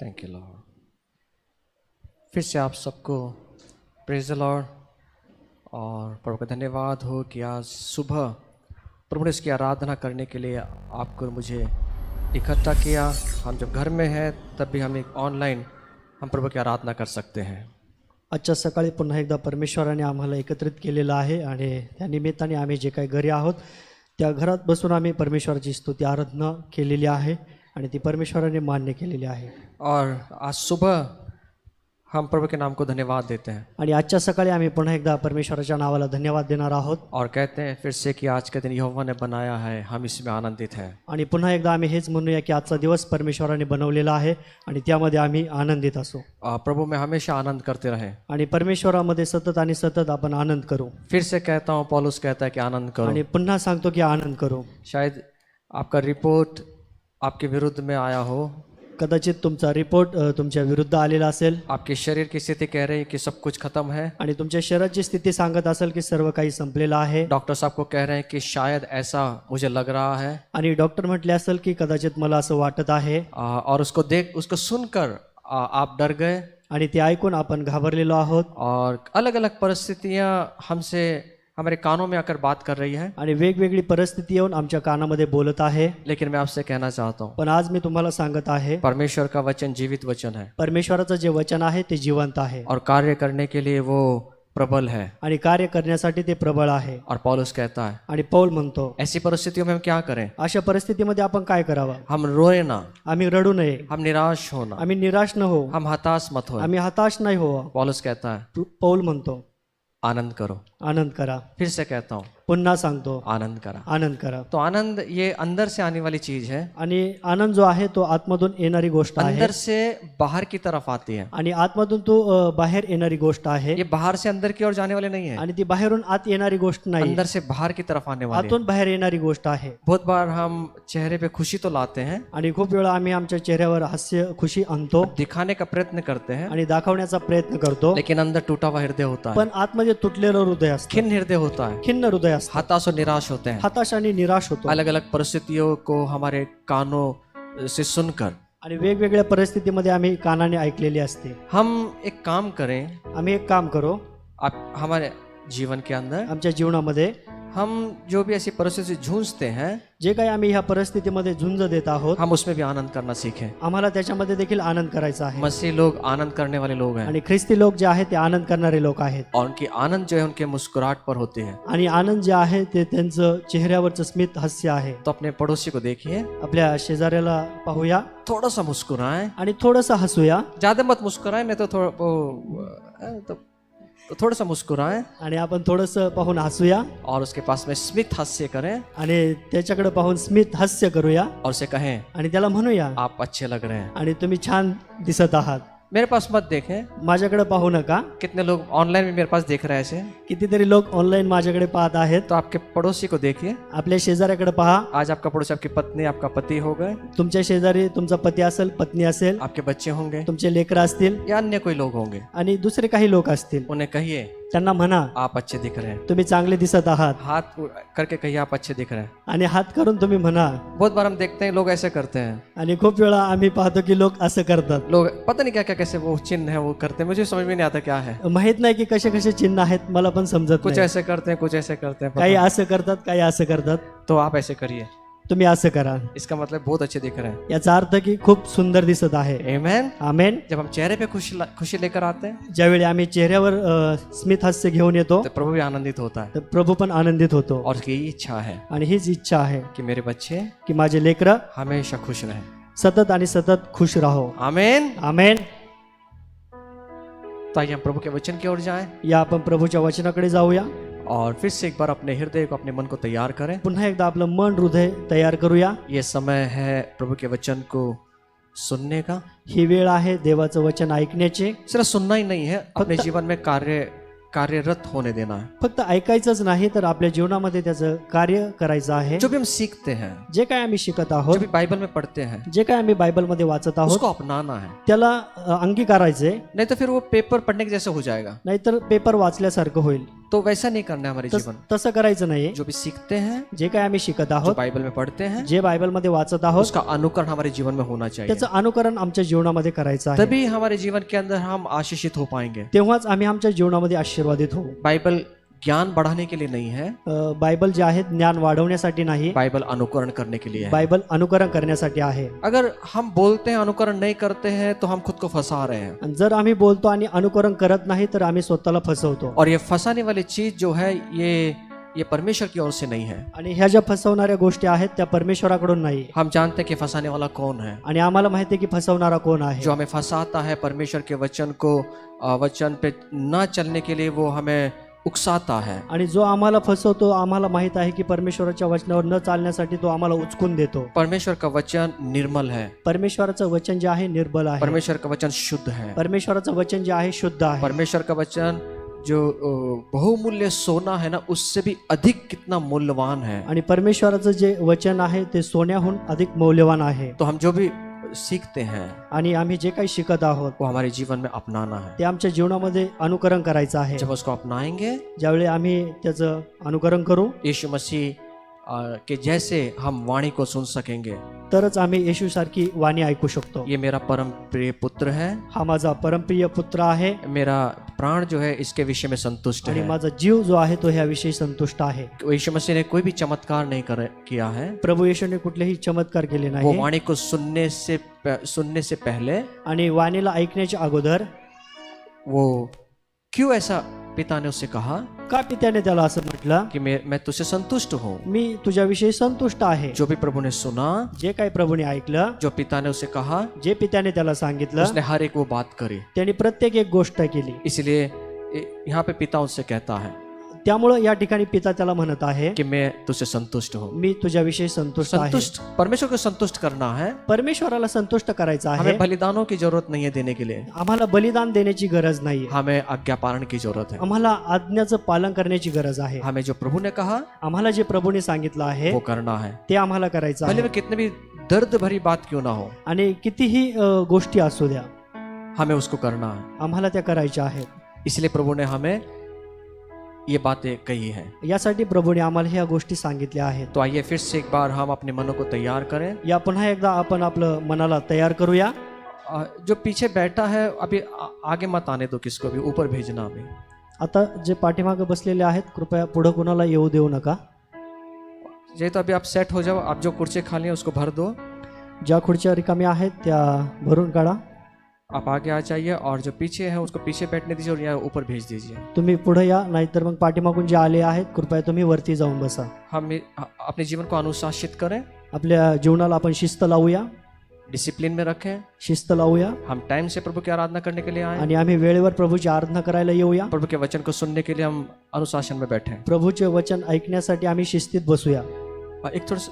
Thank you Lord. फिर से आप सबको प्रेज द लॉर्ड और प्रभु का धन्यवाद हो कि आज सुबह प्रभु ने इसकी आराधना करने के लिए आपको मुझे इकट्ठा किया। हम जब घर में हैं तब भी हम एक ऑनलाइन हम प्रभु की आराधना कर सकते हैं। आजच्या सकाळी पुन्हा एकदा परमेश्वराने आम्हाला एकत्रित केलेलं आहे आणि त्या निमित्ताने आम्ही जे काही घरी आहोत त्या घरात बसून आम्ही परमेश्वराची स्तुती आराधना केलेली आहे आणि ती परमेश्वराने मान्य केलेली आहे। और आज सुबह हम प्रभु के नाम को धन्यवाद देते हैं आणि आजच्या सकाळी आम्ही पुन्हा एकदा परमेश्वराच्या नावाला धन्यवाद देणार आहोत और कहते हैं फिर से कि आज के दिन यहोवा ने बनाया है, हम इसमें आनंदित हैं। आणि पुन्हा एकदा आम्ही हेच म्हणूया की आजचा दिवस परमेश्वराने बनवलेला आहे आणि त्यामध्ये आम्ही आनंदित असू। प्रभु में हमेशा आनंद करते रहें आणि परमेश्वरामध्ये सतत आणि सतत आपण आनंद करू। फिर से कहता हूँ, पौलुस कहता है कि आनंद करो। आणि पुन्हा सांगतो की आनंद करू। शायद आपका रिपोर्ट आपके विरुद्ध में आया हो, कदाचित तुमचा रिपोर्ट तुमच्या विरुद्ध आलेला असेल, आपके शरीर की स्थिति कह रही है कि सब कुछ खत्म है, आणि तुमच्या शरीराची स्थिती सांगत असेल की सर्व काही संपलेलं आहे, डॉक्टर साहब को कह रहे हैं कि शायद ऐसा मुझे लग रहा है, आणि डॉक्टर म्हटले असेल की कदाचित मला असं वाटत आहे, और उसको सुनकर आप डर गए आणि ते ऐकून आपण घाबरलेलो आहोत, और अलग अलग परिस्थितियां हमसे हमारे कानों में आकर बात कर रही है, आणि वेगवेगळी परिस्थिती येऊन आमच्या कानामध्ये बोलत आहे। लेकिन मैं आपसे कहना चाहता हूँ, पण आज मी तुम्हाला सांगत आहे परमेश्वर का वचन जीवित वचन है परमेश्वराचं जे वचन आहे ते जिवंत आहे और कार्य करने के लिए वो प्रबल है। आणि कार्य करण्यासाठी ते प्रबळ आहे। और पौलुस कहता है, आणि पौल म्हणतो ऐसी परिस्थितियों में हम क्या करें? अशा परिस्थितीमध्ये आपण काय करावं? हम रोए ना, आम्ही रडू नये, हम निराश हो ना, आम्ही निराश न हो, हम हताश मत हो। आम्ही हताश नाही हो। पौलुस कहता है पौल म्हणतो आनंद करो। आनंद करा। फिर से कहता हूँ, पुन्हा सांगतो आनंद करा। आनंद करा। तो आनंद ये अंदर से आने वाली चीज है, आणि आनंद जो आहे तो आतमधून येणारी गोष्ट आहे, अंदर से बाहर की तरफ आती है। आणि आतमधून तो बाहेर येणारी गोष्ट आहे। ये बाहर से अंदर की ओर जाने वाले नहीं है, आणि ती बाहेरून आत येणारी गोष्ट नाही, अंदर से बाहर की तरफ आने वाली है। आतून बाहेर येणारी गोष्ट आहे। बहुत बार हम चेहरे पे खुशी तो लाते हैं, आणि खूप वेळा आम्ही आमच्या चेहऱ्यावर हास्य खुशी आणतो दिखाने का प्रयत्न करते हैं, आणि दाखवण्याचा प्रयत्न करतो, लेकिन अंदर टूटा हुआ हृदय होता है, पण आतमध्ये तुटलेलं हृदय असतं, खिन्न हृदय होता है, खिन्न हृदय असतं, हताश और निराश होते हैं। हताश आणि निराश होतो। अलग अलग परिस्थितियों को हमारे कानों से सुनकर आणि वेगवेगळ्या परिस्थितीमध्ये आम्ही कानाने ऐकलेली असते। हम एक काम करें, आम्ही एक काम करू, आप हमारे जीवन के अंदर आमच्या जीवनामध्ये हम जो भी ऐसी परिस्थिति से जूझते हैं, जे काही आम्ही ह्या परिस्थितीमध्ये झुंज देत आहोत, हम उसमें भी आनंद करना सीखें। आम्हाला त्याच्यामध्ये देखील आनंद करायचा आहे। मसीह लोग आनंद करने वाले लोग हैं, आणि ख्रिस्ती लोक जे आहेत ते आनंद करणारे लोक आहेत, और उनकी आनंद जो है उनके मुस्कुराहट पर होती है। आणि आनंद जे आहे ते त्यांचं चेहऱ्यावरचं स्मित हास्य आहे। तो अपने पड़ोसी को देखिए, आपल्या शेजाऱ्याला पाहूया थोड़ा सा मुस्कुराएं, आणि थोडंसं हसूया, ज्यादा मत मुस्कुराएं, नहीं तो थोड़ा सा मुस्कुराएं आणि आपण थोडंसं पाहून हसूया, और उसके पास में स्मित हास्य करें आणि त्याच्याकडे पाहून स्मित हास्य करूया, और उसे कहें आणि त्याला म्हणूया आप अच्छे लग रहे हैं। आणि तुम्ही छान दिसत आहात। मेरे पास मत देखें, माझ्याकडे पाहू नका। कितने लोग ऑनलाइन भी मेरे पास देख रहे हैं ऐसे, कितीतरी लोक ऑनलाईन माझ्याकडे पाहत आहेत। तो आपके पड़ोसी को देखिए, आपल्या शेजाऱ्याकडे पहा, आज आपका पड़ोसी आपकी पत्नी आपका पति हो गए, तुमच्या शेजारी तुमचा पती असेल, पत्नी असेल, आपके बच्चे होंगे तुमचे लेकरं असतील, या अन्य कोई लोग होंगे, आणि दुसरे काही लोक असतील। उन्हें कहिए त्यांना म्हणा आप अच्छे दिख रहे हैं, तुम्ही चांगले दिसत आहात, हाथ करके कहिए आप अच्छे दिख रहे हैं। आणि हात करून तुम्ही म्हणा। बहुत बार हम देखते हैं लोग ऐसे करते हैं, आणि खूप वेळा आम्ही पाहतो की लोक असं करतात। लोग पता नहीं क्या क्या कैसे वो चिन्ह है वो करते हैं, मुझे समझ में नहीं आता क्या है। माहित नाही की कसे कसे चिन्ह आहेत, मला पण समजत कुछ नाही। ऐसे करते हैं, कुछ ऐसे करते हैं, काही पता असं करतात, काही असं करतात। नहीं। तो आप ऐसे करिए, तुम्ही असं करा, इसका मतलब बहुत अच्छे दिख रहे हैं। याचा अर्थ की खूप सुंदर दिसत आहे। आमेन। आमेन। जब हम चेहरे पे खुशी लेकर आते हैं, ज्यावेळी आम्ही चेहऱ्यावर स्मित हास्य घेऊन येतो, तो प्रभु भी आनंदित होता है, तर प्रभू पण आनंदित होतो। और उसकी इच्छा है आणि हीच इच्छा आहे कि मेरे बच्चे की माझे लेकरं हमेशा खुश रहें। सतत आणि सतत खुश राहो। आमेन। आमेन। तो आइए हम प्रभु के वचन की ओर जाएं या आपण प्रभूच्या वचनाकडे जाऊया, और फिर से एक बार अपने हृदय को, अपने मन को तैयार करें। पुन्हा एकदा आपलं मन हृदय तयार करूया। ये समय है प्रभु के वचन को सुनने का। ही वेळ आहे देवाचं वचन ऐकण्याची। सिर्फ सुनना ही नहीं है, अपने जीवन में कार्य कार्यरत होने देना है। फक्त ऐकायचंच नाही तर आपल्या जीवनामध्ये त्याचं कार्य करायचं आहे. जो भी हम सीखते हैं, जे काय आम्ही शिकत जो आहोत, भी बाइबल में पढ़ते हैं, जे काय आम्ही बायबलमध्ये वाचत आहोत, उसको अपनाना है। त्याला अंगीकारायचे, नहीं तो फिर वो पेपर पढ़ने के जैसे हो जाएगा। नाहीतर पेपर वाचल्यासारखं होईल. तो वैसा नहीं करना है हमारे जीवन। तसं करायचं नाही. जो भी सीखते हैं, जे काय आम्ही शिकत जो आहोत, बाइबल में पढ़ते हैं, जे बायबलमध्ये वाचत आहोत, उसका अनुकरण हमारे जीवन में होना चाहिए। त्याचं अनुकरण आमच्या जीवनामध्ये करायचं आहे. तभी हमारे जीवन के अंदर हम आशीषित हो पाएंगे। तेव्हाच आम्ही आमच्या जीवनामध्ये आशीर्वादित होऊ. बाइबल ज्ञान बढ़ाने के लिए नहीं है, बायबल जे आहे ज्ञान वाढवण्यासाठी नाही, बाइबल अनुकरण करने के लिए है। बायबल अनुकरण करण्यासाठी आहे. अगर हम बोलते हैं अनुकरण नहीं करते हैं तो हम खुद को फंसा रहे हैं। आणि जर आम्ही बोलतो आणि अनुकरण करत नाही तर आम्ही स्वतःला फसवतो. और ये फंसाने वाली चीज जो है ये परमेश्वर की ओर से नहीं है। आणि ह्या ज्या फसवणाऱ्या गोष्टी आहेत त्या परमेश्वराकडून नाही. हम जानते हैं कि फंसाने वाला कौन है। आणि आम्हाला माहिती आहे की फसवणारा कोण आहे. जो हमें फंसाता है परमेश्वर के वचन पे न चलने के लिए वो हमें उकसाता है। आणि जो आम्हाला फसवतो, आम्हाला माहित आहे की परमेश्वराच्या वचनावर न चालण्यासाठी तो आम्हाला उचकून देतो. परमेश्वर का वचन निर्मल है, परमेश्वराचं वचन जे आहे निर्मल आहे. परमेश्वर का वचन शुद्ध है, परमेश्वराचं वचन जे आहे शुद्ध आहे. परमेश्वर का वचन जो बहुमूल्य सोना है ना, उससे भी अधिक कितना मूल्यवान है। आणि परमेश्वराचं जे वचन आहे ते सोन्याहून अधिक मौल्यवान आहे. तो हम जो भी सीखते हैं, आणि आम्ही जे काही शिकत आहोत, वो हमारे जीवन में अपनाना है। ते आमच्या जीवनामध्ये अनुकरण करायचं आहे. जब उसको अपनाएंगे, ज्यावेळी आम्ही त्याचं अनुकरण करू, यीशु मसीह के जैसे हम वाणी को सुन सकेंगे। तरच आम्ही येशू सारखी वाणी ऐकू शकतो. ये मेरा परम प्रिय पुत्र है, हा माझा परमप्रिय पुत्र आहे, मेरा प्राण जो है इसके विषय में संतुष्ट आणि है। माझा जीव जो आहे तो ह्याविषयी संतुष्ट आहे. यीशु मसीह ने कोई भी चमत्कार नहीं किया है। प्रभू येशूने कुठलेही चमत्कार केले वो नाही. वाणी को सुनने से पहले आणि वाणीला ऐकण्याच्या अगोदर वो क्यों ऐसा पिता ने उससे कहा का पित्याने त्याला असं म्हटलं कि मैं तुझसे संतुष्ट हूँ। मी तुझ्याविषयी संतुष्ट आहे. जो भी प्रभु ने सुना, जे काही प्रभूने ऐकलं, जो पिता ने उसे कहा, जे पित्याने त्याला सांगितलं, उसने हर एक वो बात करी। त्यांनी प्रत्येक एक गोष्ट केली. इसलिए यहाँ पे पिता उससे कहता है त्यामुळं या ठिकाणी पिता त्याला म्हणत आहे कि मैं तुझसे संतुष्ट हूँ। मी तुझ्याविषयी संतुष्ट आहे. संतुष्ट परमेश्वर को संतुष्ट करना है। परमेश्वराला संतुष्ट करायचं आहे. हमें बलिदानों की जरूरत नहीं है देने के लिए, आम्हाला बलिदान देण्याची गरज नाही. हमें आज्ञा पालन की जरूरत है। आम्हाला आज्ञाचं पालन करण्याची गरज आहे. हमें जो प्रभु ने कहा आम्हाला जे प्रभूने सांगितलं आहे वो करना है, ते आम्हाला करायचं भले आहे. में कितने भी दर्द भरी बात क्यों ना हो, आणि कितीही गोष्टी असू द्या, हमें उसको करना है। आम्हाला त्या करायच्या आहेत. इसलिए प्रभु ने हमें ये बातें कही है। यासाठी प्रभूने आम्हाला ह्या गोष्टी सांगितल्या आहेत. तो आइए फिर से एक बार हम अपने मनों को तैयार करें। या पुन्हा एकदा आपण आपलं मनाला तयार करूया. जो पीछे बैठा है अभी आगे मत आने दो, किसको भी ऊपर भेजना। अभी आता जे पाठीमागे बसलेले आहेत कृपया पुढे कुणाला येऊ देऊ नका. ये तो अभी आप सेट हो जाओ, आप जो कुर्सी खाली है उसको भर दो, ज्या खुर्च्या रिकाम्या आहेत त्या भरून काढा. आप आगे आ जाइए और जो पीछे है उसको पीछे बैठने दीजिए और यहाँ ऊपर भेज दीजिए। तुम्ही पुढे या, नाहीतर मग पाठीमागून जे आले आहेत कृपया तुम्ही वरती जाऊन बसा. हम अपने जीवन को अनुशासित करें, आपल्या जीवनाला आपण शिस्त लावूया, डिसिप्लिन में रखें, शिस्त लावूया. हम टाइम से प्रभु की आराधना करने के लिए आए, आणि आम्ही वेळेवर प्रभूची आराधना करायला येऊया. प्रभु के वचन को सुनने के लिए हम अनुशासन में बैठे। प्रभूचे वचन ऐकण्यासाठी आम्ही शिस्तीत बसूया.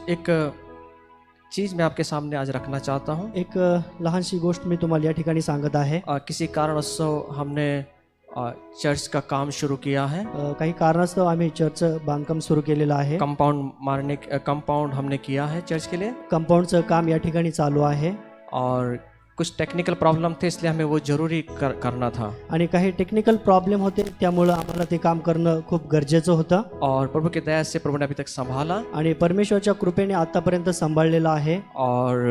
एक चीज मैं आपके सामने आज रखना चाहता हूँ। एक लहानशी गोष्ट मी तुम्हाला या ठिकाणी सांगत आहे. किसी कारणवश हमने चर्च का काम शुरू किया है। काही कारणास्तव आम्ही चर्चचं बांधकाम सुरू केलेलं आहे. कंपाउंड हमने किया है चर्च के लिए। कंपाऊंडचं काम या ठिकाणी चालू आहे. और कुछ टेक्निकल प्रॉब्लम थे, इसलिए हमें वो जरूरी करना था। आणि काही टेक्निकल प्रॉब्लेम होते, त्यामुळे आम्हाला ते काम करणं खूप गरजेचं होतं. और प्रभु की दया से प्रभु ने अभी तक संभाला, आणि परमेश्वरच्या कृपेने आतापर्यंत सांभाळलेलं आहे. और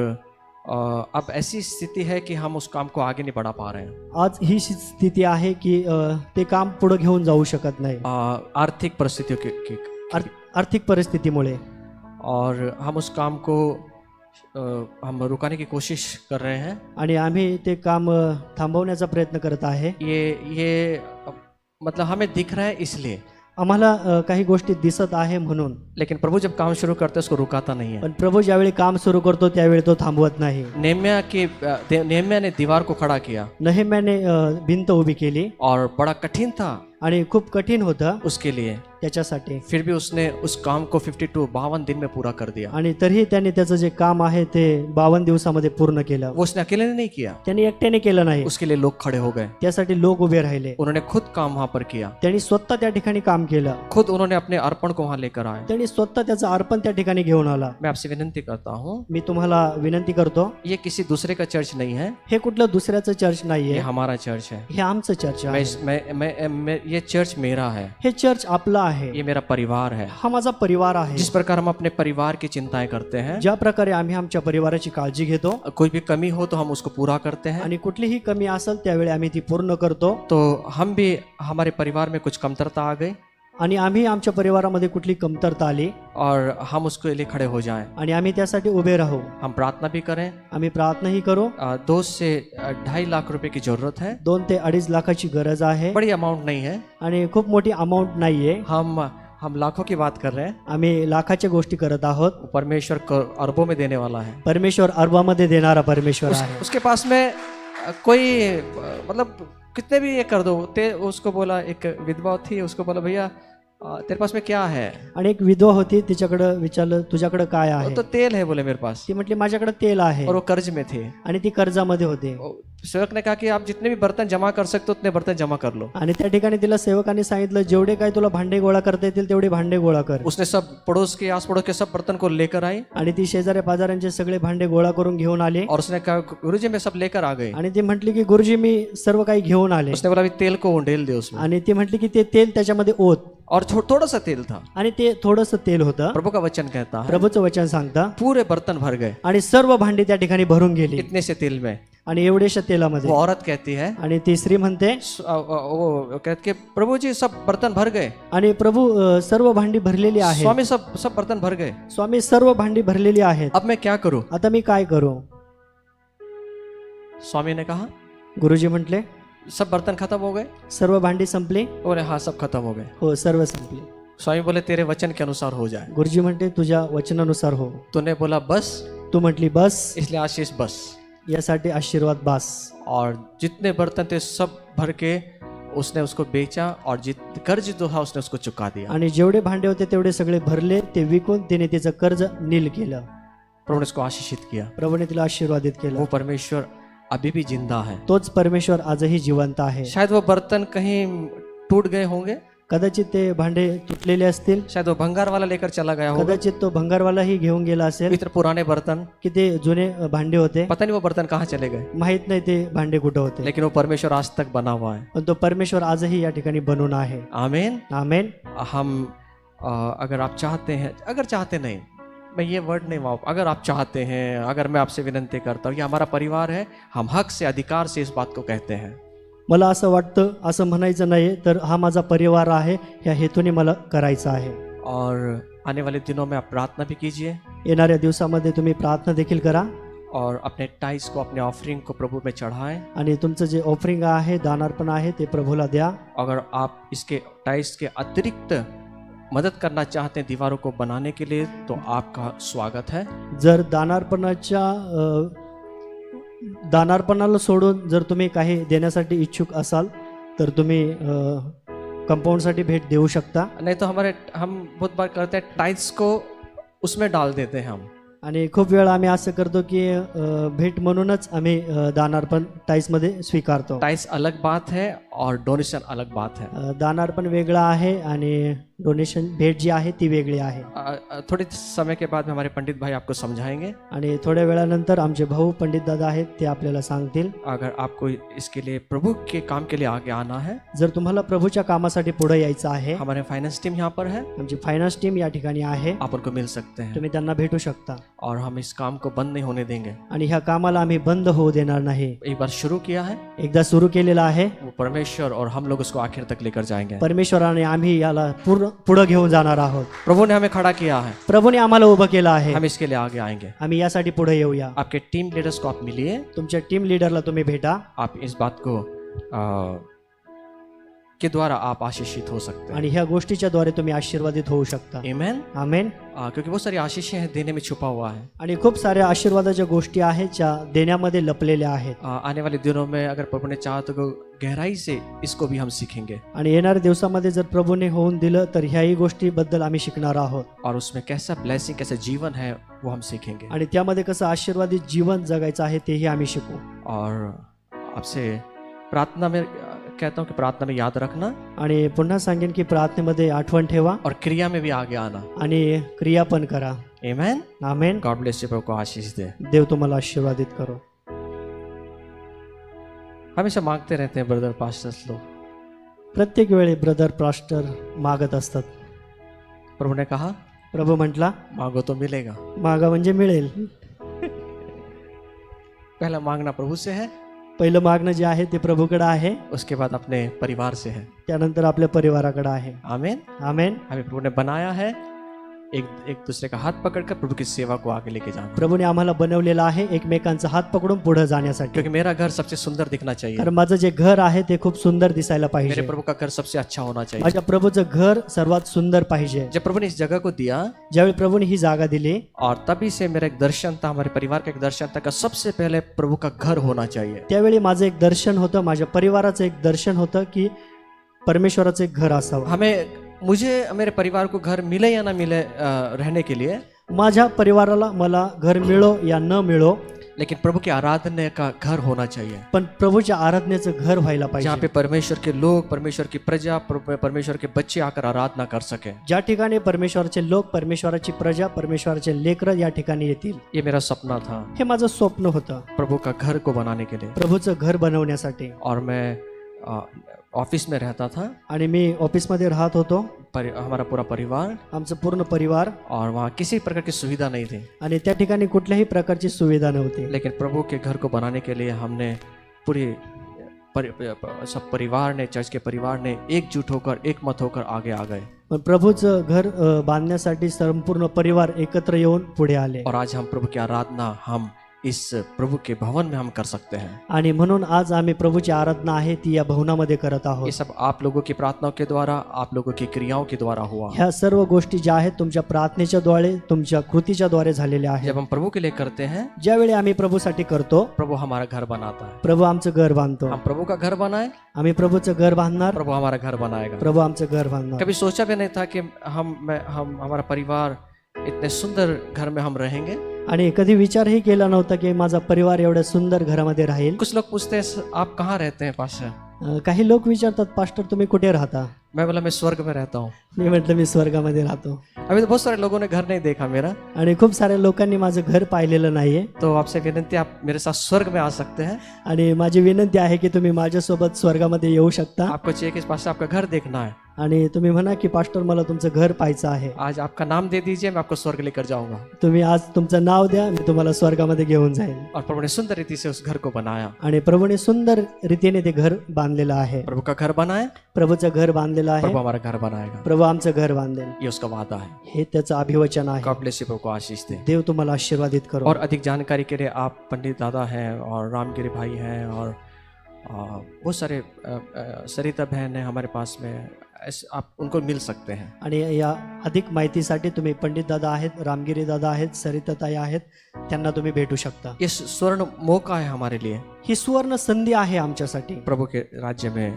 अब ऐसी स्थिति है कि हम उस काम को आगे नहीं बढ़ा पा रहे हैं। आज ही स्थिती आहे की ते काम पुढे घेऊन जाऊ शकत नाही आर्थिक परिस्थितियों की आर्थिक परिस्थितीमुळे. और हम उस काम को हम रुकाने की कोशिश कर रहे हैं. आणि आम्ही ते काम थांबवण्याचा प्रयत्न करत आहे. ये मतलब हमें दिख रहा है इसलिए, आम्हाला काही गोष्टी दिसत आहे म्हणून. लेकिन प्रभु जब काम शुरू करते उसको रुकाता नहीं है. पण प्रभू ज्यावेळी काम सुरू करतो त्यावेळी तो थांबवत नाही. नेहम्या ने दीवार को खड़ा किया, नेहम्याने भिंत उभी केली, और बड़ा कठिन था आणि खूप कठीण होतं उसके लिए. त्याच्यासाठी, फिर भी उसने उस काम को 52 दिन में पूरा कर दिया। आणि तरीही त्यांनी त्याचं जे काम आहे ते 52 दिवसामध्ये पूर्ण केलं. वो उसने अकेले ने नहीं किया, त्यांनी एकट्याने केलं नाही, उसके लिए लोग खड़े हो गए, त्यासाठी लोक उभे राहिले. उन्होंने खुद काम वहां पर किया, त्यांनी स्वतः त्या ठिकाणी काम केलं, खुद उन्होंने अपने अर्पण को वहां लेकर आए। त्यांनी स्वतः त्याचं अर्पण त्या ठिकाणी घेऊन आला. मैं आपसे विनंती करता हूँ, मी तुम्हाला विनंती करतो, ये किसी दूसरे का चर्च नहीं है, हे कुठलं दुसऱ्याचं चर्च ये नाहीये, हमारा चर्च है। हे आमचं चर्च आहे. मैं ये चर्च मेरा है, हे चर्च आपलं आहे, ये मेरा परिवार है। हा माझा परिवार आहे. जिस प्रकार हम अपने परिवार की चिंताएं करते हैं, ज्या प्रकारे आम्ही आमच्या परिवाराची काळजी घेतो कोई भी कमी हो तो हम उसको पूरा करते हैं, आणि कुठलीही कमी असेल त्यावेळी आम्ही ती पूर्ण करतो. तो हम भी हमारे परिवार में कुछ कमतरता आ गई आणि आम्ही आमच्या परिवारामध्ये कुठली कमतरता आली और हम उसके लिए खड़े हो जाएं, आणि आम्ही त्यासाठी उभे राहू, हम प्रार्थना भी करें। आम्ही प्रार्थनाही करू. 2 से 2.5 लाख रुपए की जरूरत है, 2 ते 2.5 लाखाची गरज आहे बड़ी अमाउंट नहीं है, आणि खूप मोठी अमाऊंट नाहीये. हम लाखों की बात कर रहे हैं। आम्ही लाखाच्या गोष्टी करत आहोत. परमेश्वर अरबों में देने वाला है। परमेश्वर अरबामध्ये देणारा परमेश्वर आहे. उसके पास में कोई मतलब कितने भी ये कर दो, उसको बोला, एक विधवा थी, उसको बोला भैया तेरे पास में क्या है, आणि एक विधवा होती, तिच्याकडं विचारलं तुझ्याकडे काय आहे, तो तेल है, बोले मेरे पास, ती म्हटली माझ्याकडे तेल आहे, और वो कर्ज में थे। आणि ती कर्जामध्ये होते. सेवक ने कहा कि आप जितने भी बर्तन जमा कर सकते हो उतने बर्तन जमा कर लो। आणि त्या ठिकाणी तिला सेवकाने सांगितलं जेवढे काय तुला भांडे गोळा करता येतील तेवढे भांडे गोळा कर. उसने सब पड़ोस के आस पड़ोस के सब बर्तन को लेकर आई आणि ती शेजाऱ्या पाजाऱ्यांचे सगळे भांडे गोळा करून घेऊन आले. और उसने कहा गुरुजी मैं सब लेकर आ गई। आणि ती म्हटली की गुरुजी मी सर्व काही घेऊन आले. उसने बोला अभी तेल को उंडेल दे उसमें, आणि ती म्हटली की ते तेल त्याच्यामध्ये ओत, और थोड़ा सा तेल था। आणि ते थोडस तेल होतं. प्रभु का वचन कहता है प्रभूचं वचन सांगता पूरे बर्तन भर गए आणि सर्व भांडी त्या ठिकाणी भरून गेली इतने से तेल में। आणि एवढ्याशा तेलामध्ये. वो औरत कहती है, आणि ती स्त्री म्हणते, वो कहते कि प्रभु जी सब बर्तन भर गए, आणि प्रभू सर्व भांडी भरलेली आहे, स्वामी सब बर्तन भर गए, स्वामी सर्व भांडी भरलेली आहेत, अब मैं क्या करूं? आता मी काय करू? स्वामी ने कहा, गुरुजी म्हटले सब बर्तन खत्म हो गए? सर्व भांडी संपली? बोले हाँ सब खत्म हो गए। हो सर्व संपली. स्वामी बोले तेरे वचन के अनुसार हो जाए। गुरुजी म्हणते तुझ्या वचनानुसार हो. तूने बोला बस, तू म्हटली बस, इसलिए आशीष बस। यासाठी आशीर्वाद बास. और जितने बर्तन थे सब भर के उसने उसको बेचा और कर्ज जो था उसने उसको चुका दिया। आणि जेवढे भांडे होते तेवढे सगळे भरले, ते विकून तिने तिचं कर्ज नील केलं. प्रभु ने उसको आशीषित किया। प्रभूने तिला आशीर्वादित केलं. वो परमेश्वर अभी भी जिंदा है। तोच परमेश्वर आजही जिवंत आहे. शायद वो बर्तन कहीं टूट गए होंगे, कदाचित ते भांडे तुटलेले असतील, शायद वो भंगार वाला लेकर चला गया होगा, कदाचित तो भंगारवालाही घेऊन गेला असेल, इतने पुराने बर्तन, की ते जुने भांडे होते, पता नहीं वो बर्तन कहाँ चले गए, माहित नाही ते भांडे कुठं होते. लेकिन वो परमेश्वर आज तक बना हुआ है। पण तो परमेश्वर आजही या ठिकाणी बनून आहे. आमीन। आमेन. हम अगर आप चाहते हैं, अगर चाहते नहीं, मैं ये वर्ड नहीं वाप, अगर आप चाहते हैं, अगर मैं आपसे विनंती करता हूँ, ये हमारा परिवार है, हम हक से अधिकार से इस बात को कहते हैं। मला असं वाटतं, असं म्हणायचं नाही, तर हा माझा परिवार आहे, ह्या हेतूने मला करायचं आहे. और आने वाले दिनों में आप प्रार्थना भी कीजिए, येणाऱ्या दिवसामध्ये तुम्ही प्रार्थना देखील करा और अपने टाइस को, अपने ऑफरिंग को प्रभु में चढ़ाएं। आणि तुमचं जे ऑफरिंग आहे, दानार्पण आहे, ते प्रभूला द्या. अगर आप इसके टाइस के अतिरिक्त मदद करना चाहते हैं दीवारों को बनाने के लिए, तो आपका स्वागत है। जर दानार्पणाला सोडून जर तुम्ही काही देण्यासाठी इच्छुक असाल तर तुम्ही कंपाऊंडसाठी भेट देऊ शकता. नहीं तो हम बहुत बार करते हैं टाइल्स को उसमें डाल देते हैं हम, आणि खूप वेळा आम्ही असं करतो की भेट म्हणूनच आम्ही दानार्पण टाईसमध्ये स्वीकारतो. टाइल्स अलग बात है और डोनेशन अलग बात है। दानार्पण वेगळं आहे आणि डोनेशन भेट जी आहे ती वेगळी आहे. थोड़े समय के बाद में हमारे पंडित भाई आपको समझाएंगे, आणि थोड्या वेळानंतर आमचे भाऊ पंडित दादा आहेत ते आपल्याला सांगतील. अगर आपको इसके लिए प्रभु के काम के लिए आगे आना है, जर तुम्हाला प्रभूच्या कामासाठी पुढे यायचं आहे, हमारे फाइनेंस टीम यहाँ पर है, आमची फायनान्स टीम या ठिकाणी आहे, आप उनको मिल सकते हैं, तुम्ही त्यांना भेटू शकता. और हम इस काम को बंद नहीं होने देंगे। आणि ह्या कामाला आम्ही बंद होऊ देणार नाही. एक बार शुरू किया है, एकदा सुरू केलेला आहे, वो परमेश्वर और हम लोग उसको आखिर तक लेकर जाएंगे। परमेश्वराने आम्ही याला पुढे घेऊन जाणार आहोत. प्रभु ने हमें खड़ा किया है, प्रभूने आम्हाला उभं केलं आहे, हम इसके लिए आगे आएंगे। आम्ही यासाठी पुढे येऊया. आपके टीम लीडर्स को आप मिलिए, तुमच्या टीम लीडरला तुम्ही भेटा. आप इस बात को के द्वारा आप आशीषित हो सकते हैं। आणि ह्या गोष्टीच्या द्वारे तुम्ही आशीर्वादित होऊ शकता. आमेन। आमेन. क्योंकि बहुत सारी आशीषें हैं देने में छुपा हुआ है। आणि खूप साऱ्या आशीर्वादाच्या गोष्टी आहेत ज्या देण्यामध्ये लपलेल्या आहेत. आने वाले दिनों में अगर प्रभु ने चाहा तो गहराई से इसको भी हम सीखेंगे आणि येणाऱ्या दिवसामध्ये जर प्रभूने होऊन दिलं तर ह्याही गोष्टीबद्दल आम्ही शिकणार आहोत. और उसमें कैसा ब्लेसिंग कैसा जीवन है वो हम सीखेंगे। आणि त्यामध्ये कसं आशीर्वादित जीवन जगायचं आहे तेही आम्ही शिकू. और आपसे प्रार्थना में कहता हूँ कि प्रार्थना में याद रखना आणि पुन्हा सांगेन की प्रार्थनेमध्ये आठवण ठेवा और क्रिया में भी आगे आना। आणि क्रिया पण करा. आमेन। आमेन. गॉड ब्लेस यू, प्रभु को आशीष दे। देव तुम्हाला आशीर्वादित करो. हमेशा मांगते रहते हैं ब्रदर पास्टर्स लोग। प्रत्येक वेळी ब्रदर पास्टर मागत असतात. प्रभु ने कहा प्रभू म्हटला मांगो तो मिलेगा। मागा म्हणजे मिळेल. पहला मांगना प्रभु से है, पहिलं मागणं जे आहे ते प्रभूकडे आहे, उसके बाद अपने परिवार से है। त्यानंतर आपल्या परिवाराकडे आहे. आमीन। आमेन. हमें प्रभु ने बनाया है एक दूसरे का हाथ पकड़कर प्रभु की सेवा को आगे लेके जाना। प्रभूने आम्हाला बनवलेलं आहे एकमेकांचा हात पकडून पुढे जाण्यासाठी. क्योंकि मेरा घर सबसे सुंदर दिखना चाहिए, कारण माझं जे घर आहे ते खूप सुंदर दिसायला मेरे पाहिजे. प्रभु का घर सबसे अच्छा होना चाहिए। माझ्या प्रभूचं घर सर्वात सुंदर पाहिजे. जब प्रभु ने इस जगह को दिया ज्यावेळी प्रभूने ही जागा दिली और तभी से मेरा एक दर्शन था, हमारे परिवार का एक दर्शन था कि सबसे पहले प्रभु का घर होना चाहिए। त्यावेळी माझं एक दर्शन होतं, माझ्या परिवाराचं एक दर्शन होतं की परमेश्वराचं एक घर असावं. मुझे मेरे परिवार को घर मिले या ना मिले रहने के लिए, माझ्या परिवाराला मला घर मिळो या न मिळो, लेकिन प्रभु की आराधना का घर होना चाहिए, पण प्रभूच्या आराधनेचं घर व्हायला जहाँ पाहिजे. पे परमेश्वर के लोग, परमेश्वर की प्रजा, परमेश्वर के बच्चे आकर आराधना कर सके। ज्या ठिकाणी परमेश्वराचे लोक, परमेश्वराची प्रजा, परमेश्वराचे लेकरं या ठिकाणी येतील. ये मेरा सपना था हे माझं स्वप्न होतं प्रभु का घर को बनाने के लिए। प्रभूचं घर बनवण्यासाठी. और मैं ऑफिस में रहता था, आणि मी ऑफिसमध्ये राहत होतो, हमारा पूरा परिवार, आमचं पूर्ण परिवार, और वहाँ किसी प्रकार की सुविधा नहीं थी। आणि त्या ठिकाणी कुठल्याही प्रकारची सुविधा नव्हती. लेकिन प्रभु के घर को बनाने के लिए हमने पूरी सब परिवार ने, चर्च के परिवार ने एकजुट होकर, एकमत होकर आगे आ गए। पण प्रभूचं घर बांधण्यासाठी संपूर्ण परिवार एकत्र येऊन पुढे आले. और आज हम प्रभु की आराधना हम इस प्रभु के भवन में हम कर सकते हैं। आणि म्हणून आज आम्ही प्रभूची आराधना आहे ती या भवनामध्ये करत ये आहोत. सब आप लोगों की प्रार्थनाओं के द्वारा, आप लोगों की क्रियाओं के द्वारा हुआ। ह्या सर्व गोष्टी ज्या आहेत तुमच्या प्रार्थनेच्या द्वारे, तुमच्या कृतीच्या द्वारे झालेल्या आहेत. जब हम प्रभु के लिए करते हैं, ज्यावेळी आम्ही प्रभूसाठी करतो, प्रभु हमारा घर बनाता है। प्रभू आमचं घर बांधतो. हम प्रभु का घर बनाए, आम्ही प्रभूचं घर बांधणार, प्रभु हमारा घर बनाएगा। प्रभू आमचं घर बांधणार. कभी सोचा भी नहीं था कि हम हमारा परिवार इतने सुंदर घर में हम रहेंगे। आणि कधी विचारही केला नव्हता की माझा परिवार एवढ्या सुंदर घरामध्ये राहील. कुछ लोग पूछते हैं आप कहाँ रहते हैं पास्टर? काही लोक विचारतात पास्टर तुम्ही कुठे राहता? मैं बोला मैं स्वर्ग में रहता हूँ। मी म्हटलं मी स्वर्गामध्ये राहतो. अभी तो बहुत सारे लोगों ने घर नहीं देखा मेरा, आणि खूप साऱ्या लोकांनी माझं घर पाहिलेलं नाहीये. तो आपसे विनंती, आप मेरे साथ स्वर्ग में आ सकते हैं। आणि माझी विनंती आहे की तुम्ही माझ्यासोबत स्वर्गामध्ये येऊ शकता. आपको चाहिए कि पास्टर आपका घर देखना है, आणि तुम्ही म्हणा की पास्टर मला तुमचं घर पाहायचं आहे. आज आपका नाम दे दीजिए, मैं आपको स्वर्ग लेकर जाऊंगा। तुम्ही आज तुमचं नाव द्या, मी तुम्हाला स्वर्गामध्ये घेऊन जाईल. और प्रभु ने सुंदर रीति से उस घर को बनाया। आणि प्रभूने सुंदर रीतीने ते घर बांधलेलं आहे. प्रभु का घर बनाए, प्रभूचं घर बांधलेलं आहे. प्रभु हमारा घर बनाएगा। प्रभू आमचं घर बांधेल, ये उसका वादा है। हे त्याचं अभिवचन आहे. गॉड ब्लेस यू, प्रभु को आशीष दे। देव तुम्हाला आशीर्वादित करो. और अधिक जानकारी के लिए आप पंडित दादा हैं और रामगिरी भाई हैं और बहुत सारे सरिता बहन है हमारे पास में, आप उनको मिल सकते हैं। आणि या अधिक माहितीसाठी तुम्ही पंडित दादा आहेत, रामगिरी दादा आहेत, सरिताताई आहेत, त्यांना तुम्ही भेटू शकता. ये स्वर्ण मौका है हमारे लिए, ही सुवर्ण संधी आहे आमच्यासाठी प्रभु के राज्य में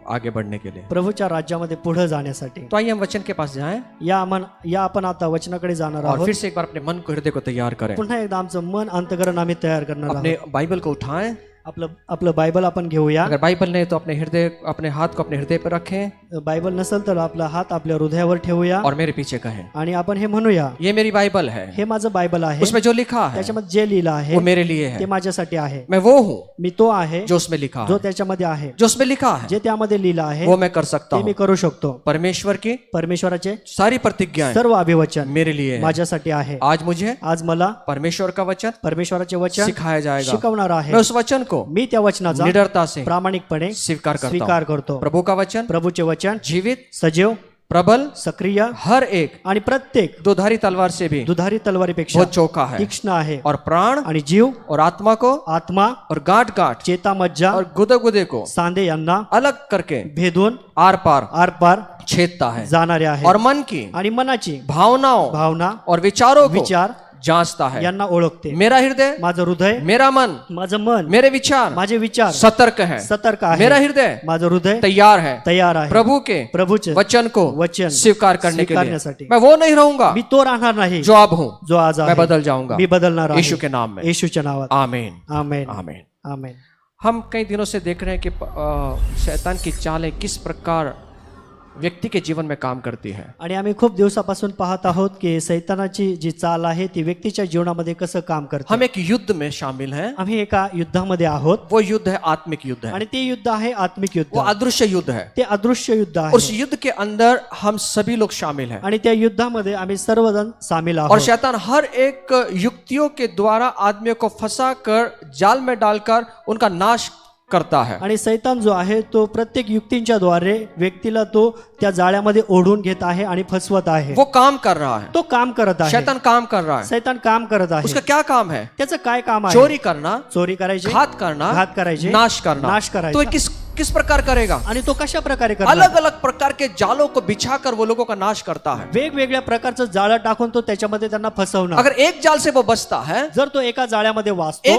आगे बढ़ने के लिए, प्रभूच्या राज्यामध्ये पुढे जाण्यासाठी. तो आइए हम वचन के पास जाएं या आपण आता वचनाकडे जाणार और आहोत. फिर से एक बार अपने मन को, हृदय को तैयार करें। पुन्हा एकदा आमचं मन, अंतःकरण आम्ही तयार करणार आहोत. अपने बाइबल को उठाएं। आपलं बायबल आपण घेऊया. अगर बाइबल नहीं तो अपने हाथ को अपने हृदय पर रखें बायबल नसेल तर आपला हात आपल्या हृदयावर ठेवूया और मेरे पीछे कहें, आणि आपण हे म्हणूया, ये मेरी बाइबल है, हे माझं बायबल आहे, उसमें जो लिखा है त्याच्यामध्ये जे लिहिलं आहे वो मेरे लिए ते है। माझ्यासाठी आहे. मैं वो हूँ मी तो आहे जो उसमें लिखा जो है, त्याच्यामध्ये आहे, जो उसमें लिखा है जे त्यामध्ये लिहिलं आहे वो मैं कर सकता ते मी हूँ। करू शकतो. परमेश्वर की परमेश्वराचे सारी प्रतिज्ञाएं सर्व अभिवचन मेरे लिए है। माझ्यासाठी आहे. आज मुझे आज मला परमेश्वर का वचन परमेश्वराचे वचन सिखाया जाएगा। शिकवणार आहे. मैं उस वचन को मी त्या वचनाचा निडरता से प्रामाणिकपणे स्वीकार करता स्वीकार हूँ। करतो. प्रभु का वचन प्रभूचे वचन जीवित, सजीव प्रबल, सक्रिय हर एक आणि प्रत्येक दोधारी तलवार से भी दुधारी तलवारीपेक्षा बहुत चौका है तीक्ष्ण आहे और प्राण आणि जीव, और आत्मा को आत्मा, और गांठ गांठ चेता, मज्जा और गुदे गुदे को सांधे यांना अलग करके भेदून आर पार आरपार छेदता है जाणारे आहे और मन की आणि मनाची भावनाओं भावना, और विचारों को विचार जांचता है। यांना ओळखते. मेरा हृदय, माझं हृदय, मेरा मन, माझं मन, मेरे विचार माझे विचार सतर्क है। सतर्क आहे. मेरा हृदय माझं हृदय तैयार है तयार आहे प्रभू के प्रभूचे वचन को वचन स्वीकार करने के लिए। स्वीकारण्यासाठी. मैं वो नहीं रहूंगा मी तो राहणार नाही जो अब हूँ, जो आज मैं आहे. बदल जाऊंगा मी बदलणार आहे यीशु के नाम में। येशूच्या नावात. आमीन आमेन आमीन। आमेन. हम कई दिनों से देख रहे हैं कि शैतान की चालें किस प्रकार व्यक्ती के जीवन में काम करती है। आणि आम्ही खूप दिवसापासून पाहत आहोत की सैतानाची जी चाल आहे ती व्यक्तीच्या जीवनामध्ये कसं काम करते. हम एक युद्ध में शामिल हैं। आम्ही एका युद्धामध्ये आहोत वो युद्ध है आत्मिक युद्ध है, आणि ते युद्ध आहे आत्मिक युद्ध. वो अदृश्य युद्ध है। ते अदृश्य युद्ध और उस आहे युद्ध के अंदर हम सभी लोग शामिल हैं आणि त्या युद्धामध्ये आम्ही सर्वजण सामील और आहोत. शैतान हर एक युक्तियों के द्वारा आदमियों को फंसा कर जाल में डालकर उनका नाश करता है। आणि सैतान जो आहे तो प्रत्येक युक्तींच्या द्वारे व्यक्तीला तो त्या जाळ्यामध्ये ओढून घेत आहे आणि फसवत आहे. वो काम कर रहा है, तो काम करत आहे. शैतान काम कर रहा है। सैतान काम करत आहे. उसका क्या काम है? त्याचं काय काम आहे? चोरी करना, चोरी करायची, घात करना, घात करायचे, नाश करना। नाश तो करायचा. ये किस प्रकार करेगा? आणि तो कशा प्रकारे करणार? अलग अलग प्रकार के जालों को बिछाकर वो लोगों का नाश करता है। वेगवेगळ्या प्रकारचं जाळं टाकून तो त्याच्यामध्ये त्यांना फसवणार. अगर एक जाल से वो बचता है, जर तो एका जाळ्यामध्ये वाचतो,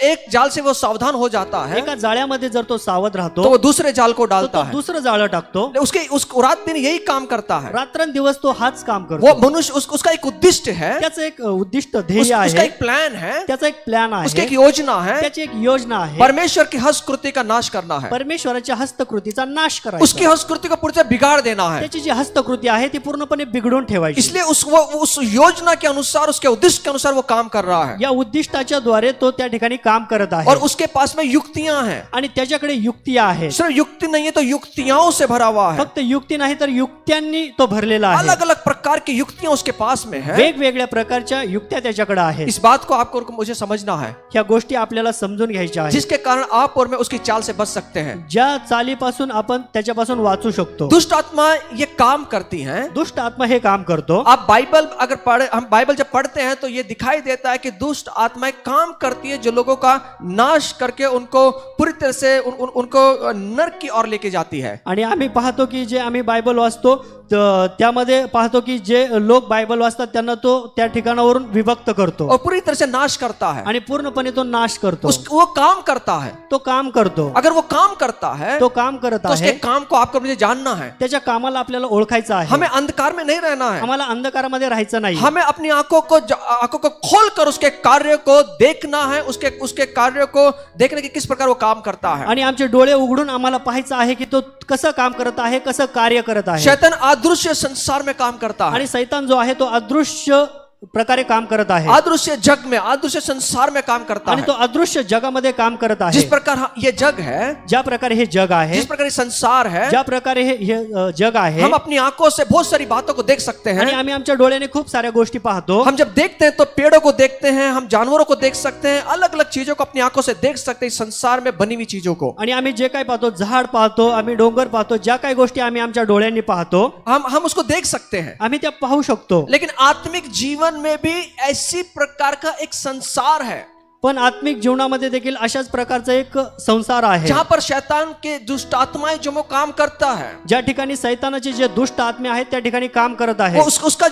एक जाल से वो सावधान हो जाता है, एका जाळ्यामध्ये जर तो सावध राहतो तो वो दूसरे जाल को तो डालता तो है। दुसरं जाळं टाकतो. उस रात दिन यही काम करता है। रात्रंदिवस तो हाच काम वो करतो. मनुष्य उसका एक उद्दिष्ट है, त्याचं एक उद्दिष्ट ध्येय उसका आहे, एक प्लान है, त्याचा एक प्लॅन उसकी आहे, एक योजना है। त्याची एक योजना आहे. परमेश्वर की हस्तकृति का नाश करना है, परमेश्वराच्या हस्तकृतीचा नाश उसकी करायचा. हस्तकृति को पूरी तरह बिगाड़ देना है। त्याची जी हस्तकृती आहे ती पूर्णपणे बिघडून ठेवायची. इसलिए उस योजना के अनुसार, उसके उद्देश्य के अनुसार वो काम कर रहा है। या उद्दिष्टाच्या द्वारे तो त्या ठिकाणी काम करत आहे. और उसके पास में युक्तियां हैं, आणि त्याच्याकडे युक्ती आहे. सिर्फ युक्ति नहीं है तो युक्तियां से भरा हुआ है। फक्त युक्ती नाही तर युक्त्यांनी तो भरलेला आहे. अलग अलग प्रकार की युक्तियां उसके पास में है। वेगवेगळ्या प्रकारच्या युक्त्या त्याच्याकडे आहेत. इस बात को आपको और मुझे समझना है, ह्या गोष्टी आपल्याला समजून घ्यायच्या आहेत. जिसके कारण आप और मैं उसकी चाल से बच सकते हैं। ज्या चालीपासून आपण त्याच्यापासून वाचू शकतो. दुष्ट आत्मा ये काम करती हैं। दुष्ट आत्मा हे काम करतो. आप बाइबल अगर पढ़े, हम बाइबल जब पढ़ते हैं तो ये दिखाई देता है कि दुष्ट आत्माएं काम करती है जो लोगों का नाश करके उनको पूरी तरह से उनको नरक की ओर लेके जाती है। आणि आम्ही पाहतो की जे आम्ही बायबल वाचतो त्यामध्ये पाहतो की जे लोक बायबल वाचतात त्यांना तो त्या ठिकाणावरून विभक्त करतो और पूरी तरह से नाश करता है। आणि पूर्णपणे तो नाश करतो. वो काम करता है। तो काम करतो. अगर वो काम करता है तो काम करत तो उसके आहे. काम को आपको मुझे जानना है। त्याच्या कामाला आपल्याला ओळखायचं आहे. हमें अंधकार में नहीं रहना है, आम्हाला अंधकारामध्ये राहायचं नाही. हमें अपनी आंखों को खोलकर उसके कार्य को देखना है, उसके कार्य को देखने की किस प्रकार वो काम करता है। आणि आमचे डोळे उघडून आम्हाला पाहायचं आहे की तो कसं काम करत आहे, कसं कार्य करत आहे. शैतान अदृश्य संसार में काम करता है, आणि सैतान जो आहे तो अदृश्य प्रकारे काम करत आहे. अदृश्य जग में, अदृश्य संसार में काम करता आणि है। तो अदृश्य जगामध्ये काम करत जिस आहे. प्रकार ये जग है, ज्या प्रकारे हे जग आहे, जिस प्रकार ये संसार है, ज्या प्रकारे हे जग आहे, हम अपनी आंखों से बहुत सारी बातों को देख सकते आणि हैं। आम्ही आमच्या डोळ्याने खूप साऱ्या गोष्टी पाहतो. हम जब देखते हैं तो पेड़ों को देखते हैं, हम जानवरों को देख सकते हैं, अलग अलग चीजों को अपनी आंखों से देख सकते हैं, इस संसार में बनी हुई चीजों को। आणि आम्ही जे काही पाहतो, झाड पाहतो, आम्ही डोंगर पाहतो, ज्या काही गोष्टी आम्ही आमच्या डोळ्यांनी पाहतो हम उसको देख सकते हैं। आम्ही त्या पाहू शकतो. लेकिन आत्मिक जीवन में भी ऐसी प्रकार का एक संसार है, पण आत्मिक जीवनामध्ये देखील अशाच प्रकारचा एक संसार आहे, जहां पर शैतान के दुष्ट आत्माएं जो वो काम करता है। ज्या ठिकाणी सैतानाचे जे दुष्ट आत्मे आहेत त्या ठिकाणी काम करत आहे. वो उसका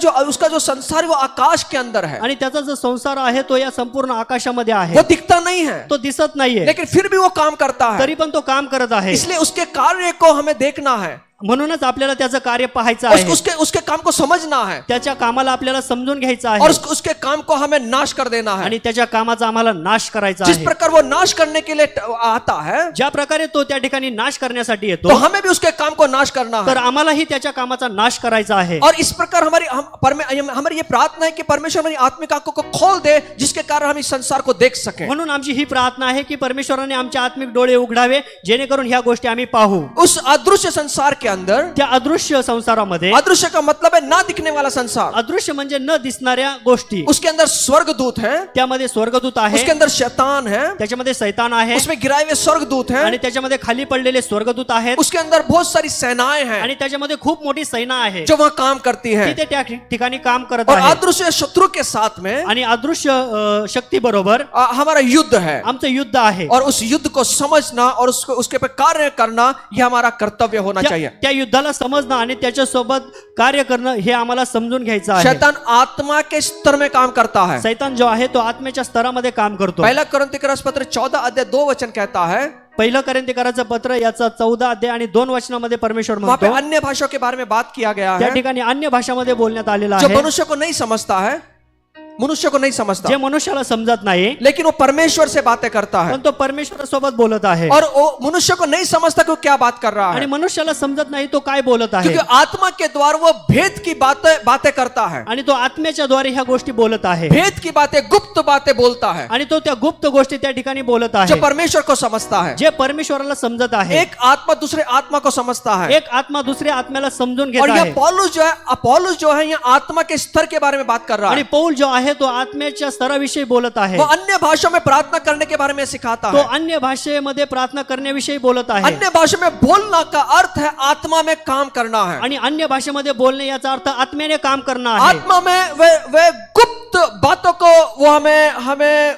जो संसार है वो आकाश के अंदर है, आणि त्याचा जो संसार आहे तो या संपूर्ण आकाशामध्ये आहे. वो दिखता नहीं है, तो दिसत नाहीये, लेकिन फिर भी वो काम करता है। तरी पण तो काम करत आहे. इसलिए उसके कार्य को हमें देखना है, म्हणूनच आपल्याला त्याचं कार्य पाहायचं आहे. उसके काम को समझना है, त्याच्या कामाला आपल्याला समजून घ्यायचं और आहे उसके काम को हमें नाश कर देना है। आणि त्याच्या कामाचा आम्हाला नाश करायचा जिस आहे. प्रकार वो नाश करने के लिए आता है, ज्या प्रकारे तो त्या ठिकाणी नाश करण्यासाठी तो येतो, हमें भी उसके काम को नाश करना तर है। आम्हालाही त्याच्या कामाचा नाश करायचा आहे. और इस प्रकार हमारी ये प्रार्थना है कि परमेश्वर हमारी आत्मिक आंखों को खोल दे, जिसके कारण हम इस संसार को देख सकें। म्हणून आमची ही प्रार्थना आहे की परमेश्वराने आमचे आत्मिक डोळे उघडावे जेणेकरून ह्या गोष्टी आम्ही पाहू. उस अदृश्य संसार के अंदर, त्या अदृश्य संसारामध्ये, अदृश्य का मतलब है ना दिखने वाला संसार, अदृश्य म्हणजे न दिसणाऱ्या गोष्टी, उसके अंदर स्वर्गदूत हैं, त्यामध्ये स्वर्गदूत आहे, उसके अंदर शैतान है, त्याच्यामध्ये सैतान आहे, उसमें गिराए हुए स्वर्गदूत हैं, आणि त्याच्यामध्ये खाली पडलेले स्वर्गदूत आहेत, उसके अंदर बहुत सारी सेनाएं हैं आणि त्याच्यामध्ये खूप मोठी सेना आहे जो वहां काम करती है, ती त्या ठिकाणी काम करत और आहे. अदृश्य शत्रु के साथ में आणि अदृश्य शक्ती बरोबर हमारा युद्ध है, आमचं युद्ध आहे. और उस युद्ध को समझना और उसके पे कार्य करना यह हमारा कर्तव्य होना चाहिए. त्या युद्धाला समजणं आणि त्याच्यासोबत कार्य करणं हे आम्हाला समजून घ्यायचं आहे. शैतान आत्मा के स्तर में काम करता है. सैतान जो आहे तो आत्म्याच्या स्तरामध्ये काम करतो. पहला कोरिन्थियों के पत्र 14:2 कहता है, पहिलं कोरिन्थीकराचं पत्र याचा 14 अध्याय आणि 2 वचनामध्ये परमेश्वर वहां पे म्हणतो, अन्य भाषाओं के बारे में बात किया गया त्या है ठिकाणी अन्य भाषामध्ये बोलण्यात आलेलं जो आहे, मनुष्य को नहीं समझता है, मनुष्य को नहीं समझता, जे मनुष्याला समजत नाही, लेकिन वो परमेश्वर से बातें करता है, पण तो परमेश्वरासोबत बोलत आहे. और वो मनुष्य को नहीं समझता कि वो क्या बात कर रहा आणि है, मनुष्याला समजत नाही तो काय बोलत आहे, क्योंकि आत्मा के द्वारा वो भेद की बातें करता है, आणि तो आत्म्याच्या द्वारे ह्या गोष्टी बोलत आहे, भेद की बातें, गुप्त बातें बोलता है, आणि तो त्या गुप्त गोष्टी त्या ठिकाणी बोलत आहे, जो परमेश्वर को समझता है. जे परमेश्वराला समजत आहे. एक आत्मा दूसरे आत्मा को समझता है, एक आत्मा दुसऱ्या आत्म्याला समजून घेत और आहे. यह पौलुस जो है यह आत्मा के स्तर के बारे में बात कर रहा आणि है. पौल जो आहे तो आत्म्याच्या स्तराविषयी बोलत आहे. वो अन्य भाषा में प्रार्थना करने के बारे में सिखाता तो है. अन्य भाषेमध्ये प्रार्थना करण्याविषयी बोलत आहे. अन्य भाषा में बोलना का अर्थ है आत्मा में काम करना है. आणि अन्य भाषेमध्ये बोलणे याचा अर्थ आत्म्याने काम करणं आहे. आत्मा में वे गुप्त बातों को वो हमें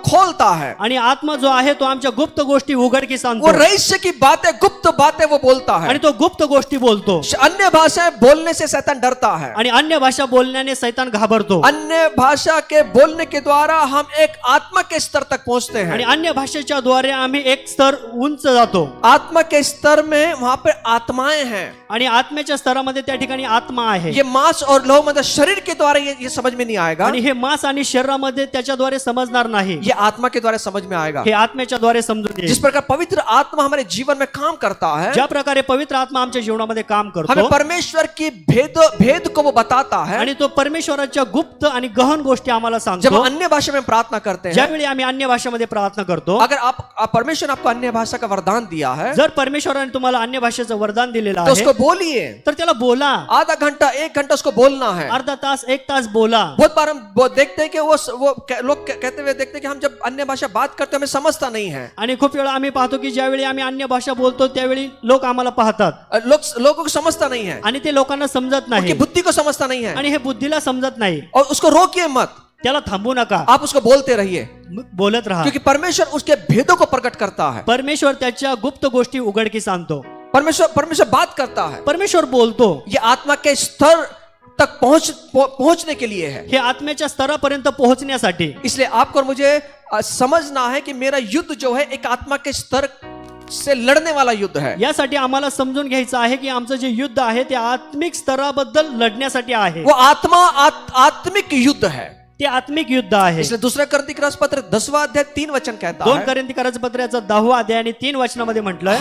खोलता है. आणि आत्मा जो आहे तो आमच्या गुप्त गोष्टी उघडकीस वो आणतो रहस्य की बातें, गुप्त बातें वो बोलता है. आणि तो गुप्त गोष्टी बोलतो. अन्य भाषाएं बोलने से शैतान डरता है. आणि अन्य भाषा बोलण्याने सैतान घाबरतो. अन्य भाषा के बोलने के द्वारा हम एक आत्मा के स्तर तक पहुंचते आणि हैं. अन्य भाषेच्या द्वारे आम्ही एक स्तर उंच जातो. आत्मा के स्तर में वहां पे आत्माएं हैं. आणि आत्म्याच्या स्तरामध्ये त्या ठिकाणी आत्मा आहे. ये मांस और लोह मतलब शरीर के द्वारा ये समझ में नहीं आएगा. आणि हे मांस आणि शरीरामध्ये त्याच्याद्वारे समजणार नाही. ये आत्मा के द्वारा समझ में आएगा. हे आत्म्याच्या द्वारे समजून येईल. जिस प्रकार पवित्र आत्मा हमारे जीवन में काम करता है, ज्या प्रकारे पवित्र आत्मा आमच्या जीवनामध्ये काम हमें करतो परमेश्वर की भेद को वो बताता है. आणि तो परमेश्वराच्या गुप्त आणि गहन गोष्टी आम्हाला जब सांगतो. हम अन्य भाषा में प्रार्थना करते हैं, ज्यावेळी आम्ही अन्य भाषेमध्ये प्रार्थना करतो, अगर परमेश्वर ने आपको अन्य भाषा का वरदान दिया है जर परमेश्वराने तुम्हाला अन्य भाषेचं वरदान दिलेलं तो आहे उसको बोलिए. तर त्याला बोला. आधा घंटा 1 घंटा उसको बोलना है. अर्धा तास 1 तास बोला. बहुत बार हम देखते हैं कि वो लोग कहते हुए देखते हैं कि हम जब अन्य भाषा बात करते हैं हमें समझता नहीं है. आणि खूप वेळा आम्ही पाहतो की ज्यावेळी आम्ही अन्य भाषा बोलतो त्यावेळी लोक आम्हाला पाहतात लोगों को समझता नहीं है, आणि ते लोकांना समजत उनकी नाही बुद्धि को समझता नहीं है. आणि हे बुद्धीला समजत नाही. और उसको रोकिए मत, त्याला थांबू नका, आप उसको बोलते रहिए, बोलत राहा. क्योंकि परमेश्वर उसके भेदों को प्रकट करता है. परमेश्वर त्याच्या गुप्त गोष्टी उघडकीस आणतो. परमेश्वर बात करता है. परमेश्वर बोलतो. ये आत्मा के स्तर तक पहुंचने के लिए है. हे आत्म्याच्या स्तरापर्यंत पोहोचण्यासाठी. इसलिए आपको और मुझे समझना है कि मेरा युद्ध जो है एक आत्मा के स्तर से लड़ने वाला युद्ध है. यासाठी आम्हाला समजून घ्यायचं आहे की आमचं जे युद्ध आहे ते आत्मिक स्तराबद्दल लढण्यासाठी आहे. वो आत्मिक युद्ध है. ते आत्मिक युद्ध आहे. इसलिए दूसरा कोरिन्थियों के पत्र 10वां अध्याय 3 वचन कहता 2 है, कोरिन्थीकराचं पत्र याचा 10वा अध्याय आणि 3 वचनामध्ये म्हटलंय,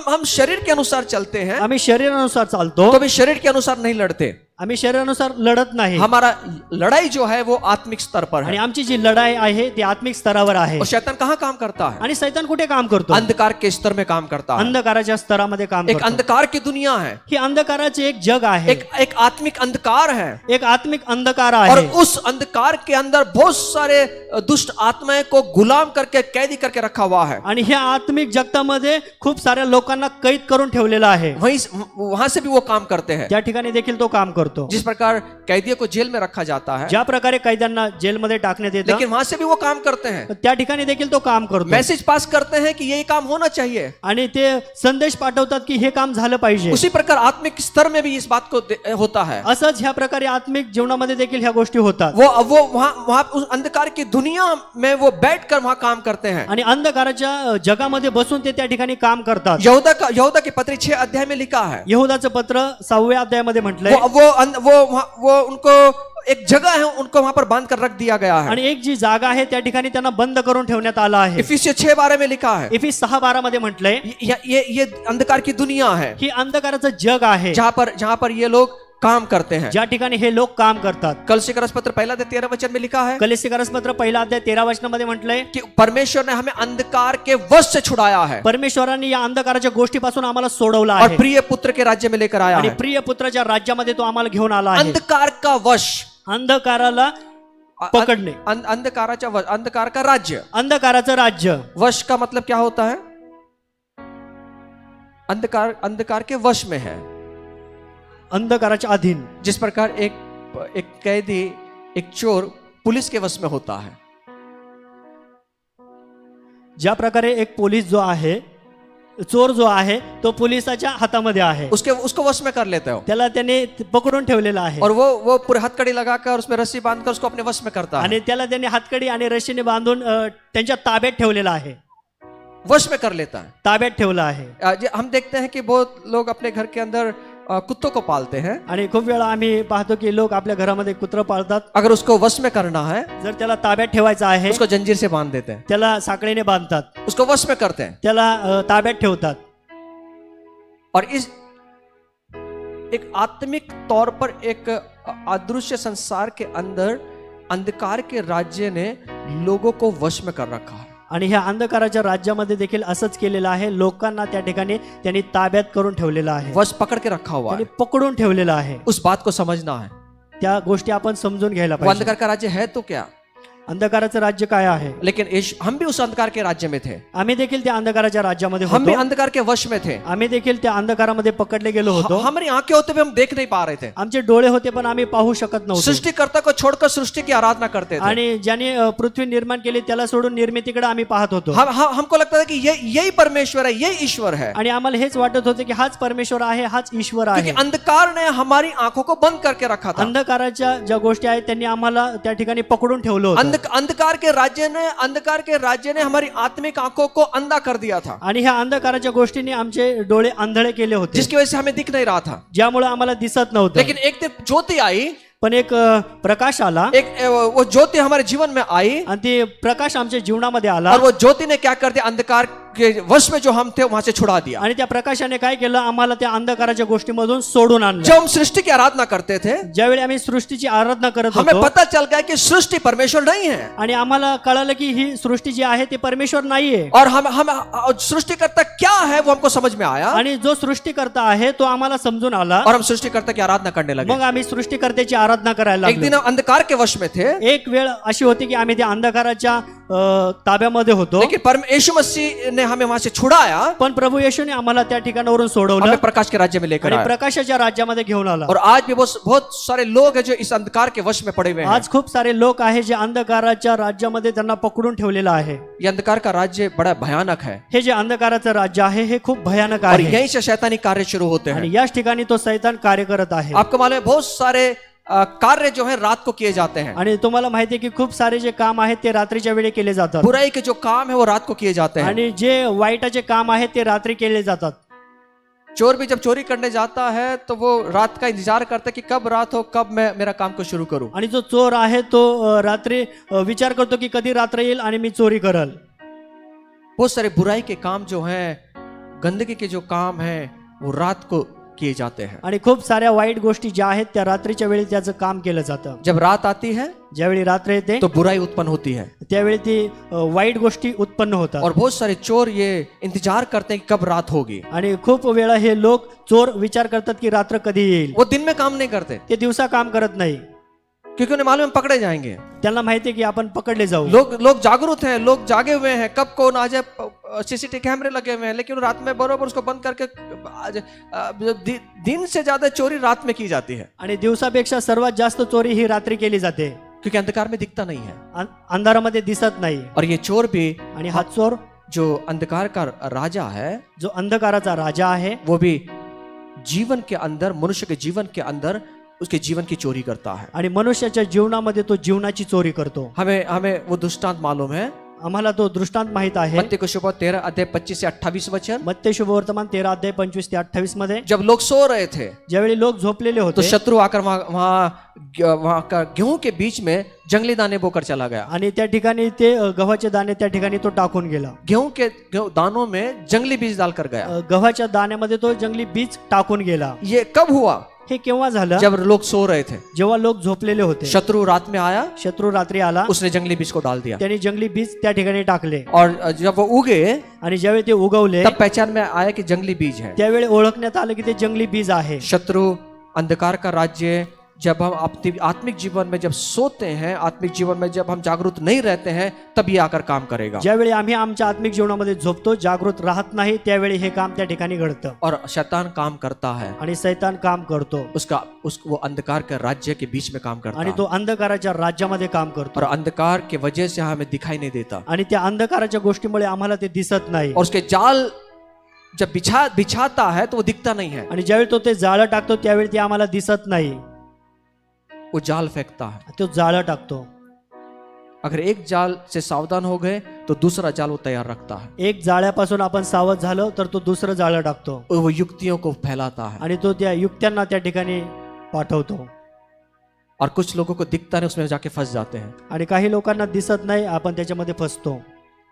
हम शरीर के अनुसार चलते हैं आम्ही शरीरानुसार चालतो, तो भी शरीर के अनुसार नहीं लड़ते. आम्ही शरीरानुसार लढत नाही. हमारा लड़ाई जो है वो आत्मिक स्तर पर आणि है. आमची जी लढाई आहे ती आत्मिक स्तरावर आहे. और शैतान कहाँ काम करता है? आणि सैतान कुठे काम करतो? अंधकार के स्तर में काम करता है. अंधकाराच्या स्तरामध्ये काम एक करतो. अंधकार की दुनिया है. ही अंधकाराचे एक जग आहे. एक आत्मिक अंधकार है. एक आत्मिक अंधकार और आहे. उस अंधकार के अंदर बहुत सारे दुष्ट आत्माएं को गुलाम करके कैदी करके रखा हुआ है. आणि ह्या आत्मिक जगतामध्ये खूप साऱ्या लोकांना कैद करून ठेवलेला आहे. वहां से भी वो काम करते हैं. त्या ठिकाणी देखील तो काम करतो. जिस प्रकार कैदियों को जेल में रखा जाता है, ज्या प्रकारे कैद्यांना जेलमध्ये टाकण्यात येतं, लेकिन वहां से भी वो काम करते हैं. त्या ठिकाणी देखील तो काम करतो. मैसेज पास करते हैं कि ये काम होना चाहिए. आणि ते संदेश पाठवतात की हे काम झालं पाहिजे. उसी प्रकार आत्मिक स्तर में भी इस बात को होता है. असंच ह्या प्रकारे आत्मिक जीवनामध्ये देखील ह्या गोष्टी होतात. वो वहां उस अंधकार की दुनिया में वो बैठकर वहां काम करते हैं. आणि अंधकाराच्या जगामध्ये बसून ते त्या ठिकाणी काम करतात. यहूदा के पत्र 6 अध्याय में लिखा है, यहूदाचं पत्र 6व्या अध्यायामध्ये म्हटलंय, वो उनको एक जगह है, उनको वहां पर बांध कर रख दिया गया है. आणि एक जी जागा आहे त्या ठिकाणी त्यांना बंद करून ठेवण्यात आलं आहे. इफिसियों 6:12 में लिखा है, इफिस 6:12 मध्ये म्हटलंय, ये अंधकार की दुनिया है ही अंधकाराचं जग आहे, जहां पर ये लोग काम करते हैं। ज्या ठिकाणी हे लोक काम करतात. कलसी का पत्र पहला अध्याय 13 वचन में लिखा है कलीसिया करसपत्र पहिला अध्याय 13 वचनामध्ये म्हटलंय कि परमेश्वर ने हमें अंधकार के वश से छुड़ाया है परमेश्वराने या अंधकाराच्या गोष्टीपासून आम्हाला सोडवलं और आहे प्रिय पुत्र के राज्य में लेकर आया आणि है। प्रिय पुत्राच्या राज्यामध्ये तो आम्हाला घेऊन आला आहे. अंधकार का वश, अंधकाराला पकडणे, अंधकार का राज्य। अंधकाराचं राज्य. वश का मतलब क्या होता है? अंधकार के वश में है। अंधकाराच्या अधीन. जिस प्रकार एक कैदी, एक चोर पुलिस के वश में होता है, ज्या प्रकारे एक पोलीस जो आहे, चोर जो आहे तो पोलिसाच्या हातामध्ये आहे, उसको वश में कर लेते हो त्याला त्याने पकडून ठेवलेला आहे और वो पूरे हथकड़ी लगाकर उसमें रस्सी बांधकर उसको अपने वश में करता है, आणि त्याला त्याने हातकडी आणि रस्सीने बांधून त्यांच्या ताब्यात ठेवलेला आहे, वश में कर लेता है, ताब्यात ठेवला आहे. हम देखते हैं कि बहुत लोग अपने घर के अंदर कुत्तों को पालते हैं आणि खूप वेळा आम्ही पाहतो की लोक आपल्या घरामध्ये कुत्र पाळतात. अगर उसको वश में करना है जर त्याला ताब्यात ठेवायचं आहे उसको जंजीर से बांध देते हैं, त्याला साखळीने बांधतात, उसको वश में करते हैं त्याला ताब्यात ठेवतात. और इस एक आत्मिक तौर पर एक अदृश्य संसार के अंदर अंधकार के राज्य ने लोगों को वश में कर रखा है. आणि ह्या अंधकाराच्या राज्यामध्ये देखील असंच केलेलं आहे. लोकांना त्या ठिकाणी त्यांनी ताब्यात करून ठेवलेलं आहे, वश पकड़ के रखा हुआ त्यांनी है. पकडून ठेवलेलं आहे. उस बात को समझना है. त्या गोष्टी आपण समजून घ्यायला वो पाहिजे. अंधकार का राज्य है तो क्या, अंधकाराचं राज्य काय आहे? लेकिन हम भी उस अंधकार के राज्य में थे, आम्ही देखील त्या अंधकाराच्या राज्यामध्ये हम भी होतो. अंधकार के वश में थे. आम्ही देखील त्या अंधकारामध्ये पकडले गेलो होतो. हमारी आंखें होते हुए हम देख नहीं पा रहे थे. आमचे डोळे होते पण आम्ही पाहू शकत नव्हतो. सृष्टिकर्ता को छोड़कर सृष्टि की आराधना करते थे. आणि ज्याने पृथ्वी निर्माण केली त्याला सोडून निर्मितीकडे आम्ही पाहत होतो. हमको लगता था कि यही परमेश्वर है, यही ईश्वर है, आणि आम्हाला हेच वाटत होते की हाच परमेश्वर आहे, हाच ईश्वर आहे. क्योंकि अंधकार ने हमारी आंखों को बंद करके रखा था. अंधकाराच्या ज्या गोष्टी आहेत त्यांनी आम्हाला त्या ठिकाणी पकडून ठेवलं होतं. अंधकार के राज्य ने हमारी आत्मिक आंखों को अंधा कर दिया था, आणि ह्या अंधकाराच्या गोष्टीने आमचे डोळे आंधळे केले होते, जिसकी वजह से हमें दिख नहीं रहा था. ज्यामुळे आम्हाला दिसत नव्हतं. लेकिन एक दिन ज्योति आई, पण एक प्रकाश आला, वो ज्योति हमारे जीवन में आई आणि ते प्रकाश आमच्या जीवनामध्ये आला. और वो ज्योति ने क्या कर दिया, अंधकार के वश में जो हम थे वहां से छुड़ा दिया. आणि त्या प्रकाशाने काय केलं, आम्हाला त्या अंधकाराच्या गोष्टीमधून सोडून आणलं. जब हम सृष्टि की आराधना करते थे, ज्यावेळी आम्ही सृष्टीची आराधना करत हमें होतो, पता चल गया कि सृष्टि परमेश्वर नहीं है. आणि आम्हाला कळालं की ही सृष्टी जी आहे ती परमेश्वर नाहीये. और हम सृष्टिकर्ता क्या है वो हमको समझ में आया, आणि जो सृष्टीकर्ता आहे तो आम्हाला समजून आला. और हम सृष्टिकर्ता की आराधना करने लगे. मग आम्ही सृष्टीकर्त्याची आराधना करायला एक लागलो. दिन हम अंधकार के वश में थे, एक वेळ अशी होती की आम्ही त्या अंधकाराच्या ताब्यामध्ये होतो, लेकिन यीशु मसीह ने हमें वहां से छुड़ाया, पण प्रभू येशूने आम्हाला त्या ठिकाणावरून सोडवलं हमें प्रकाश के राज्य में लेकर आणि आया. प्रकाशाच्या राज्यामध्ये घेऊन आला. और आज भी बहुत सारे लोग हैं जो इस अंधकार के वश में पड़े हुए हैं. आज खूप सारे लोक आहेत जे अंधकाराच्या राज्यामध्ये त्यांना पकडून ठेवलेलं आहे. ये अंधकार का राज्य बड़ा भयानक है, हे जे अंधकाराचं राज्य आहे हे खूप भयानक और आहे, यहीं से शैतानी कार्य शुरू होते आणि हैं. याच ठिकाणी तो शैतान कार्य करत आहे. आपको मालूम है बहुत सारे कार्य जो है रात को किए जाते हैं. आणि तुम्हाला माहिती आहे की खूप सारे जे काम आहेत ते रात्रीच्या वेळी केले जातात, बुराई के जो काम है वो रात को किए जाते हैं. आणि जे वाईटाचे काम आहेत ते रात्री केले जातात. चोर भी जब चोरी करने जाता है तो वो रात का इंतजार करता है कि कब रात हो, कब मैं मेरा काम को शुरू करूं. आणि जो चोर आहे तो रात्री विचार करतो की कधी रात्र येईल आणि मी चोरी करल. बहुत सारे बुराई के काम जो हैं, गंदगी के जो काम हैं वो रात को किए जाते हैं. आणि खूप साऱ्या वाईट गोष्टी ज्या आहेत त्या रात्रीच्या वेळी त्याचं काम केलं जातं. जब रात आती है ज्यावेळी रात्र येते तो बुराई उत्पन्न होती है, त्यावेळी ती वाईट गोष्टी उत्पन्न होतात. और बहुत सारे चोर ये इंतजार करते हैं कि कब रात होगी. आणि खूप वेळा हे लोक चोर विचार करतात की रात्र कधी येईल. वो दिन में काम नहीं करते ते दिवसा काम करत नाही, क्योंकि उन्हें मालूम है पकड़े जाएंगे. त्यांना माहिती आहे की आपण पकडले जाऊ. लोग जागरूक हैं, लोग जागे हुए हैं, कब कौन आ जाए. सीसीटीवी कैमरे लगे हुए हैं, लेकिन रात में बरोबर उसको बंद करके दिन से ज्यादा चोरी रात में की जाती है, आणि दिवसापेक्षा सर्वात जास्त चोरी ही रात्री केली जाते, क्योंकि अंधकार में दिखता नहीं है. अंधारामध्ये दिसत नाही. और ये चोर भी, आणि हा चोर जो अंधकार का राजा है, जो अंधकाराचा राजा आहे, वो भी जीवन के अंदर, मनुष्य के जीवन के अंदर उसके जीवन की चोरी करता है. आणि मनुष्याच्या जीवनामध्ये तो जीवनाची चोरी करतो. हमें वो दृष्टांत मालूम है. आम्हाला तो दृष्टांत माहित आहे. मत्ती को शुभ 13 अध्याय 25 से 28 वचन. मत्ती शुभवर्तमान 13 अध्याय 25 ते 28 मध्ये, जब लोग सो रहे थे ज्यावेळी लोक झोपलेले तो होते, शत्रु आकर वहां का गेहूं के बीच में जंगली दाने बोकर चला गया. आणि त्या ठिकाणी ते गव्हाचे दाणे त्या ठिकाणी तो टाकून गेला. गेहूं के दानों में जंगली बीज डालकर गया. गव्हाच्या दाण्यामध्ये तो जंगली बीज टाकून गेला. ये कब हुआ? हे केव्हा झालं? जब लोग सो रहे थे, जेव्हा लोक झोपलेले होते. शत्रु रात में आया, शत्रू रात्री आला, उसने जंगली बीज को डाल दिया, त्यांनी जंगली बीज त्या ठिकाणी टाकले और जब वो उगे आणि ज्यावेळी ते उगवले तब पहचान में आया कि जंगली बीज है। त्यावेळी ओळखण्यात आलं की ते जंगली बीज आहे. शत्रु अंधकार का राज्य, जब हम अपने आत्मिक जीवन में जब सोते हैं, आत्मिक जीवन में जब हम जागरूक नहीं रहते हैं, तब ये आकर काम करेगा। ज्यावेळी आम्ही आमच्या आत्मिक जीवनामध्ये झोपतो, जागृत राहत नाही, त्यावेळी हे काम त्या ठिकाणी घडतं और शैतान काम करता है, आणि शैतान काम करतो वो अंधकार के राज्य के बीच में काम करता आणि है, तो अंधकाराच्या राज्यामध्ये काम करतो और अंधकार के वजह से हमें दिखाई नहीं देता, आणि त्या अंधकाराच्या गोष्टीमुळे आम्हाला ते दिसत नाही. और उसके जाल जब बिछाता है तो वो दिखता नहीं है, आणि ज्यावेळी तो ते जाळं टाकतो त्यावेळी ते आम्हाला दिसत नाही, वो जाल फेंकता है। तो जाळं टाकतो. अगर एक जाल से सावधान हो गए तो दूसरा जाल वो तैयार रखता है, एक जाळ्यापासून आपण सावध झालो तर तो दुसरं जाळं टाकतो और वो युक्तियों को फैलाता है, आणि तो त्या युक्त्यांना त्या ठिकाणी पाठवतो. और कुछ लोगों को दिखता नहीं, उसमें जाके फंस जाते हैं, आणि काही लोकांना दिसत नाही, आपण त्याच्यामध्ये फसतो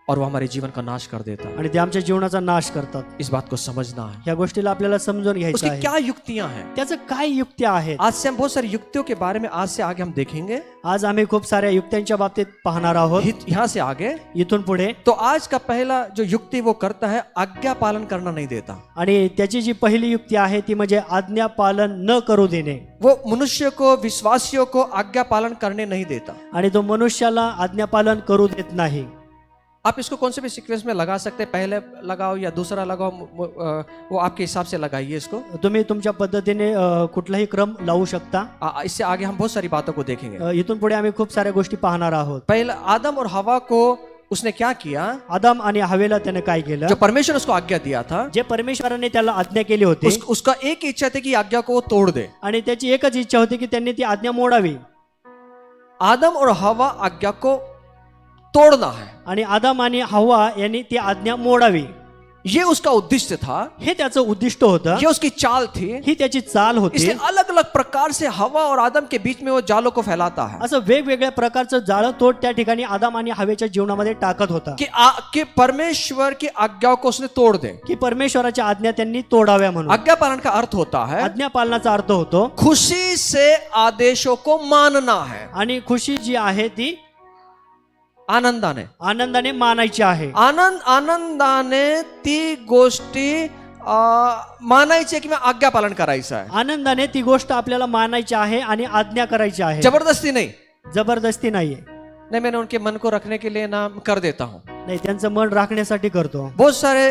और वो हमारे जीवन का नाश कर देता है। आणि ते आमच्या जीवनाचा नाश करतात. इस बात को समझना है, ह्या गोष्टीला आपल्याला समजून घ्यायचं उसकी आहे. क्या युक्तियां हैं। त्याचं काय युक्त्या आहेत? आज से हम बहुत सारी युक्तियों के बारे में आज से आगे हम देखेंगे, आज आम्ही खूप साऱ्या युक्त्यांच्या बाबतीत पाहणार आहोत यहाँ से आगे। इथून पुढे. तो आज का पहला जो युक्ति वो करता है, आज्ञा पालन करना नहीं देता। आणि त्याची जी पहिली युक्ती आहे ती म्हणजे आज्ञा पालन न करू देणे. वो मनुष्य को, विश्वासियों को आज्ञा पालन करने नहीं देता। आणि तो मनुष्याला आज्ञा पालन करू देत नाही. आप इसको कौन से भी सीक्वेंस में लगा सकते हैं, पहले लगाओ या दूसरा लगाओ, वो आपके हिसाब से लगाइए इसको। तुम्ही तुमच्या पद्धतीने कुठलाही क्रम लावू शकता. इससे आगे हम बहुत सारी बातों को देखेंगे। इथून पुढे आम्ही खूप साऱ्या गोष्टी पाहणार आहोत. पहले आदम और हवा को उसने क्या किया, आदम आणि हवेला त्याने काय केलं? जो परमेश्वर उसको आज्ञा दिया था, जे परमेश्वराने त्याला आज्ञा केली होती, उसका एक इच्छा थी कि आज्ञा को वो तोड़ दे। आणि त्याची एकच इच्छा होती की त्यांनी ती आज्ञा मोडावी. आदम और हवा आज्ञा को तोड़ना है, आणि आदम आणि हव्वा यांनी ती आज्ञा मोडावी. ये उसका उद्देश्य था, हे त्याचं उद्दिष्ट होतं, ये उसकी चाल थी। ही त्याची चाल होती. इसलिए अलग अलग प्रकार से हवा और आदम के बीच में वो जालों को फैलाता है, असं वेगवेगळ्या प्रकारचं जाळं तो त्या ठिकाणी आदम आणि हवेच्या जीवनामध्ये टाकत होता कि परमेश्वर की आज्ञाओं को उसने तोड़ दे। की परमेश्वराच्या आज्ञा त्यांनी तोडाव्या म्हणून. आज्ञा पालन का अर्थ होता है आज्ञा पालनाचा अर्थ होतो खुशी से आदेशों को मानना है, आणि खुशी जी आहे ती आनंदाने मानायची आहे. आनंदाने ती गोष्टी मानायची की मैं आज्ञा पालन करायचं आहे. आनंदाने ती गोष्ट आपल्याला मानायची आहे आणि आज्ञा करायची आहे. जबरदस्ती नहीं, जबरदस्ती नाहीये. नहीं, मैंने उनके मन को रखने के लिए ना कर देता हूं। नाही, त्यांचं मन राखण्यासाठी करतो. बहुत सारे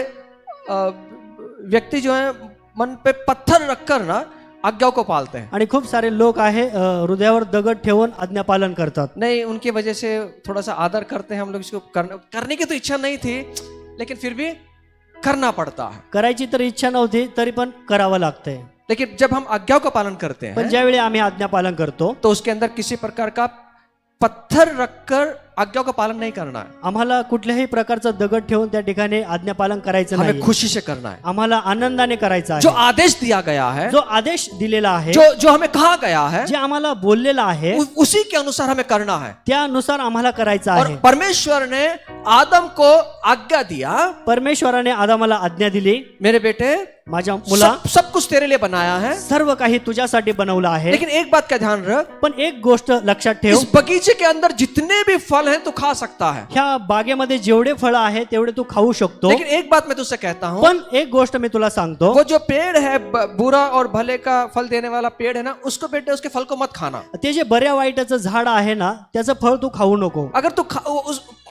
व्यक्ति जो है मन पे पत्थर रखकर ना आज्ञाओं को पालते हैं। आणि खूप सारे लोक आहे हृदयावर दगड ठेवून आज्ञा पालन करतात. नहीं, उनकी वजह से थोड़ा सा आदर करते हैं हम लोग, इसको करने की तो इच्छा नहीं थी, लेकिन फिर भी करना पड़ता है। करायची तर इच्छा नव्हती तरी पण करावं लागतंय. लेकिन जब हम आज्ञाओं का पालन करते पण हैं ज्यावेळी आम्ही आज्ञा पालन करतो तो उसके अंदर किसी प्रकार का पत्थर रखकर आज्ञाओं का पालन नहीं करना है, आम्हाला कुठल्याही प्रकारचा दगड ठेवून त्या ठिकाणी आज्ञा पालन करायचं हमें नाही. खुशी से करना है। आम्हाला आनंदाने करायचं जो आहे. आदेश दिया गया है, जो आदेश दिलेला आहे, जो हमें कहा गया है, जे आम्हाला बोललेलं आहे उसी के अनुसार हमें करना है। त्यानुसार आम्हाला करायचं और आहे. परमेश्वर ने आदम को आज्ञा दिया, परमेश्वराने आदमाला आज्ञा दिली, मेरे बेटे माझ्या मुला सब कुछ तेरे लिए बनाया है, सर्व काही तुझ्यासाठी बनवलं आहे. लेकिन एक बात का ध्यान रख, पण एक गोष्ट लक्षात ठेव, इस बगीचे के अंदर जितने भी फल हैं तू खा सकता है, ह्या बागेमध्ये जेवढे फळं आहेत तेवढे तू खाऊ शकतो. लेकिन एक बात मैं तुझसे कहता हूं, पण एक गोष्ट मी तुला सांगतो, वो जो पेड़ है बुरा और भले का फल देने वाला पेड़ है ना, उसको बेटे उसके फल को मत खाना। ते जे बऱ्या वाईटाचं झाड आहे ना त्याचं फळ तू खाऊ नको. अगर तू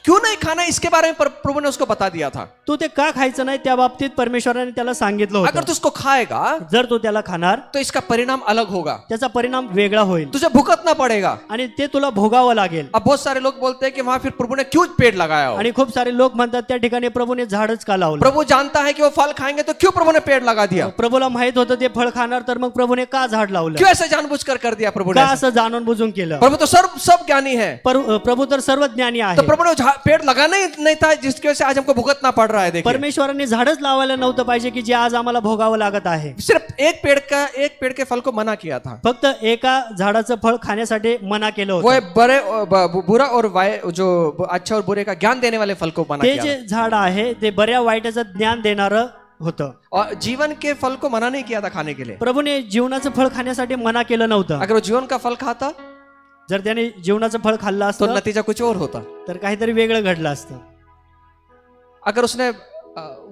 क्यों नहीं खाना, इसके बारे में प्रभु ने उसको बता दिया था। तू ते का खायचं नाही त्या बाबतीत परमेश्वराने त्याला सांगितलं अगर होतं. तू उसको खाएगा जर तू त्याला खाणार तो इसका परिणाम अलग होगा, त्याचा परिणाम वेगळा होईल तुझे भुगतना पड़ेगा। आणि ते तुला भोगावं लागेल. अब बहुत सारे लोग बोलते हैं कि वहां फिर प्रभु ने क्यों पेड़ लगाया हो। आणि खूप सारे लोक म्हणतात त्या ठिकाणी प्रभूने झाडच का लावलं. प्रभु जानता है कि वो फल खाएंगे तो क्यों प्रभु ने पेड़ लगा दिया, प्रभूला माहित होतं ते फळ खाणार, तर मग प्रभूने का झाड लावलं, क्यों ऐसे जानबूझकर कर दिया प्रभु का ने। असं जाणून बुजून केलं. प्रभु तो सब ज्ञानी है, प्रभू तर सर्वज्ञानी तो आहे. प्रभु ने पेड़ लगाना ही नहीं था, जिसकी वजह से आज हमको भुगतना पड़ रहा है। देखिए, परमेश्वराने झाडच लावायला नव्हतं पाहिजे की जे आज आम्हाला भोगावं लागत आहे. सिर्फ एक पेड़ के फल को मना किया था, फक्त एका झाडाचं फळ खाण्यासाठी मना केलं वो होतं. बुरा और जो अच्छा और बुरे का ज्ञान देने वाले फल को मना ते किया। जे झाड आहे ते बऱ्या वाईटाचं ज्ञान देणारं होतं. और जीवन के फल को मना नहीं किया था खाने के लिए. प्रभूने जीवनाचं फळ खाण्यासाठी मना केलं नव्हतं. अगर वो जीवन का फल खाता जर त्याने जीवनाचं फळ खाल्लं तो असतं नतीजा कुछ और होता. तर काहीतरी वेगळं घडलं असतं. अगर उसने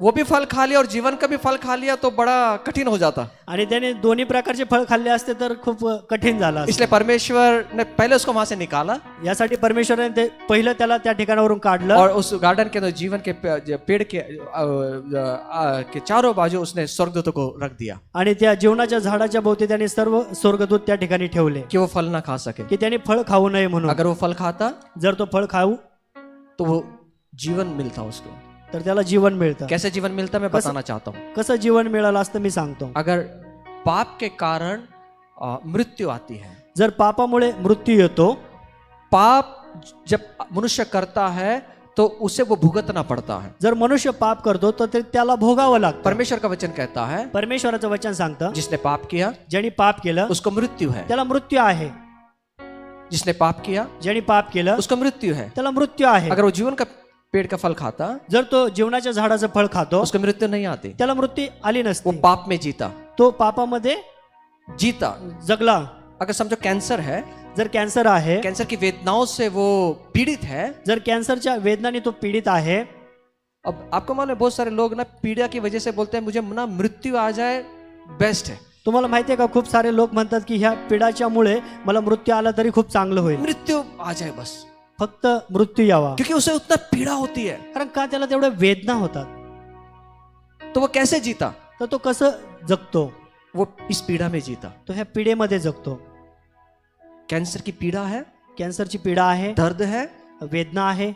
वो भी फल खा लिया और जीवन का भी फल खा लिया तो बड़ा कठिन हो जाता. आणि त्याने दोन्ही प्रकारचे फळ खाल्ले असते तर खूप कठीण झालं असतं. इसलिए परमेश्वर ने पहले उसको वहां से निकाला यासाठी परमेश्वराने ते पहिलं त्याला त्या ठिकाणावरून काढलं और उस गार्डन के अंदर जीवन के पेड़ के चारों बाजू उसने स्वर्गदूतों को रख दिया आणि त्या जीवनाच्या झाडाच्या भोवती त्याने सर्व स्वर्गदूत त्या ठिकाणी ठेवले कि वो फल ना खा सके. की त्याने फळ खाऊ नये म्हणून. अगर वो फल खाता जर तो फळ खाऊ तो वो जीवन मिलता उसको. तर त्याला जीवन मिळतं. कैसे जीवन मिलता मैं बताना चाहता हूँ. कसं जीवन मिळालं असतं मी सांगतो. अगर पाप के कारण मृत्यु आती है, जर पापामुळे मृत्यू येतो, पाप जब मनुष्य करता है तो उसे वो भुगतना पड़ता है. जर मनुष्य पाप करतो तर ते त्याला भोगावं लागतं. परमेश्वर का वचन कहता है परमेश्वराचं वचन सांगतं जिसने पाप किया ज्यांनी पाप केलं उसको मृत्यु है. त्याला मृत्यू आहे. जिसने पाप किया ज्यांनी पाप केलं उसको मृत्यु है. त्याला मृत्यू आहे. अगर वो जीवन का पेड़ का फल खाता जर तो जीवनाच्या झाडाचं फळ खातो उसको मृत्यु नहीं आती. त्याला मृत्यू आली वो नसते. पाप में जीता तो पापामध्ये जीता. जगला. अगर समझो कैंसर है, जर कॅन्सर आहे, कैंसर की वेदनाओं से वो पीड़ित है. जर कॅन्सरच्या वेदनाने तो पीडित आहे. अब आपको मालूम है बहुत सारे लोग ना पीड़ा की वजह से बोलते हैं मुझे ना मृत्यु आ जाए बेस्ट है. तुम्हाला माहिती आहे का खूप सारे लोक म्हणतात की ह्या पिडाच्यामुळे मला मृत्यू आला तरी खूप चांगलं होईल. मृत्यु आ जाए बस, फक्त मृत्यू यावा. क्योंकि उसे उतना पीड़ा होती है. कारण का त्याला तेवढ्या वेदना होतात. तो वो कैसे जीता? तर तो कसं जगतो? वो इस पीड़ा में जीता. तो ह्या पिढेमध्ये जगतो. कैंसर की पीड़ा है, कॅन्सरची पीडा आहे, दर्द है, वेदना आहे,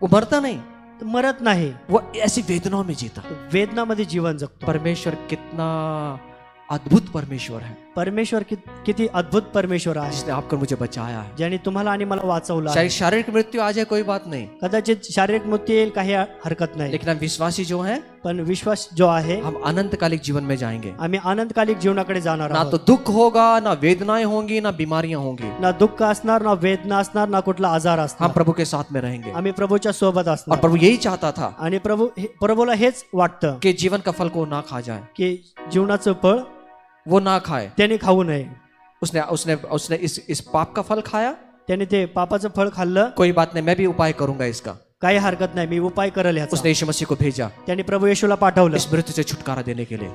वो मरता नहीं, तो मरत नाही. वो ऐसी वेदनाओं में जीता. तो वेदनामध्ये जीवन जगतो. परमेश्वर कितना अद्भुत परमेश्वर है परमेश्वर किती अद्भुत परमेश्वर आहे जिसने आपको मुझे बचाया है. ज्याने तुम्हाला आणि मला वाचवलं आहे. शारीरिक मृत्यू आ जाए कोई बात नहीं, कदाचित शारीरिक मृत्यू येईल, काही हरकत नाही. लेकिन हम विश्वासी जो हैं पण विश्वास जो आहे हम अनंतकालिक जीवन में जाएंगे. आम्ही अनंतकालिक जीवनाकडे जाणार ना आहोत. तो दुख होगा, ना वेदनाएं होंगी, ना बीमारियां होंगी. ना दुःख असणार, ना वेदना असणार, ना कुठला आजार हम असणार. प्रभु के साथ में रहेंगे. आम्ही प्रभूच्या सोबत और असणार. प्रभु यही चाहता था आणि प्रभूला हेच वाटतं कि जीवन का फल को ना खा जाए, की जीवनाचं फळ वो ना खाए. त्याने खाऊ नये. उसने उसने उसने इस पाप का फल खाया. त्याने ते पापाचं फळ खाल्लं. कोई बात नहीं, मैं भी उपाय करूंगा इसका. काही हरकत नाही, मी उपाय करेल ह्याचा. उसने यीशु मसीह को भेजा त्याने प्रभू येशूला पाठवलं इस मृत्यु से छुटकारा देने के लिए,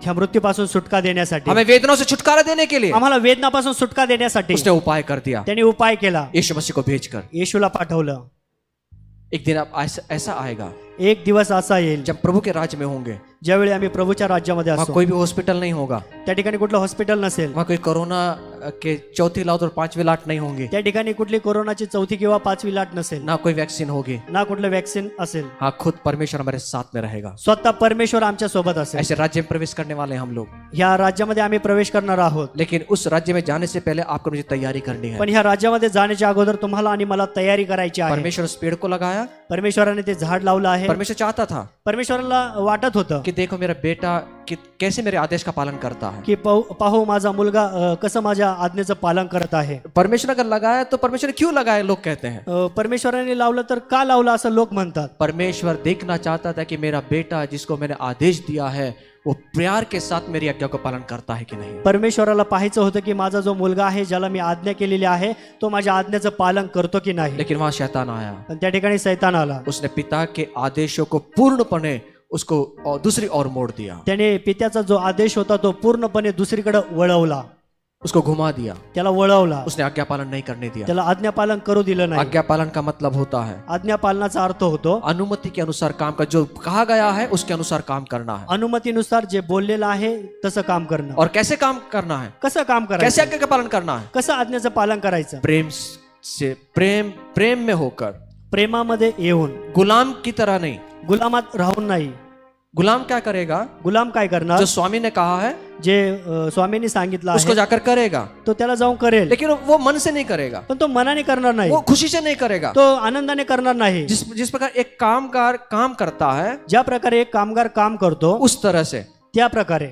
ह्या मृत्यूपासून सुटका देण्यासाठी, हमें वेदनाओं से छुटकारा देने के लिए. आम्हाला वेदनापासून सुटका देण्यासाठी उसने उपाय कर दिया त्याने उपाय केला. यीशु मसीह को भेजकर. येशूला पाठवलं. एक दिन अब ऐसा आएगा एक दिवस असा येईल जब प्रभु के राज्य में होंगे, ज्यावेळी आम्ही प्रभूच्या राज्यामध्ये वहां असू. कोई भी हॉस्पिटल नहीं होगा, त्या ठिकाणी कुठलं हॉस्पिटल नसेल. वहां कोई कोरोना के चौथी लाट और पांचवी लाट नहीं होंगी, त्या ठिकाणी कुठली कोरोनाची चौथी किंवा पाचवी लाट नसेल. ना कोई वैक्सीन होगी. ना कुठलं वॅक्सिन असेल. हाँ, खुद परमेश्वर हमारे साथ में रहेगा. स्वतः परमेश्वर आमच्या सोबत असेल. ऐसे राज्य में प्रवेश करने वाले हैं हम लोग. ह्या राज्यामध्ये आम्ही प्रवेश करणार आहोत. लेकिन उस राज्य में जाने से पहले आपको मुझे तैयारी करनी है. पण ह्या राज्यामध्ये जाण्याच्या अगोदर तुम्हाला आणि मला तयारी करायची आहे. परमेश्वर उस पेड़ को लगाया. परमेश्वराने ते झाड लावलं आहे. परमेश्वर चाहता था परमेश्वराला वाटत होतं कि देखो मेरा बेटा कैसे मेरे आदेश का पालन करता है. की पाहू माझा मुलगा कसं माझ्या आज्ञेचं पालन करत आहे. परमेश्वर अगर लगाया तो परमेश्वर ने क्यों लगाया, लोग कहते हैं. परमेश्वराने लावलं तर का लावलं असं लोक म्हणतात. परमेश्वर देखना चाहता था कि मेरा बेटा जिसको मैंने आदेश दिया है वो प्यार के साथ मेरी आज्ञा को पालन करता है कि नहीं. परमेश्वराला पाहायचं होतं की माझा जो मुलगा आहे ज्याला मी आज्ञा केलेली आहे तो माझ्या आज्ञेचं पालन करतो की नाही. लेकिन वहां शैतान आया. पण त्या ठिकाणी सैतान आला. उसने पिता के आदेशों को पूर्णपणे उसको दूसरी ओर मोड़ दिया. त्याने पित्याचा जो आदेश होता तो पूर्णपणे दुसरीकडे वळवला. उसको घुमा दिया. त्याला वळवला. उसने आज्ञा पालन नहीं करने दिया. त्याला आज्ञा पालन करू दिलं नाही. आज्ञा पालन का मतलब होता है आज्ञा पालनाचा अर्थ होतो अनुमति के अनुसार काम का, जो कहा गया है उसके अनुसार काम करना है. अनुमतीनुसार जे बोललेलं आहे तसं काम करणं. और कैसे काम करना है, कसं काम कैसे करायचं, आज्ञा का पालन करना है. कसं आज्ञेचं पालन करायचं. प्रेम से, प्रेम में होकर, प्रेमामध्ये येऊन, गुलाम की तरह नहीं. गुलामात राहून नाही. गुलाम क्या करेगा, गुलाम काय करणार, जो स्वामी ने कहा है जे स्वामींनी सांगितलं उसको आहे जाकर करेगा. तो त्याला जाऊन करेल. लेकिन वो मन से नहीं करेगा, पण तो मनाने करणार नाही. वो खुशी से नहीं करेगा. तो आनंदाने करणार नाही. जिस प्रकार एक कामगार काम करता है ज्या प्रकारे एक कामगार काम करतो उस तरह से. त्या प्रकारे.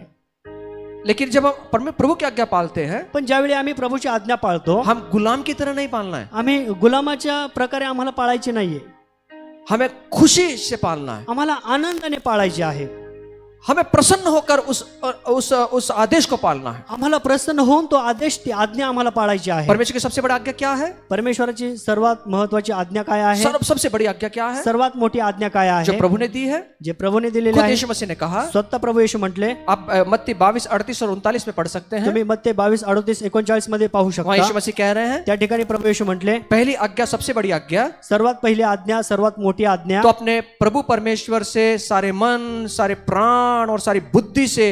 लेकिन जब हम प्रभु की आज्ञा पालते हैं, पण ज्यावेळी आम्ही प्रभूची आज्ञा पाळतो, हम गुलाम की तरह नहीं पालना है. आम्ही गुलामाच्या प्रकारे आम्हाला पाळायची नाहीये. हमें खुशी से पालना है. आम्हाला आनंदाने पाळायची आहे. हमें प्रसन्न होकर उस आदेश को पालना है। आम्हाला प्रसन्न होऊन तो आदेश ती आज्ञा आम्हाला पाळायची आहे। परमेश्वर की सबसे बड़ी आज्ञा क्या है? परमेश्वराची सर्वात महत्वाची आज्ञा काय आहे? सबसे बड़ी आज्ञा क्या है? सर्वात मोठी आज्ञा काय जो आहे? प्रभु ने दी है, जे प्रभूने दिलेले खुद आहे। यीशु मसीह ने कहा। स्वतः प्रभू येशू म्हटले, आप मत्ती 22, 38 और 39 में पढ़ सकते हैं। तुम्ही मत्ते 22, 38, 39 मध्ये पाहू वहाँ यीशु शकता। मसीह कह रहे हैं, त्या ठिकाणी प्रभू येशू म्हटले, पहली आज्ञा, सबसे बड़ी आज्ञा, सर्वात पहिली आज्ञा, सर्वात मोठी आज्ञा, तो अपने प्रभु परमेश्वर से सारे मन, सारे प्राण और सारी बुद्धि से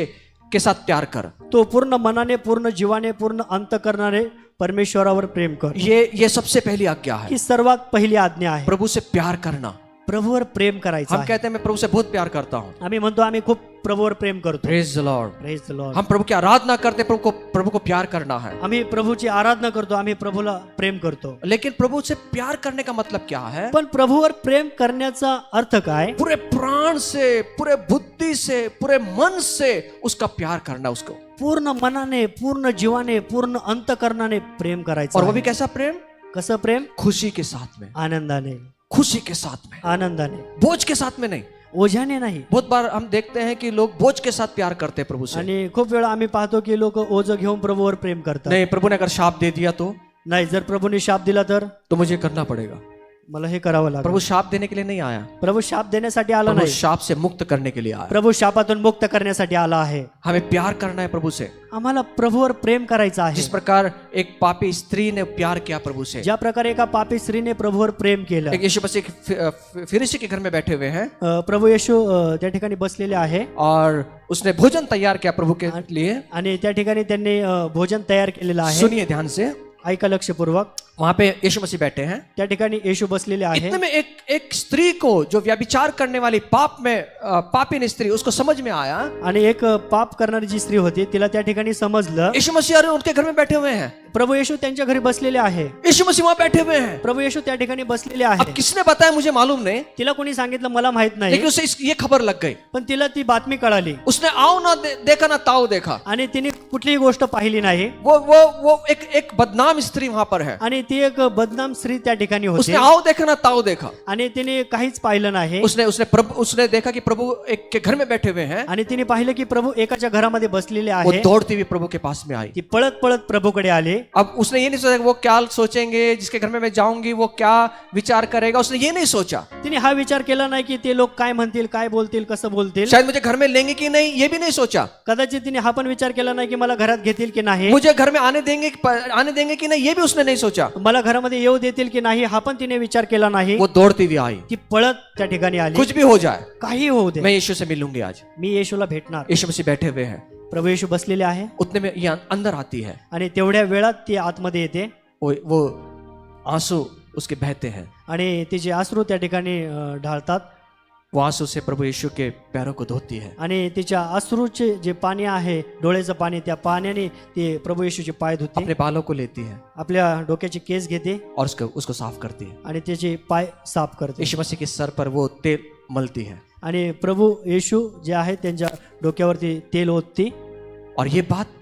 के साथ प्यार कर। तो पूर्ण मनाने, पूर्ण जीवाने, पूर्ण अंतःकरणाने परमेश्वरावर प्रेम कर। ये सबसे पहली आज्ञा है, ही सर्वात पहिली आज्ञा आहे। प्रभु से प्यार करना। प्रभूवर प्रेम करायचं हम आहे। कहते हैं मैं प्रभु से बहुत प्यार करता हूँ। आम्ही म्हणतो आम्ही खूप प्रभूवर प्रेम करतो। Praise the Lord. Praise the Lord. हम प्रभु की आराधना करते, प्रभु को प्यार करना है। आम्ही प्रभूची आराधना करतो, आम्ही प्रभूला प्रेम करतो। लेकिन प्रभु से प्यार करने का मतलब क्या है? पण प्रभूवर प्रेम करण्याचा अर्थ काय? पूरे प्राण से, पूरे बुद्धि से, पूरे मन से उसका प्यार करना, उसको पूर्ण मनाने, पूर्ण जीवाने, पूर्ण अंतःकरणाने प्रेम करायचं और वो भी आहे। कैसा प्रेम? कसं प्रेम? खुशी के साथ में, आनंदाने, खुशी के साथ में, आनंदाने, बोझ के साथ में नहीं। ओझ्याने नाही। बहुत बार हम देखते हैं कि लोग बोझ के साथ प्यार करते हैं प्रभु से। आणि खूप वेळा आम्ही पाहतो की लोक ओझं घेऊन प्रभूवर प्रेम करतात। नहीं, प्रभु ने अगर शाप दे दिया तो नाही, जर प्रभूने शाप दिला तर मुझे करना पड़ेगा। मला हे करावं लागेल। प्रभु शाप देने के लिए नहीं आया, प्रभू शाप देण्यासाठी आला प्रभु नाही, शाप से मुक्त करने के लिए आया। प्रभू शापातून मुक्त करण्यासाठी आला आहे। हमें प्यार करना है प्रभु से, आम्हाला प्रभूवर प्रेम करायचं आहे। जिस प्रकार एक पापी स्त्री ने प्यार किया प्रभु से। ज्या प्रकारे एका पापी स्त्रीने प्रभूवर प्रेम केलं। एक यीशु मसीह फरीसी के घर में बैठे हुए हैं प्रभू येशू त्या ठिकाणी बसलेले आहे और उसने भोजन तैयार किया प्रभु के लिए। आणि त्या ठिकाणी त्यांनी भोजन तयार केलेलं आहे। सुनिए ध्यान से, ऐका लक्षपूर्वक। वहां पे यीशु मसीह बैठे हैं। त्या ठिकाणी येशू बसलेले आहे। इतने में एक स्त्री को, जो व्यभिचार करने वाली पापी स्त्री, उसको समझ में आया। आणि एक पाप करणारी जी स्त्री होती तिला त्या ठिकाणी समजलं। यीशु मसीह अरे उनके घर में बैठे हुए हैं, प्रभू येशू त्यांच्या घरी बसलेले आहे। यीशु मसीह वहां बैठे हुए हैं। प्रभु येशू त्या ठिकाणी बसलेले अब आहे। किसने बताया मुझे मालूम नहीं, तिला कोणी सांगितलं मला माहित नाही, लेकिन उसे ये खबर लग गई। पण तिला ती बातमी कळाली उसने आओ ना देखा ना ताओ देखा। आणि तिने कुठलीही गोष्ट पाहिली नाही। वो एक बदनाम स्त्री वहां पर है। आणि ती एक बदनाम स्त्री त्या ठिकाणी होती उसने आओ देखा ना ताओ देखा। आणि तिने काहीच पाहिलं नाही। उसने देखा कि प्रभु एक के घर में बैठे हुए हैं। आणि तिने पाहिलं की प्रभू एकाच्या घरामध्ये बसलेले वो आहे। दौड़ती हुई प्रभु के पास में आई। ती पळत पळत प्रभूकडे आले। अब उसने ये नहीं सोचा वो क्या सोचेंगे, जिसके घर में मैं जाऊंगी वो क्या विचार करेगा, उसने ये नहीं सोचा। तिने हा विचार केला नाही की ते लोक काय म्हणतील, काय बोलतील, कसं बोलतील। शायद मुझे घर में लेंगे कि नहीं, ये भी नहीं सोचा। कदाचित तिने हा पण विचार केला नाही की मला घरात घेतील की नाही, मुझे घर में आने देंगे कि नहीं, ये भी उसने नहीं सोचा। मला घरामध्ये येऊ देतील की नाही, हा पण तिने विचार केला नाही। वो दौड़ती हुई आई। ती पळत त्या ठिकाणी आली। कुछ भी हो जाए, काही होऊ दे, मैं यीशु से मिलूंगी आज। मी येशूला भेटणार। यीशु मसीह बैठे हुए हैं। प्रभू येशू बसलेले आहे उतने में ये अंदर आती है। आणि तेवढ्या वेळात ती आतमध्ये येते वो आंसू उसके बहते हैं। आणि तिचे अश्रू त्या ठिकाणी ढाळतात। वो आंसू से प्रभु यीशु के पैरों को धोती है। आणि तिच्या अश्रूचे जे पाणी आहे, डोळ्याचं पाणी, त्या पाण्याने ती प्रभू येशूचे पाय धुते, अपने बालों को लेती है आपल्या डोक्याचे केस घेते और उसको साफ करती है। आणि त्याचे पाय साफ करते। यीशु मसीह के सर पर वो तेल मलती है आणि प्रभू येशू जे आहे त्यांच्या डोक्यावरती तेल ओतती। और ये बात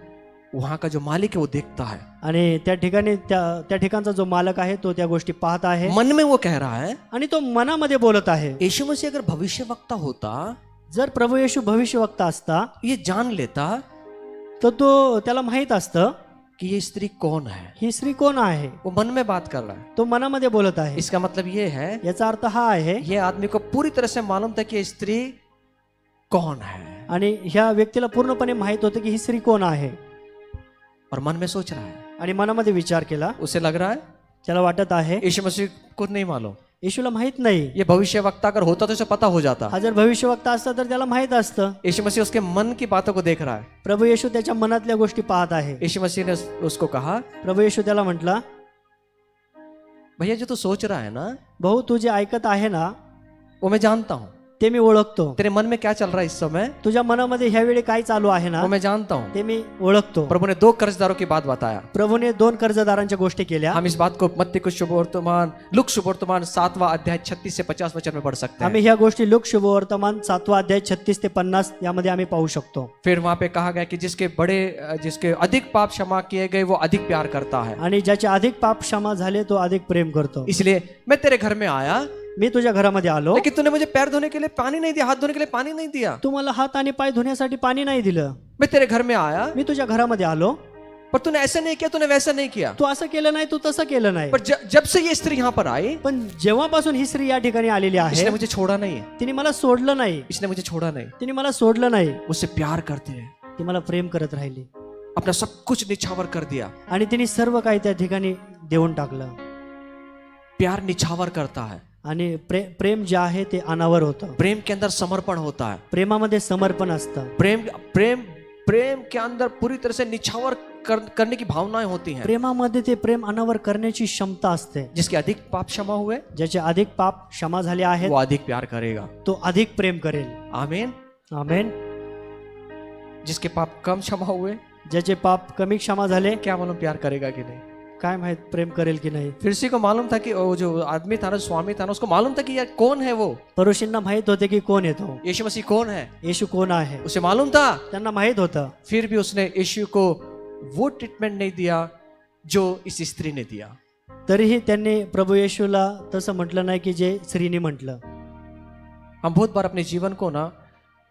वहां का जो मालिक है वो देखता है। आणि त्या ठिकाणी त्या ठिकाणचा जो मालक आहे तो त्या गोष्टी पाहत आहे मन में वो कह रहा है, आणि तो मनामध्ये बोलत आहे। यीशु मसीह अगर भविष्यवक्ता होता, जर प्रभू येशू भविष्यवक्ता असता ये जान लेता तर तो त्याला माहित असतं कि ये स्त्री कौन है। ही स्त्री कोण आहे। वो मन में बात कर रहा है। तो मनामध्ये बोलत आहे। इसका मतलब ये है, याचा अर्थ हा आहे, ये आदमी को पूरी तरह से मालूम था कि ये स्त्री कौन है, आणि ह्या व्यक्तीला पूर्णपणे माहित होतं की ही स्त्री कोण आहे। और मन में सोच रहा है, आणि मनामध्ये विचार केला, उसे लग रहा है त्याला वाटत आहे यीशु मसीह को नहीं मालूम, येशूला माहित नाही। ये भविष्यवक्ता अगर होता तो उसे पता हो जाता। हा जर भविष्यवक्ता असता तर त्याला माहित असतं। यीशु मसीह उसके मन की बातों को देख रहा है। प्रभू येशू त्याच्या मनातल्या गोष्टी पाहत आहे। यीशु मसीह ने उसको कहा, प्रभू येशू त्याला म्हटला, भैया जो तू सोच रहा है ना, भाऊ तू जे ऐकत आहे ना वो मैं जानता हूँ। ते मी ओळखतो। तेरे मन में क्या चल रहा है इस समय, तुझ्या मनामध्ये ह्या वेळी काय चालू आहे ना वो मैं जानता हूँ। ते मी ओळखतो। प्रभु ने 2 कर्जदारों की बात बताया। प्रभूने 2 कर्जदारांच्या गोष्टी केल्या। हम इस बात को मत्ती को शुभवर्तमान, लूक शुभवर्तमान 7वां अध्याय 36 से 50 वचन में पढ़ सकते हैं। आम्ही ह्या गोष्टी लूक शुभवर्तमान 7वां अध्याय 36 ते 50 यामध्ये आम्ही पाहू शकतो। फिर वहां पे कहा गया कि जिसके अधिक पाप क्षमा किए गए वो अधिक प्यार करता है। आणि ज्याचे अधिक पाप क्षमा झाले तो अधिक प्रेम करतो। इसलिए मैं तेरे घर में आया मी तुझ्या घरामध्ये आलो, लेकिन तूने मुझे पैर धोने के लिए पानी नहीं दिया, हाथ धोने के लिए पानी नहीं दिया। तू मला हात आणि पाय धुण्यासाठी पाणी नाही दिलं. मैं तेरे घर में आया, मी तुझ्या घरामध्ये आलो, पर तूने ऐसा नहीं किया, तूने वैसा नहीं किया। तू असं केलं नाही, तू तसं केलं नाही. पर जब से ये स्त्री यहाँ पर आई, पण जेव्हापासून ही स्त्री या ठिकाणी आलेली आहे, इसने मुझे छोड़ा नहीं है, तिने मला सोडलं नाही, इसने मुझे छोड़ा नहीं, तिने मला सोडलं नाही, मुझसे प्यार करते हैं, ती मला प्रेम करत राहिली अपना सब कुछ निछावर कर दिया। आणि तिने सर्व काही त्या ठिकाणी देऊन टाकलं. प्यार निछावर करता है, आणि प्रेम जे आहे ते अनावर होतं. प्रेम के अंदर समर्पण होता है, प्रेमामध्ये समर्पण असतं. प्रेम प्रेम प्रेम के अंदर पूरी तरह से निछावर करने की भावनाएं होती हैं। प्रेमामध्ये ते प्रेम अनावर करण्याची क्षमता असते. जिसके अधिक पाप क्षमा हुए, ज्याचे अधिक पाप क्षमा झाले आहेत, वो अधिक प्यार करेगा। तो अधिक प्रेम करेल. आमीन। आमेन. जिसके पाप कम क्षमा हुए, ज्याचे पाप कमी क्षमा झाले, क्या मालूम प्यार करेगा कि नहीं। काय माहित प्रेम करेल की नाही. फिरसी को मालूम था कि वो जो आदमी था ना, स्वामी था ना, उसको मालूम था कि यार कौन है वो, परोशींना माहित होते की कोण येतो, यीशु मसीह कौन है, येशू कोण आहे, उसे मालूम था। त्यांना माहित होतं. फिर भी उसने यीशु को वो ट्रीटमेंट नहीं दिया जो इस स्त्री ने दिया। तरीही त्यांनी प्रभू येशूला तसं म्हटलं नाही की जे स्त्रीने म्हटलं. हम बहुत बार अपने जीवन को ना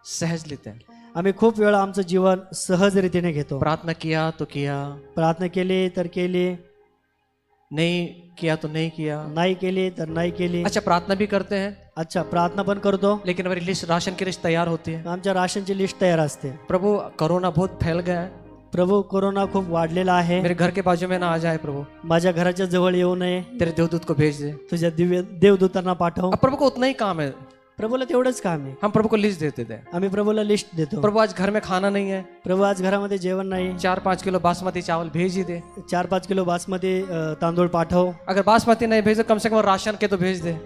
सहज लेते हैं। आम्ही खूप वेळा आमचं जीवन सहज रीतीने घेतो. प्रार्थना किया तो किया, प्रार्थना केली तर केली, नहीं किया तो नहीं किया। नाही केली तर नाही केली. अच्छा, प्रार्थना भी करते हैं, अच्छा, प्रार्थना पण करतो, लेकिन हमारी लिस्ट, राशन की लिस्ट तैयार होती है। आमच्या राशनची लिस्ट तयार असते. प्रभु कोरोना बहुत फैल गया है, प्रभू कोरोना खूप वाढलेला आहे, मेरे घर के बाजू में ना आ जाए प्रभु, माझ्या घराच्या जवळ येऊ नये, तेरे देवदूत को भेज दे। तुझ्या दिव्य देवदूतांना पाठव. अब प्रभु को उतना ही काम है, प्रभूला तेवढंच काम आहे. हम प्रभु को लिस्ट देते थे। आम्ही प्रभूला लिस्ट देतो. प्रभु आज घर में खाना नहीं है, प्रभू आज घरामध्ये जेवण नाही, 4-5 किलो बासमती चावल भेज ही दे। 4-5 किलो बासमती तांदूळ पाठव. अगर बासमती नहीं भेजे, कम से कम राशन के तो भेज दे।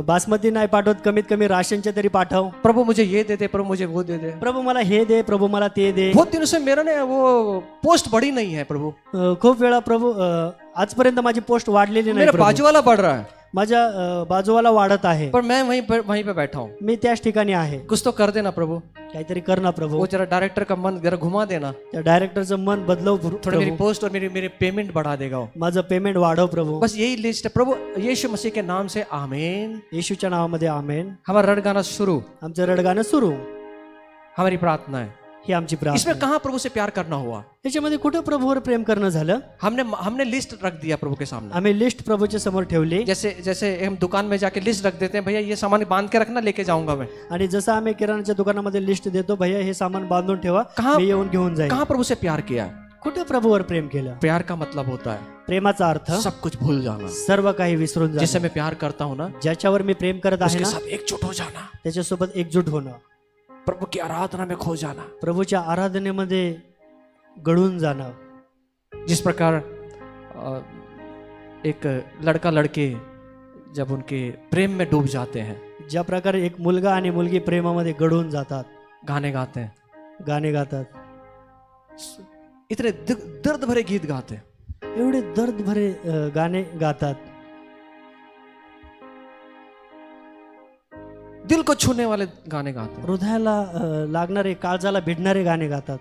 बासमती नाही पाठवत, कमीत कमी राशनचे तरी पाठव. प्रभु मुझे ये दे दे, प्रभु मुझे वो दे दे। प्रभू मला हे दे, प्रभू मला ते दे. बहुत दिनों से मेरा ने वो पोस्ट बढ़ी नहीं है प्रभु, खूप वेळा प्रभू आजपर्यंत माझी पोस्ट वाढलेली नाही मेरा प्रभू. बाजू वाला बढ़ रहा है, माझ्या बाजूवाला वाढत आहे, पर मैं वहीं पे बैठा हूँ। मी त्याच ठिकाणी आहे. कुछ तो कर देना प्रभु, काहीतरी कर ना प्रभू. वो जरा डायरेक्टर का मन जरा घुमा देना, त्या डायरेक्टरचं मन बदलव थोड़ी मेरी प्रभू. पोस्ट और मेरी पेमेंट बढ़ा देगा वो। माझं पेमेंट वाढव प्रभू. बस यही लिस्ट है प्रभु, यीशु मसीह के नाम से आमीन। येशूच्या नावामध्ये आमेन. हमारा रड़गाना शुरू, आमचं रडगाणं सुरू, हमारी प्रार्थना है। ही आमची प्रार्थना. इसमें कहाँ प्रभु से प्यार करना हुआ, त्याच्यामध्ये कुठं प्रभूवर प्रेम करणं झालं. हमने लिस्ट रख दिया प्रभु के सामने। आम्ही लिस्ट प्रभूच्या समोर ठेवली. जैसे जैसे हम दुकान में जाके लिस्ट रख देते हैं, भैया ये सामान बांध के रखना, लेके जाऊंगा मैं। आणि जसं आम्ही किराणाच्या दुकानामध्ये लिस्ट देतो, भैया हे सामान बांधून ठेवा, कहाँ- मी येऊन घेऊन जाईल. कहाँ प्रभु से प्यार किया है। कुठे प्रभूवर प्रेम केलं. प्यार का मतलब होता है प्रेमाचा अर्थ सब कुछ भूल जाना। सर्व काही विसरून जिससे जाणं. मैं प्यार करता हूँ ना, ज्याच्यावर मी प्रेम करत आहे उसके ना, साथ एकजुट हो जाना, त्याच्यासोबत एकजूट होणं, प्रभु की आराधना में खो जाना। प्रभूच्या आराधनेमध्ये गळून जाणं. जिस प्रकार एक लड़का लड़के जब उनके प्रेम में डूब जाते हैं, ज्या प्रकारे एक मुलगा आणि मुलगी प्रेमामध्ये गळून जातात, गाने गाते हैं, गाणे गातात, इतने दर्द भरे गीत गाते हैं, एवढे दर्द भरे गाणे गातात, दिल को छूने वाले गाने गाते हैं। हृदयाला लागणारे, काळजाला भिडणारे गाणे गातात.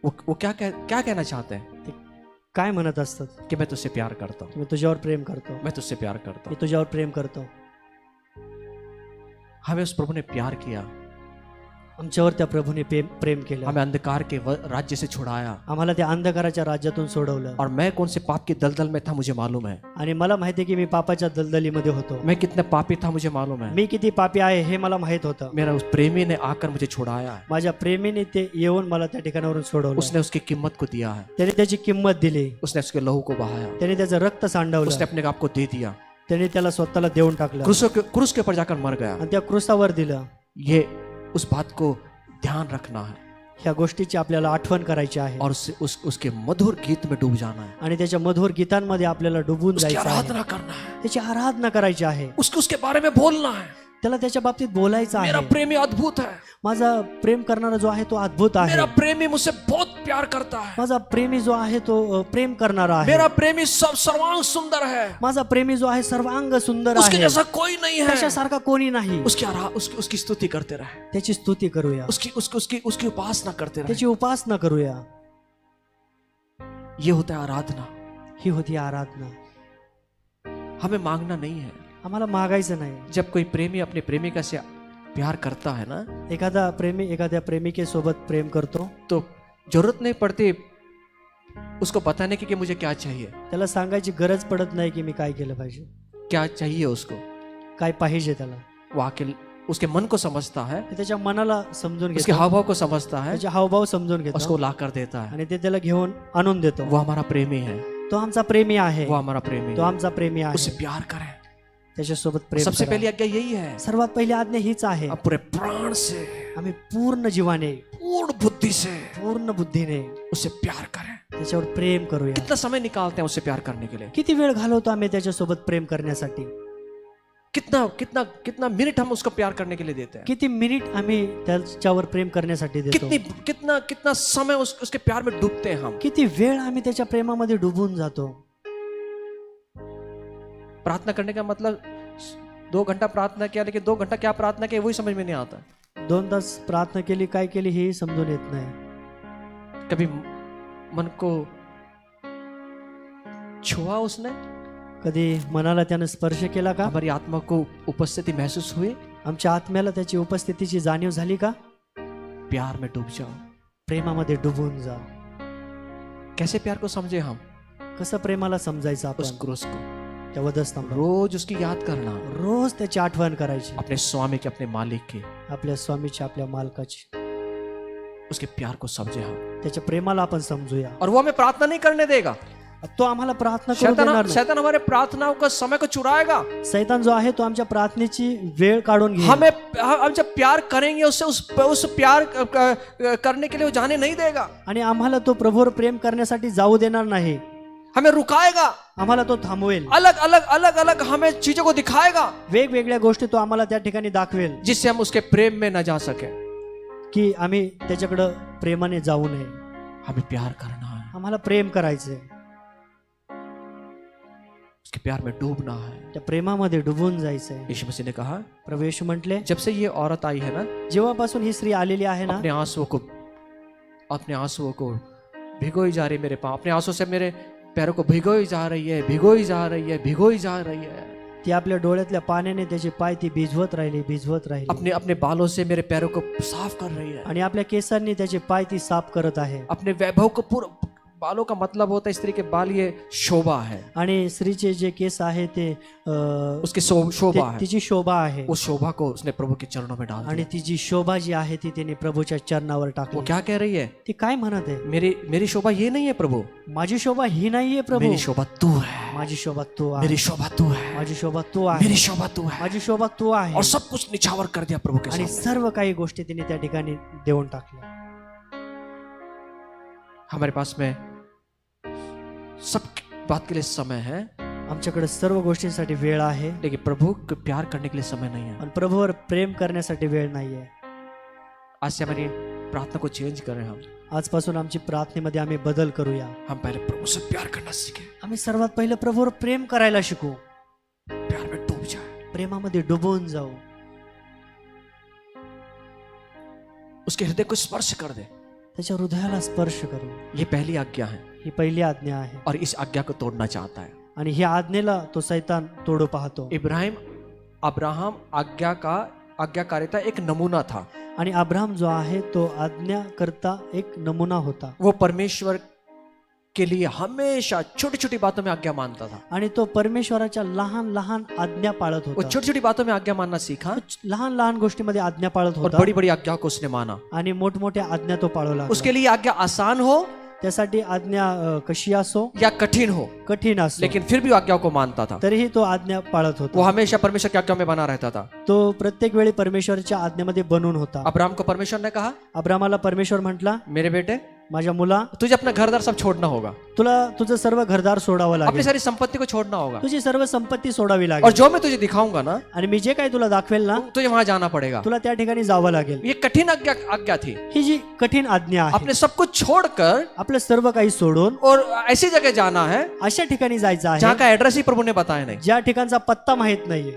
वो क्या कहना चाहते हैं ते काय म्हणत असतात कि मैं तुझसे प्यार करता हूँ, मी तुझ्यावर प्रेम करतो, मैं तुझसे प्यार करता मी हूँ। तुझ्यावर प्रेम करतो. हमें उस प्रभु ने प्यार किया, आमच्यावर त्या प्रभूने प्रेम केलं, हमें अंधकार के राज्य से छुड़ाया, आम्हाला त्या अंधकाराच्या राज्यातून सोडवलं. और मैं कौन से पाप की दलदल में था मुझे मालूम है, आणि मला माहिती आहे की मी पापाच्या दलदलीमध्ये होतो. मैं कितना पापी था मुझे मालूम है। मी किती पापी आहे हे मला माहित होतं. मेरा उस प्रेमी ने आकर मुझे छुड़ाया है, माझ्या प्रेमीने ते येऊन मला त्या ठिकाणावरून सोडवलं. उसने उसकी कीमत को दिया है, त्याने त्याची किंमत दिली, उसने उसके लहू को बहाया, त्याने त्याचं रक्त सांडवलं, उसने अपने आप को दे दिया, त्याने त्याला स्वतःला देऊन टाकलं क्रूस के ऊपर जाकर मर गया। आणि त्या क्रूसावर दिलं. ये उस बात को ध्यान रखना है, ह्या गोष्टीची आपल्याला आठवण करायची आहे, और उसके मधुर गीत में डूब जाना है, आणि त्याच्या मधुर गीतांमध्ये आपल्याला डुबून उसकी जायचं आहे, आराधना करना है, त्याची आराधना करायची आहे, उसके बारे में बोलना है। त्याला त्याच्या बाबतीत बोलायचं मेरा आहे. प्रेमी अद्भुत है, माझा प्रेम करणारा जो आहे तो अद्भुत आहे. मेरा प्रेमी मुझसे बहुत प्यार करता है, माझा प्रेमी जो आहे तो प्रेम करणारा आहे. मेरा प्रेमी सर्वांग सुंदर है, माझा प्रेमी जो आहे सर्वांग सुंदर उसके आहे, जैसा कोई नहीं है। त्याच्यासारखा कोणी नाही. उसकी स्तुति करते रहे, त्याची स्तुती करूया, उसकी उपासना करते रहे। त्याची उपासना करूया. ये होता है आराधना। ही होती आराधना. हमें मांगना नहीं है, आम्हाला मागायचं नाही. जब कोई प्रेमी अपनी प्रेमिका से प्यार करता है ना, एखादा प्रेमी एखाद्या प्रेमिकेसोबत प्रेम करतो, तो जरूरत नहीं पड़ती उसको बताने की कि मुझे क्या चाहिए, त्याला सांगायची गरज पडत नाही की मी काय केलं पाहिजे, क्या चाहिए उसको. काय पाहिजे त्याला. वो आके उसके मन को समझता है, ते त्याच्या मनाला समजून उसके घेतो, हाव भाव को समझता है, त्याचे हावभाव समजून उसको घेतो ला कर देता है. आणि ते त्याला घेऊन आणून देतो. वो हमारा प्रेमी है, तो आमचा प्रेमी आहे, वो हमारा प्रेमी तो है. आमचा प्रेमी उससे आहे. प्यार करें. त्याच्यासोबत प्रेम सबसे करा. पहली आज्ञा यही है. सर्वात पहिली आज्ञा हीच आहे. आप पूरे प्राण से, आम्ही पूर्ण जीवाने, पूर्ण बुद्धि से पूर्ण बुद्धीने उससे प्यार करें. त्याच्यावर प्रेम करूया. कितना समय निकालते हैं उससे प्यार करने के लिए. किती वेळ घालवतो आम्ही त्याच्यासोबत प्रेम करण्यासाठी. कितना कितना कितना मिनट हम उसको प्यार करने के लिए देते हैं. किती मिनिट आम्ही त्याच्यावर प्रेम करण्यासाठी देतो. कितनी कितना कितना समय उसके प्यार में डूबते हैं हम. किती वेळ आम्ही त्याच्या प्रेमामध्ये डुबून जातो. प्रार्थना करने का मतलब 2 घंटा प्रार्थना किया, लेकिन 2 घंटा क्या प्रार्थना किया वही समझ में नहीं आता. 2 तास प्रार्थना केली, काय केली हे समजून येत नाही. कभी मन को छुआ उसने, कधी मनाला त्यानं स्पर्श केला का. हमारी आत्मा को उपस्थिति महसूस हुई. आमच्या आत्म्याला त्याची उपस्थितीची जाणीव झाली का. प्यार में डूब जाओ. प्रेमामध्ये डुबून जा. कैसे प्यार को समझे हम. कसं प्रेमाला समजायचं उस आपण. क्रूस को त्या वधस्तंभ रोज उसकी याद करना, रोज त्याची आठवण करायची. अपने स्वामी के, अपने मालिक के, आपल्या स्वामीची, आपल्या मालकाची. उसके प्यार को समझे हम. त्याच्या प्रेमाला आपण समजूया. और वो हमें प्रार्थना नहीं करने देगा. तो आम्हाला प्रार्थना करू देणार नाही. शैतान हमारे प्रार्थनाओं का समय को चुराएगा. सैतान जो आहे तो आमच्या प्रार्थनेची वेळ काढून घेईल. हम जब प्यार करेंगे उससे उस प्यार करने के लिए वो जाने नहीं देगा. आणि आम्हाला तो प्रभूवर प्रेम करण्यासाठी जाऊ देणार नाही. हमें रुकाएगा. आम्हाला तो थांबवेल. अलग अलग अलग अलग हमें चीजों को दिखाएगा, वेगवेगळ्या गोष्टी तो आम्हाला त्या ठिकाणी दाखवेल, जिससे हम उसके प्रेम में न जा सके. की आम्ही त्याच्याकडे प्रेमाने जाऊ नये. हमें प्यार करना है, आम्हाला प्रेम करायचंय. उसके प्यार में डूबना है. त्या प्रेमामध्ये डुबून जायचंय. यीशु मसीह ने कहा, प्रभू येशू म्हटले, जब से ये औरत आई है ना, जेव्हापासून ही स्त्री आलेली आहे ना, अपने आंसुओं को भिगोई जा रही है मेरे पाँव. अपने आंसू से मेरे पैरों को भिगोई जा रही है, भिगोई जा रही है, भिगोई जा रही है. ती आपल्या डोळ्यातल्या पाण्याने त्याचे पाय ती भिजवत राहिली, भिजवत राहिली. अपने अपने बालों से मेरे पैरों को साफ कर रही है. आणि आपल्या केसांनी त्याचे पाय ती साफ करत आहे. अपने वैभव को पूरा, बालों का मतलब होता है स्त्री के बाल, ये शोभा है. आणि स्त्रीचे जे केस आहे ते उसकी शोभा है. तिची शोभा आहे. उस शोभा को उसने प्रभु के चरणों में डाल आणि दिया. तिची शोभा जी आहे ती तिने प्रभूच्या चरणावर वो टाकली. क्या कह रही है. ती काय म्हणत आहे. मेरी शोभा ये नहीं है प्रभु, माझी शोभा ही नाहीये प्रभू, मेरी शोभा तू है. माझी शोभा तू आहे. मेरी शोभा तू है. माझी शोभा तू आहे. मेरी शोभा तू है. माझी शोभा तू आहे. और सब कुछ निछावर कर दिया प्रभु के आणि सामने. सर्व काही गोष्टी तिने त्या ठिकाणी देऊन टाकल्या. हमारे पास में सब बात के लिए समय है, आमच्याकडे सर्व गोष्टींसाठी वेळ आहे, लेकिन प्रभु को प्यार करने के लिए समय नहीं है. पण प्रभूवर प्रेम करण्यासाठी वेळ नाहीये. आज से हमारी प्रार्थना को चेंज करें. हम आजपासून आमची प्रार्थनेमध्ये आम्ही बदल करूया. हम पहले प्रभु से प्यार करना सीखें. आम्ही सर्वात पहिले प्रभूवर प्रेम करायला शिकू. प्यार में डूब जाए. प्रेमामध्ये डुबून जाऊ. उसके हृदय को स्पर्श कर दे. त्याच्या हृदयाला स्पर्श करू. ये पहली आज्ञा है, ही पहिली आज्ञा आहे. और इस आज्ञा को तोड़ना चाहता है. आणि ही आज्ञेला तो सैतान तोडू पाहतो. अब्राहम आज्ञाकारिता एक नमूना था. आणि अब्राहम जो आहे तो आज्ञाकर्ता एक नमुना होता. वो परमेश्वर के लिए हमेशा छोटी छोटी बातों में आज्ञा मानता था. आणि तो परमेश्वराच्या लहान लहान आज्ञा पाळत वो होता. छोटी छोटी बातों में आज्ञा मानना सीखा, लहान लहान गोष्टीमध्ये आज्ञा पाळत और होता. बड़ी बड़ी आज्ञा को उसने माना. आणि मोठमोठ्या आज्ञा तो पाळू लागला. उसके लिए आज्ञा आसान हो त्यासाठी आज्ञा कशी असो या कठिन हो, कठीण असो, लेकिन फिर भी आज्ञा को मानता था. तरीही तो आज्ञा पाळत वो होता. हमेशा परमेश्वर की आज्ञा में बना रहता था. तो प्रत्येक वेळी परमेश्वराच्या आज्ञेमध्ये बनून होता. अब्राहम को परमेश्वर ने कहा, अब्रामाला परमेश्वर म्हटला, मेरे बेटे माझ्या मुला, तुझे अपना घरदार सब छोड़ना होगा, तुला तुझं सर्व घरदार सोडावं अपनी लागेल, सारी संपत्ति को छोड़ना होगा, तुझी सर्व संपत्ती सोडावी और लागेल, जो मैं तुझे दिखाऊंगा ना, आणि मी जे काही तुला दाखवेल ना तुझे वहां जाना पड़ेगा. तुला त्या ठिकाणी जावं लागेल. ये कठिन आज्ञा थी. ही जी कठीण आज्ञा आहे, अपने सब कुछ छोड़कर आपलं सर्व काही सोडून और ऐसी जगह जाना है अशा ठिकाणी जायचं जहाँ आहे का एड्रेस ही प्रभु ने बताया नहीं. ज्या ठिकाणचा पत्ता माहित नाहीये,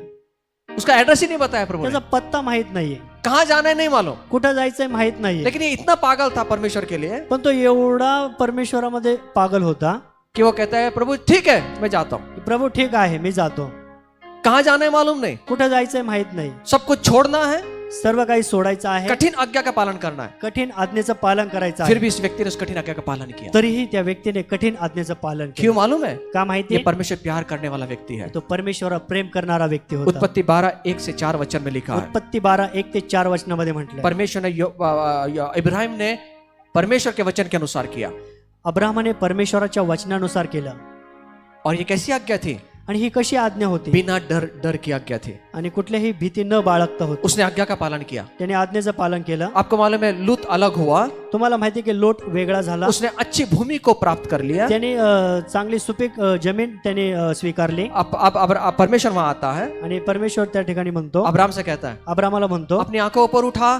उसका एड्रेस ही नहीं बताया प्रभु ने. त्याचा पत्ता माहित नाहीये, कहाँ जाना है नहीं मालूम. कुठं जायचंय माहित नाहीये. लेकिन ये इतना पागल था परमेश्वर के लिए पण तो एवढा परमेश्वरामध्ये पागल होता कि वो कहता है, प्रभु ठीक है मैं जाता हूँ. की प्रभू ठीक आहे मी जातो. कहाँ जाना है मालूम नहीं, कुठं जायचंय माहित नाही, सब कुछ छोड़ना है, सर्व काही सोडायचं आहे, कठिन आज्ञा का पालन करना है। कठीण आज्ञेचं पालन करायचं फिर आहे, भी इस व्यक्ति ने उस कठिन आज्ञा का पालन किया। तरीही त्या व्यक्तीने कठीण आज्ञेचं पालन क्यों केलं। मालूम है? का ये माहिती, परमेश्वर प्यार करने वाला व्यक्ति है। तो परमेश्वरा प्रेम करणारा व्यक्ती होता। उत्पत्ति 12:1-4 वचन में लिखा है, उत्पत्ती 12:1-4 वचनामध्ये म्हटलं, परमेश्वर ने इब्राहिम ने परमेश्वर के वचन के अनुसार किया। अब्राहमाने परमेश्वराच्या वचनानुसार केलं। और ये कैसी आज्ञा थी? आणि ही कशी आज्ञा होती? बिना डर की आज्ञा थी। आणि कुठल्याही भीती न बाळगता होती। उसने आज्ञा का पालन किया। त्याने आज्ञेचं पालन केलं। आपको मालूम है लूत अलग हुआ, तुम्हाला माहिती की लोट वेगळा झाला। उसने अच्छी भूमि को प्राप्त कर लिया। त्याने चांगली सुपीक जमीन त्याने स्वीकारली। अब परमेश्वर वहां आता है आणि परमेश्वर त्या ठिकाणी म्हणतो, अब्राहम से कहता है, अब्राहमाला म्हणतो, अपनी आंखों ऊपर उठा,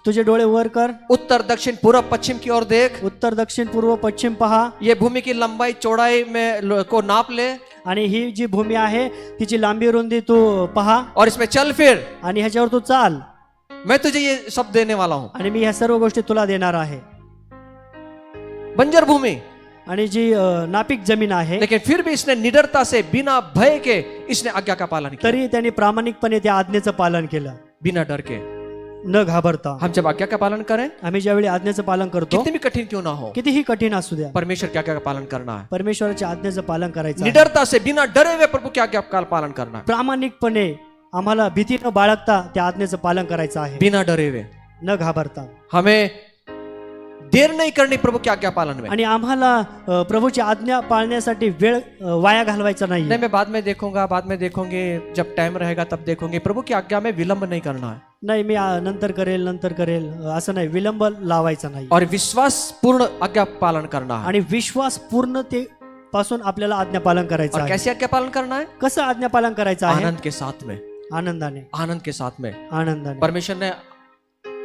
तुझे डोळे वर कर, उत्तर दक्षिण पूर्व पश्चिम की ओर देख, उत्तर दक्षिण पूर्व पश्चिम पहा, ये भूमि की लंबाई चौड़ाई में को नाप ले, आणि ही जी भूमी आहे तिची लांबी रुंदी तू पहा, और इसमें चल फिर, आणि ह्याच्यावर तू चाल, मैं तुझे ये सब देने वाला हूं। आणि मी ह्या सर्व गोष्टी तुला देणार आहे। बंजर भूमि, आणि जी नापीक जमीन आहे, लेकिन फिर भी इसने निडरता से बिना भय के इसने आज्ञा का पालन किया, तरी त्यांनी प्रामाणिकपणे त्या आज्ञेचं पालन केलं, बिना डर के, न घाबरता। हम जब आज्ञा का पालन करें, आम्ही ज्यावेळी आज्ञेचं पालन करतो, कितनी भी कठिन क्यों ना हो, कितीही कठीण असू द्या, परमेश्वर की आज्ञा का पालन करना है। परमेश्वराच्या आज्ञेचं पालन करायचं आहे। निडरता से बिना डरे हुए प्रभु की आज्ञा का पालन करना है, प्रामाणिकपणे आम्हाला भीती न बाळगता त्या आज्ञेचं पालन करायचं आहे, बिना डरे हुए, न घाबरता। हमें देर नहीं करनी प्रभु की आज्ञा पालन में। आणि आम्हाला प्रभूची आज्ञा पाळण्यासाठी वेळ वाया घालवायचा नाही। नहीं, मैं बाद में देखूंगा, बाद में देखेंगे, जब टाइम रहेगा तब देखेंगे। प्रभु की आज्ञा में विलंब नहीं करना है, नाही मी नंतर करेल असं नाही, विलंब लावायचा नाही। और विश्वास पूर्ण आज्ञा पालन करना है। आणि विश्वास पूर्णते पासून आपल्याला आज्ञा पालन करायचं और आहे। कैसे आज्ञा पालन करना है? कसं आज्ञा पालन करायचं आहे? आनंद के साथ में, आनंदाने, आनंद के साथ में। आनंदाने। परमेश्वर ने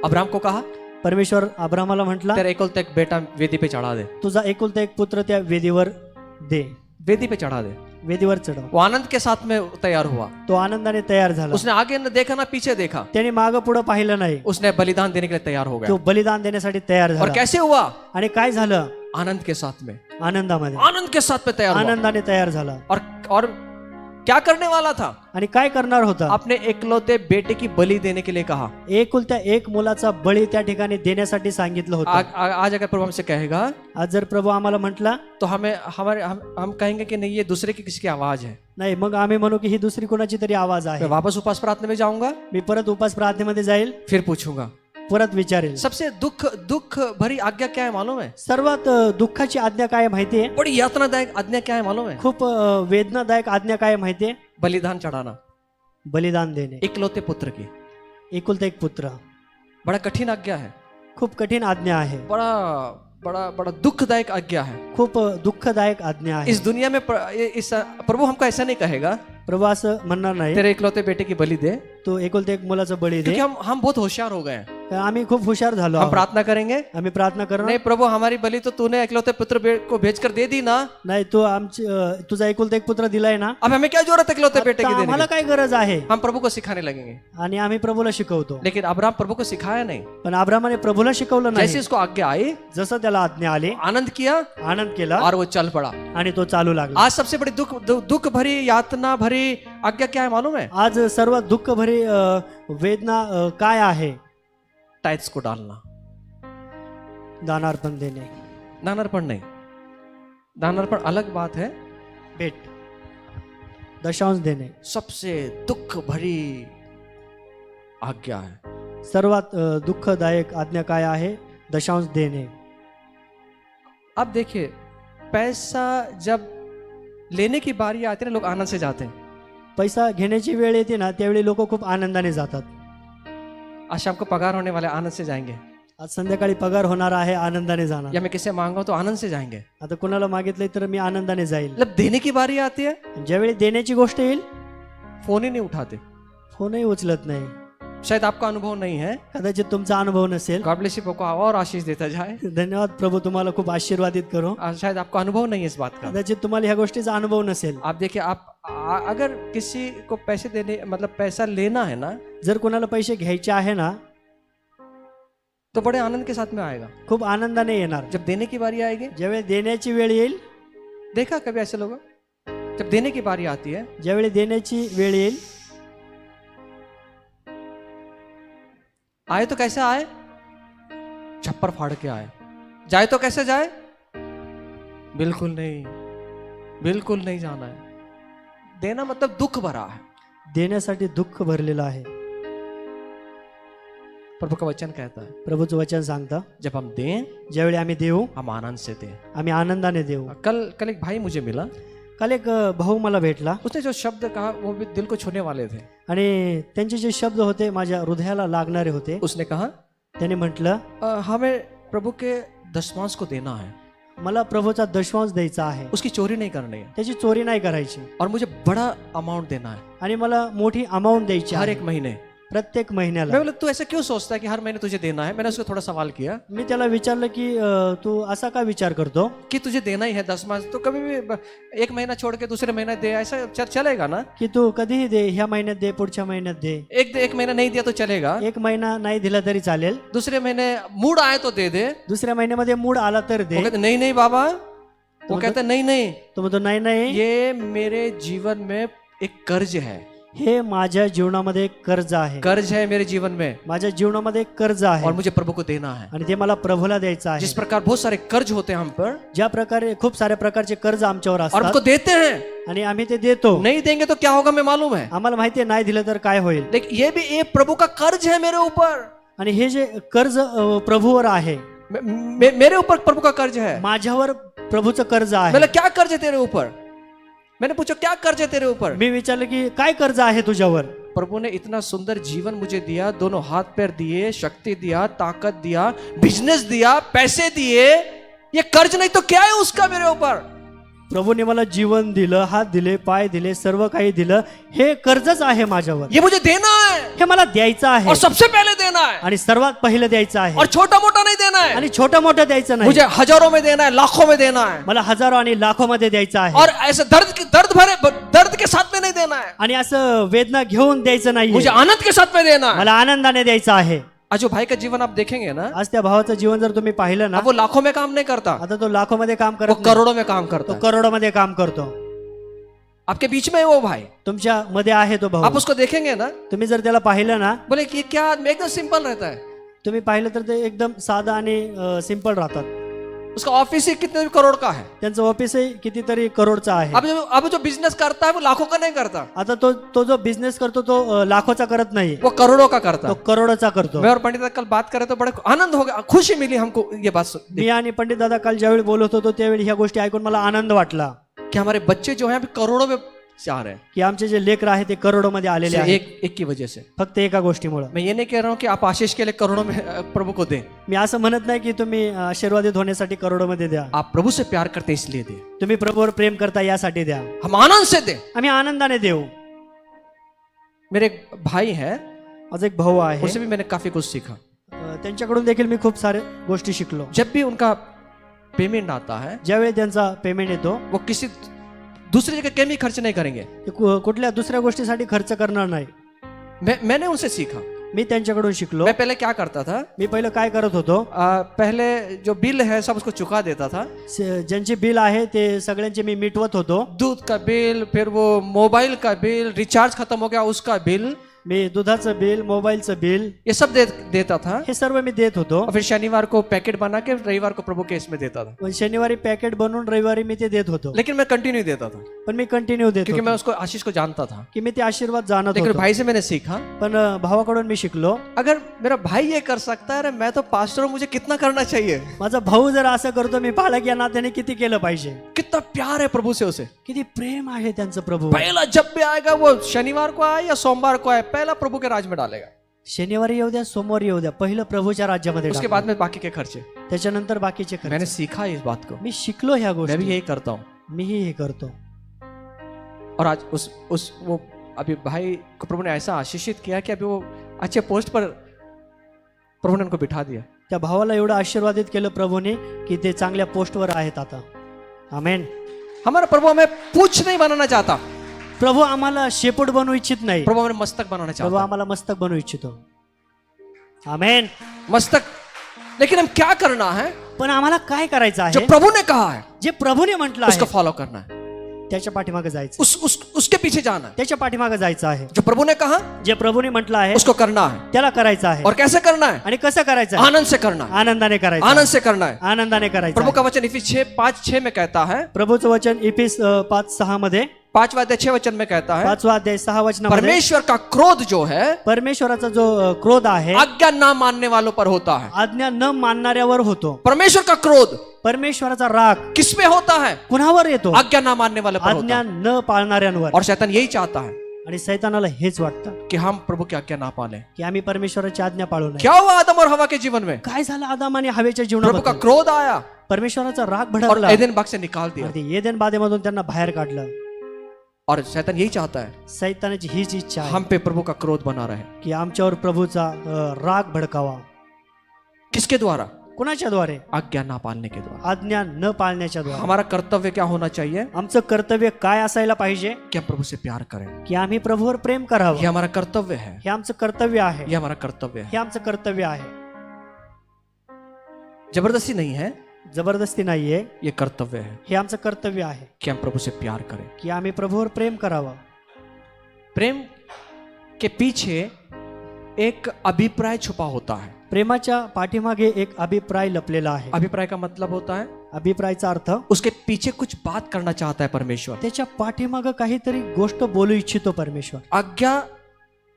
अब्राहम को कहा, परमेश्वर अब्राहमाला म्हटला, तेरा एकलौता एक बेटा वेदी पे चढ़ा दे, तुझा एकुलता एक पुत्र त्या वेदीवर दे, वेदी पे चढ़ा दे। वेदीवर चढव। वो आनंद के साथ में तैयार हुआ। तो आनंदाने तयार झाला। उसने आगे न देखा ना पीछे देखा, त्याने मागं पुढं पाहिलं नाही, उसने बलिदान देने के लिए तैयार हो तो गया। बलिदान देण्यासाठी तयार और झाला। कैसे हुआ? आणि काय झालं? आनंद के साथ में, आनंदामध्ये, आनंद के साथ में तैयार हुआ। आनंदाने तयार झाला। और क्या करने वाला था? आणि काय करणार होता? अपने एकलौते बेटे की बलि देने के लिए कहा। एकुलत्या एक मुलाचा बळी त्या ठिकाणी देण्यासाठी सांगितलं होतं। आज अगर प्रभु हमसे कहेगा, आज जर प्रभू आम्हाला म्हटला, तो हम कहेंगे कि नहीं, ये दूसरे की किसी की आवाज है। नाही, मग आम्ही म्हणू की ही दुसरी कोणाची तरी आवाज आहे। मैं वापस उपास प्रार्थना में जाऊंगा, मी परत उपास प्रार्थनेमध्ये जाईल, फिर पूछूंगा, परत विचारेल। सबसे दुख भरी आज्ञा क्या है मालूम है? सर्वात दुःखाची आज्ञा काय माहिती आहे? बड़ी यातनादायक आज्ञा क्या है मालूम है? खूप वेदनादायक आज्ञा काय माहिती आहे? बलिदान चढ़ाना, बलिदान देणे, एकलौते पुत्र की। एकुलता एक पुत्र, बड़ा कठिन आज्ञा है, खूप कठीण आज्ञा आहे, बड़ा बड़ा बड़ा दुखदायक आज्ञा है। खूप दुःखदायक आज्ञा आहे। इस दुनिया में प्रभु हमको ऐसा नहीं कहेगा, प्रभू असं म्हणणार नाही, तेरे एकलौते बेटे की बलि दे, तू एकुलते एक मुलाचं बळी दे। क्योंकि हम बहुत होशियार हो गए हैं। आम्ही खूप हुशार झालो हम आहोत। प्रार्थना करेंगे, आम्ही प्रार्थना करणार नहीं प्रभु हमारी बलि तो तूने एकलौते पुत्र को भेजकर दे दी ना, नाही, तू आमची तुझा एकुलता एक पुत्र दिलाय ना, अब हमें क्या जरूरत है एकलौते बेटे की आता देने आम्हाला की? काय गरज आहे? हम प्रभु को सिखाने लगेंगे। आणि आम्ही प्रभूला शिकवतो। लेकिन अब्राहम प्रभु को सिखाया नहीं, पण अब्राहमाने प्रभूला शिकवलं जैसे नाही। इसको आज्ञा आई, जसं त्याला आज्ञा आली, आनंद किया आनंद केला और वो चल पड़ा। आणि तो चालू लागला। आज सबसे बड़ी दुख भरी यातना भरी आज्ञा क्या है मालूम है? आज सर्वात दुःख भरी वेदना काय आहे? टाइट्स को डालना, दानार्पण देणे। दानार्पण नहीं, दानार्पण अलग बात है, भेट, दशांश देणे सबसे दुख भरी आज्ञा है। सर्वात दुःखदायक आज्ञा काय आहे? दशांश देणे। अब देखिए, पैसा जब लेने की बारी आती है ना, लोग आनंद से जाते हैं। पैसा घेण्याची वेळ येते ना, त्यावेळी लोक खूप आनंदाने जातात। आज शाम को पगार होने वाले, आनंद से जाएंगे। आज संध्याकाळी पगार होणार आहे, आनंदाने जाणार। या मैं किसे मांगा तो आनंद से जाएंगे। आता कोणाला मागितलंय तर मी आनंदाने जाईल। मतलब देने की बारी आती है, ज्यावेळी देण्याची गोष्ट येईल, फोन ही नहीं उठाते। फोनही उचलत नाही। शायद आपका अनुभव नहीं है, कदाचित तुमचा अनुभव नसेल। गॉड ब्लेस यू, को और आशीष देता जाए। धन्यवाद प्रभू, तुम्हाला खूप आशीर्वादित करो। शायद आपको अनुभव नहीं है इस बात का। कदाचित तुम्हाला ह्या गोष्टीचा अनुभव नसेल। आप देखिए, अगर किसी को पैसे देने, मतलब पैसा लेना है ना, जर कोणाला पैसे घ्यायचे आहे ना, तो बड़े आनंद के साथ में आएगा। खूप आनंदाने येणार। जब देने की बारी आएगी, ज्यावेळी देण्याची वेळ येईल, देखा कभी ऐसे लोग, जब देने की बारी आती है, ज्यावेळी देण्याची वेळ येईल, आए तो कैसे आए? छप्पर फाड़ के आए। जाए तो कैसे जाए? बिल्कुल नहीं, बिल्कुल नहीं जाना है। देना मतलब दुख भरा है। देण्यासाठी दुःख भरलेलं आहे। प्रभु का वचन कहता है, प्रभूचं वचन सांगतं, जब हम दें, ज्यावेळी आम्ही देऊ, हम आनंद से दें। आम्ही आनंदाने देऊ। कल एक भाई मुझे मिला, काल एक भाऊ मला भेटला उसने जो शब्द कहा वो भी दिल को छूने वाले थे। आणि त्यांचे जे शब्द होते माझ्या हृदयाला लागणारे होते। उसने कहा, त्याने म्हटलं, हमें प्रभु के दशमांश को देना है, मला प्रभूचा दशमांश द्यायचा आहे, उसकी चोरी नहीं करनी है, त्याची चोरी नाही करायची, और मुझे बड़ा अमाउंट देना है आणि मला मोठी अमाऊंट द्यायची हर आहे, एक महीने। प्रत्येक महिन्याला। मैं बोला, तू ऐसा क्यों सोचता है कि हर महीने तुझे देना है? मैंने उसको थोड़ा सवाल किया मी त्याला विचारलं की तू असा का विचार करतो कि तुझे देना ही है दशमांश, तो कभी भी एक महीना छोड़ के दूसरे महीना दे, ऐसा चलेगा ना? की तू कधीही दे, ह्या महिन्यात दे, पुढच्या महिन्यात दे। एक महीना नहीं दिया तो चलेगा, एक महिना नाही दिला तरी चालेल, दूसरे महीने मूड आए तो दे दे। दुसऱ्या महिन्यामध्ये मूड आला तर वो दे। कहते नहीं नहीं बाबा, वो कहते नहीं नहीं, तो म्हणतो नाही नाही, ये मेरे जीवन में एक कर्ज है, हे माझ्या जीवनामध्ये एक कर्ज आहे, कर्ज है मेरे जीवन में, माझ्या जीवनामध्ये एक कर्ज आहे, और मुझे प्रभु को देना है। आणि ते मला प्रभूला द्यायचं आहे। जिस प्रकार बहुत सारे कर्ज होते हैं हम पर, ज्या प्रकारे खूप साऱ्या प्रकारचे कर्ज आमच्यावर और असतात हमको देते हैं, आणि आम्ही ते देतो, नहीं देंगे तो क्या होगा मैं मालूम है, आम्हाला माहिती आहे नाही दिलं तर काय होईल। लेकिन ये भी ये प्रभु का कर्ज है मेरे ऊपर, आणि हे जे कर्ज प्रभूवर आहे, मेरे ऊपर प्रभु का कर्ज है। माझ्यावर प्रभूचं कर्ज आहे। मैंने क्या कर्ज है तेरे ऊपर? मैंने पूछा क्या कर्ज है तेरे ऊपर? मी विचारलं की काय कर्ज आहे तुझ्यावर? प्रभु ने इतना सुंदर जीवन मुझे दिया, दोनों हाथ पैर दिए, शक्ति दिया, ताकत दिया, बिजनेस दिया, पैसे दिए, ये कर्ज नहीं तो क्या है उसका मेरे ऊपर? प्रभूने मला जीवन दिलं, हात दिले, पाय दिले, सर्व काही दिलं, हे कर्जच आहे माझ्यावर। ये मुझे देना है, हे मला द्यायचं आहे, और सबसे पहले देना है, आणि सर्वात पहिलं द्यायचं आहे, और छोटा मोटा नहीं देना है, आणि छोटं मोठं द्यायचं नाही, मुझे हजारों में देना है, लाखों में देना है, मला हजारो आणि लाखो मध्ये द्यायचं आहे, और ऐसे दर्द के साथ में नहीं देना है, आणि असं वेदना घेऊन द्यायचं नाही, मुझे आनंद के साथ में देना है। मला आनंदाने द्यायचं आहे। आज जो भाई का जीवन आप देखेंगे ना, आज त्या भावाचं जीवन जर तुम्ही पाहिलं ना, अब वो लाखों में काम नहीं करता, आता तो लाखो मध्ये काम वो करत नाही, करोड़ों में काम करता तो है। करोडो मध्ये काम करतो। आपके बीच में है वो भाई, तुमच्या मध्ये आहे तो आप भाऊ, उसको देखेंगे ना, तुम्ही जर त्याला पाहिलं ना, बोले कि ये क्या आदमी, एकदम सिंपल रहता है, तुम्ही पाहिलं तर ते एकदम साधा आणि सिंपल राहतात। उसका ऑफिस ही कितने करोड़ का है। त्यांचं ऑफिसही कितीतरी करोडचा आहे। अब जो बिजनेस करता है वो लाखों का नहीं करता, आता तो जो बिझनेस करतो तो लाखोचा करत नाही, वो करोड़ों का करता तो है। करोडोचा करतो। मैं और पंडित कल बात कर रहे तो बड़े आनंद हो गया, खुशी मिली हमको ये बात सुन मी आणि पंडित दादा काल ज्यावेळी बोलत होतो त्यावेळी ह्या गोष्टी ऐकून मला आनंद वाटला कि हमारे बच्चे जो हैं अभी करोड़ों में जा रहे हैं, की आमचे जे लेकर आहे ते करोडोमध्ये आलेले आहेत, एक की वजह से। फक्त एका गोष्टीमुळे। मैं ये नहीं कह रहा हूँ कि आप आशीष के लिए करोड़ों में प्रभु को दें, मी असं म्हणत नाही की तुम्ही आशीर्वादित होण्यासाठी करोडोमध्ये द्या, आप प्रभु से प्यार करते हैं इसलिए दें, तुम्ही प्रभूवर प्रेम करता यासाठी द्या, हम आनंद से दें। आम्ही आनंदाने देऊ। मेरे एक भाई है, आज एक भाऊ आहे, उससे भी मैंने काफी कुछ सीखा। त्यांच्याकडून देखील मी खूप सारे गोष्टी शिकलो। जब भी उनका पेमेंट आता है, ज्यावेळी त्यांचा पेमेंट येतो, वो किसी दूसरी जगह कहीं खर्च नहीं करेंगे। ते कुठल्या दुसऱ्या गोष्टीसाठी खर्च करणार नाही। मैंने उनसे सीखा। मी त्यांच्याकडून शिकलो। मैं पहले क्या करता था, मी पहिलं काय करत होतो, पहले जो बिल है सब उसको चुका देता था, ज्यांचे बिल आहे ते सगळ्यांचे मी मिटवत होतो। दूध का बिल, फिर वो मोबाइल का बिल, रिचार्ज खत्म हो गया उसका बिल, मी दुधाचं बिल, मोबाईलचं बिल, ये सब देता था। हे सर्व मी देत होतो। और फिर शनिवार को पैकेट बना के रविवार को प्रभु के इसमें देता था। पण शनिवारी पॅकेट बनवून रविवारी मी ते देत होतो, लेकिन मैं कंटिन्यू देता था, पण मी कंटिन्यू देत क्योंकि होतो, मैं उसको आशीष को जानता था। की मी ते आशीर्वाद जाणत लेकिन होतो। भाई से मैंने सीखा, पण भावाकडून मी शिकलो, अगर मेरा भाई ये कर सकता है, मैं तो पास्टर हूं, मुझे कितना करना चाहिए। माझा भाऊ जर असं करतो, मी पालक या नात्याने किती केलं पाहिजे। कितना प्यार है प्रभु से उसे, किती प्रेम आहे त्यांचं प्रभू। पहला जब भी आएगा वो शनिवार को आए या सोमवार को आए, पहला प्रभु के राज में डालेगा, शनिवारी येऊ द्या, सोमवारी येऊ द्या, पहिलं प्रभूच्या राज्यामध्ये उसके टाका। बाद में बाकी के खर्चे। त्याच्यानंतर बाकीचे खर्च। मैंने सीखा इस बात को, मी शिकलो ह्या मैं भी गोष्टी, यही करता हूँ। मीही हे करतो। और आज उस वो अभी भाई को प्रभु ने ऐसा आशीषित किया कि अभी वो अच्छे पोस्ट पर प्रभु ने उनको बिठा दिया। त्या भावाला एवढं आशीर्वादित केलं प्रभूने की ते चांगल्या पोस्टवर आहेत आता। आमेन। हमारा प्रभु हमें पूछ नहीं बनाना चाहता, प्रभू आम्हाला शेपूट बनवू इच्छित नाही, प्रभु हमें मस्तक बनाना प्रभू चाहता, आम्हाला मस्तक बनवू इच्छितो। आमेन। मस्तक। लेकिन हम क्या करना है, पण आम्हाला काय करायचं जो आहे, प्रभु ने कहा है जे प्रभूने म्हटलं उसको आहे फॉलो करना है। त्याच्या पाठीमागे जायचं, उसके पीछे जाना है। त्याच्या पाठीमागे जायचं आहे। जो प्रभु ने कहा जे प्रभूने म्हटलं आहे उसको करना है। त्याला करायचं आहे। और कैसे करना है? आणि कसं करायचं आहे? आनंद से करना है। आनंदाने करायचं, आनंद से करना है। आनंदाने करायचं। प्रभु का वचन इफिसियंस 5:6 में कहता है, प्रभूचं वचन इफिस 5:6 मध्ये, 5वां अध्याय 6 वचन में कहता है, 5वां अध्याय 6 वचनामध्ये, परमेश्वर का क्रोध जो है परमेश्वराचा जो क्रोध आहे आज्ञा ना मानने वालों पर होता है। आज्ञा न मानणाऱ्यावर होतो। परमेश्वर का क्रोध परमेश्वराचा राग किस पे होता है? कुणावर येतो? आज्ञा ना मानने वाले पर होता आज्ञा है। न पाळणाऱ्यांवर। और शैतान यही चाहता है आणि सैतानाला हेच वाटतं कि हम प्रभु की आज्ञा ना पालें। की आम्ही परमेश्वराची आज्ञा पाळू नये। क्या हुआ आदम और हवा के जीवन में? काय झालं आदम आणि हवेच्या प्रभु का जीवनामध्ये? क्रोध आया परमेश्वराचा राग और भडकला एदेन बाग से निकाल दिया। आणि ते एदेन बागेमधून त्यांना बाहेर काढलं। और शैतान यही चाहता है सैतानाची हीच इच्छा आहे हम पे प्रभु का क्रोध बना रहे। की आमच्यावर प्रभूचा राग भडकावा। किसके द्वारा? कुणाच्या द्वारे? आज्ञा ना पालने के द्वारा। आज्ञा न पाळण्याच्या द्वारे। हमारा कर्तव्य क्या होना चाहिए? आमचं कर्तव्य काय असायला पाहिजे? कि हम प्रभु से प्यार करें। की आम्ही प्रभूवर प्रेम करावं। ये हमारा कर्तव्य है। हे आमचं कर्तव्य आहे। ये हमारा कर्तव्य है। हे आमचं कर्तव्य आहे। जबरदस्ती नहीं है, जबरदस्ती नाहीये, ये कर्तव्य है हे आमचं कर्तव्य आहे कि हम प्रभु से प्यार करें। की आम्ही प्रभूवर प्रेम करावं। प्रेम के पीछे एक अभिप्राय छुपा होता है। प्रेमाच्या पाठीमागे एक अभिप्राय लपलेला आहे। अभिप्राय का मतलब होता है अभिप्रायचा अर्थ उसके पीछे कुछ बात करना चाहता है परमेश्वर। त्याच्या पाठीमागे काहीतरी गोष्ट बोलू इच्छितो परमेश्वर। आज्ञा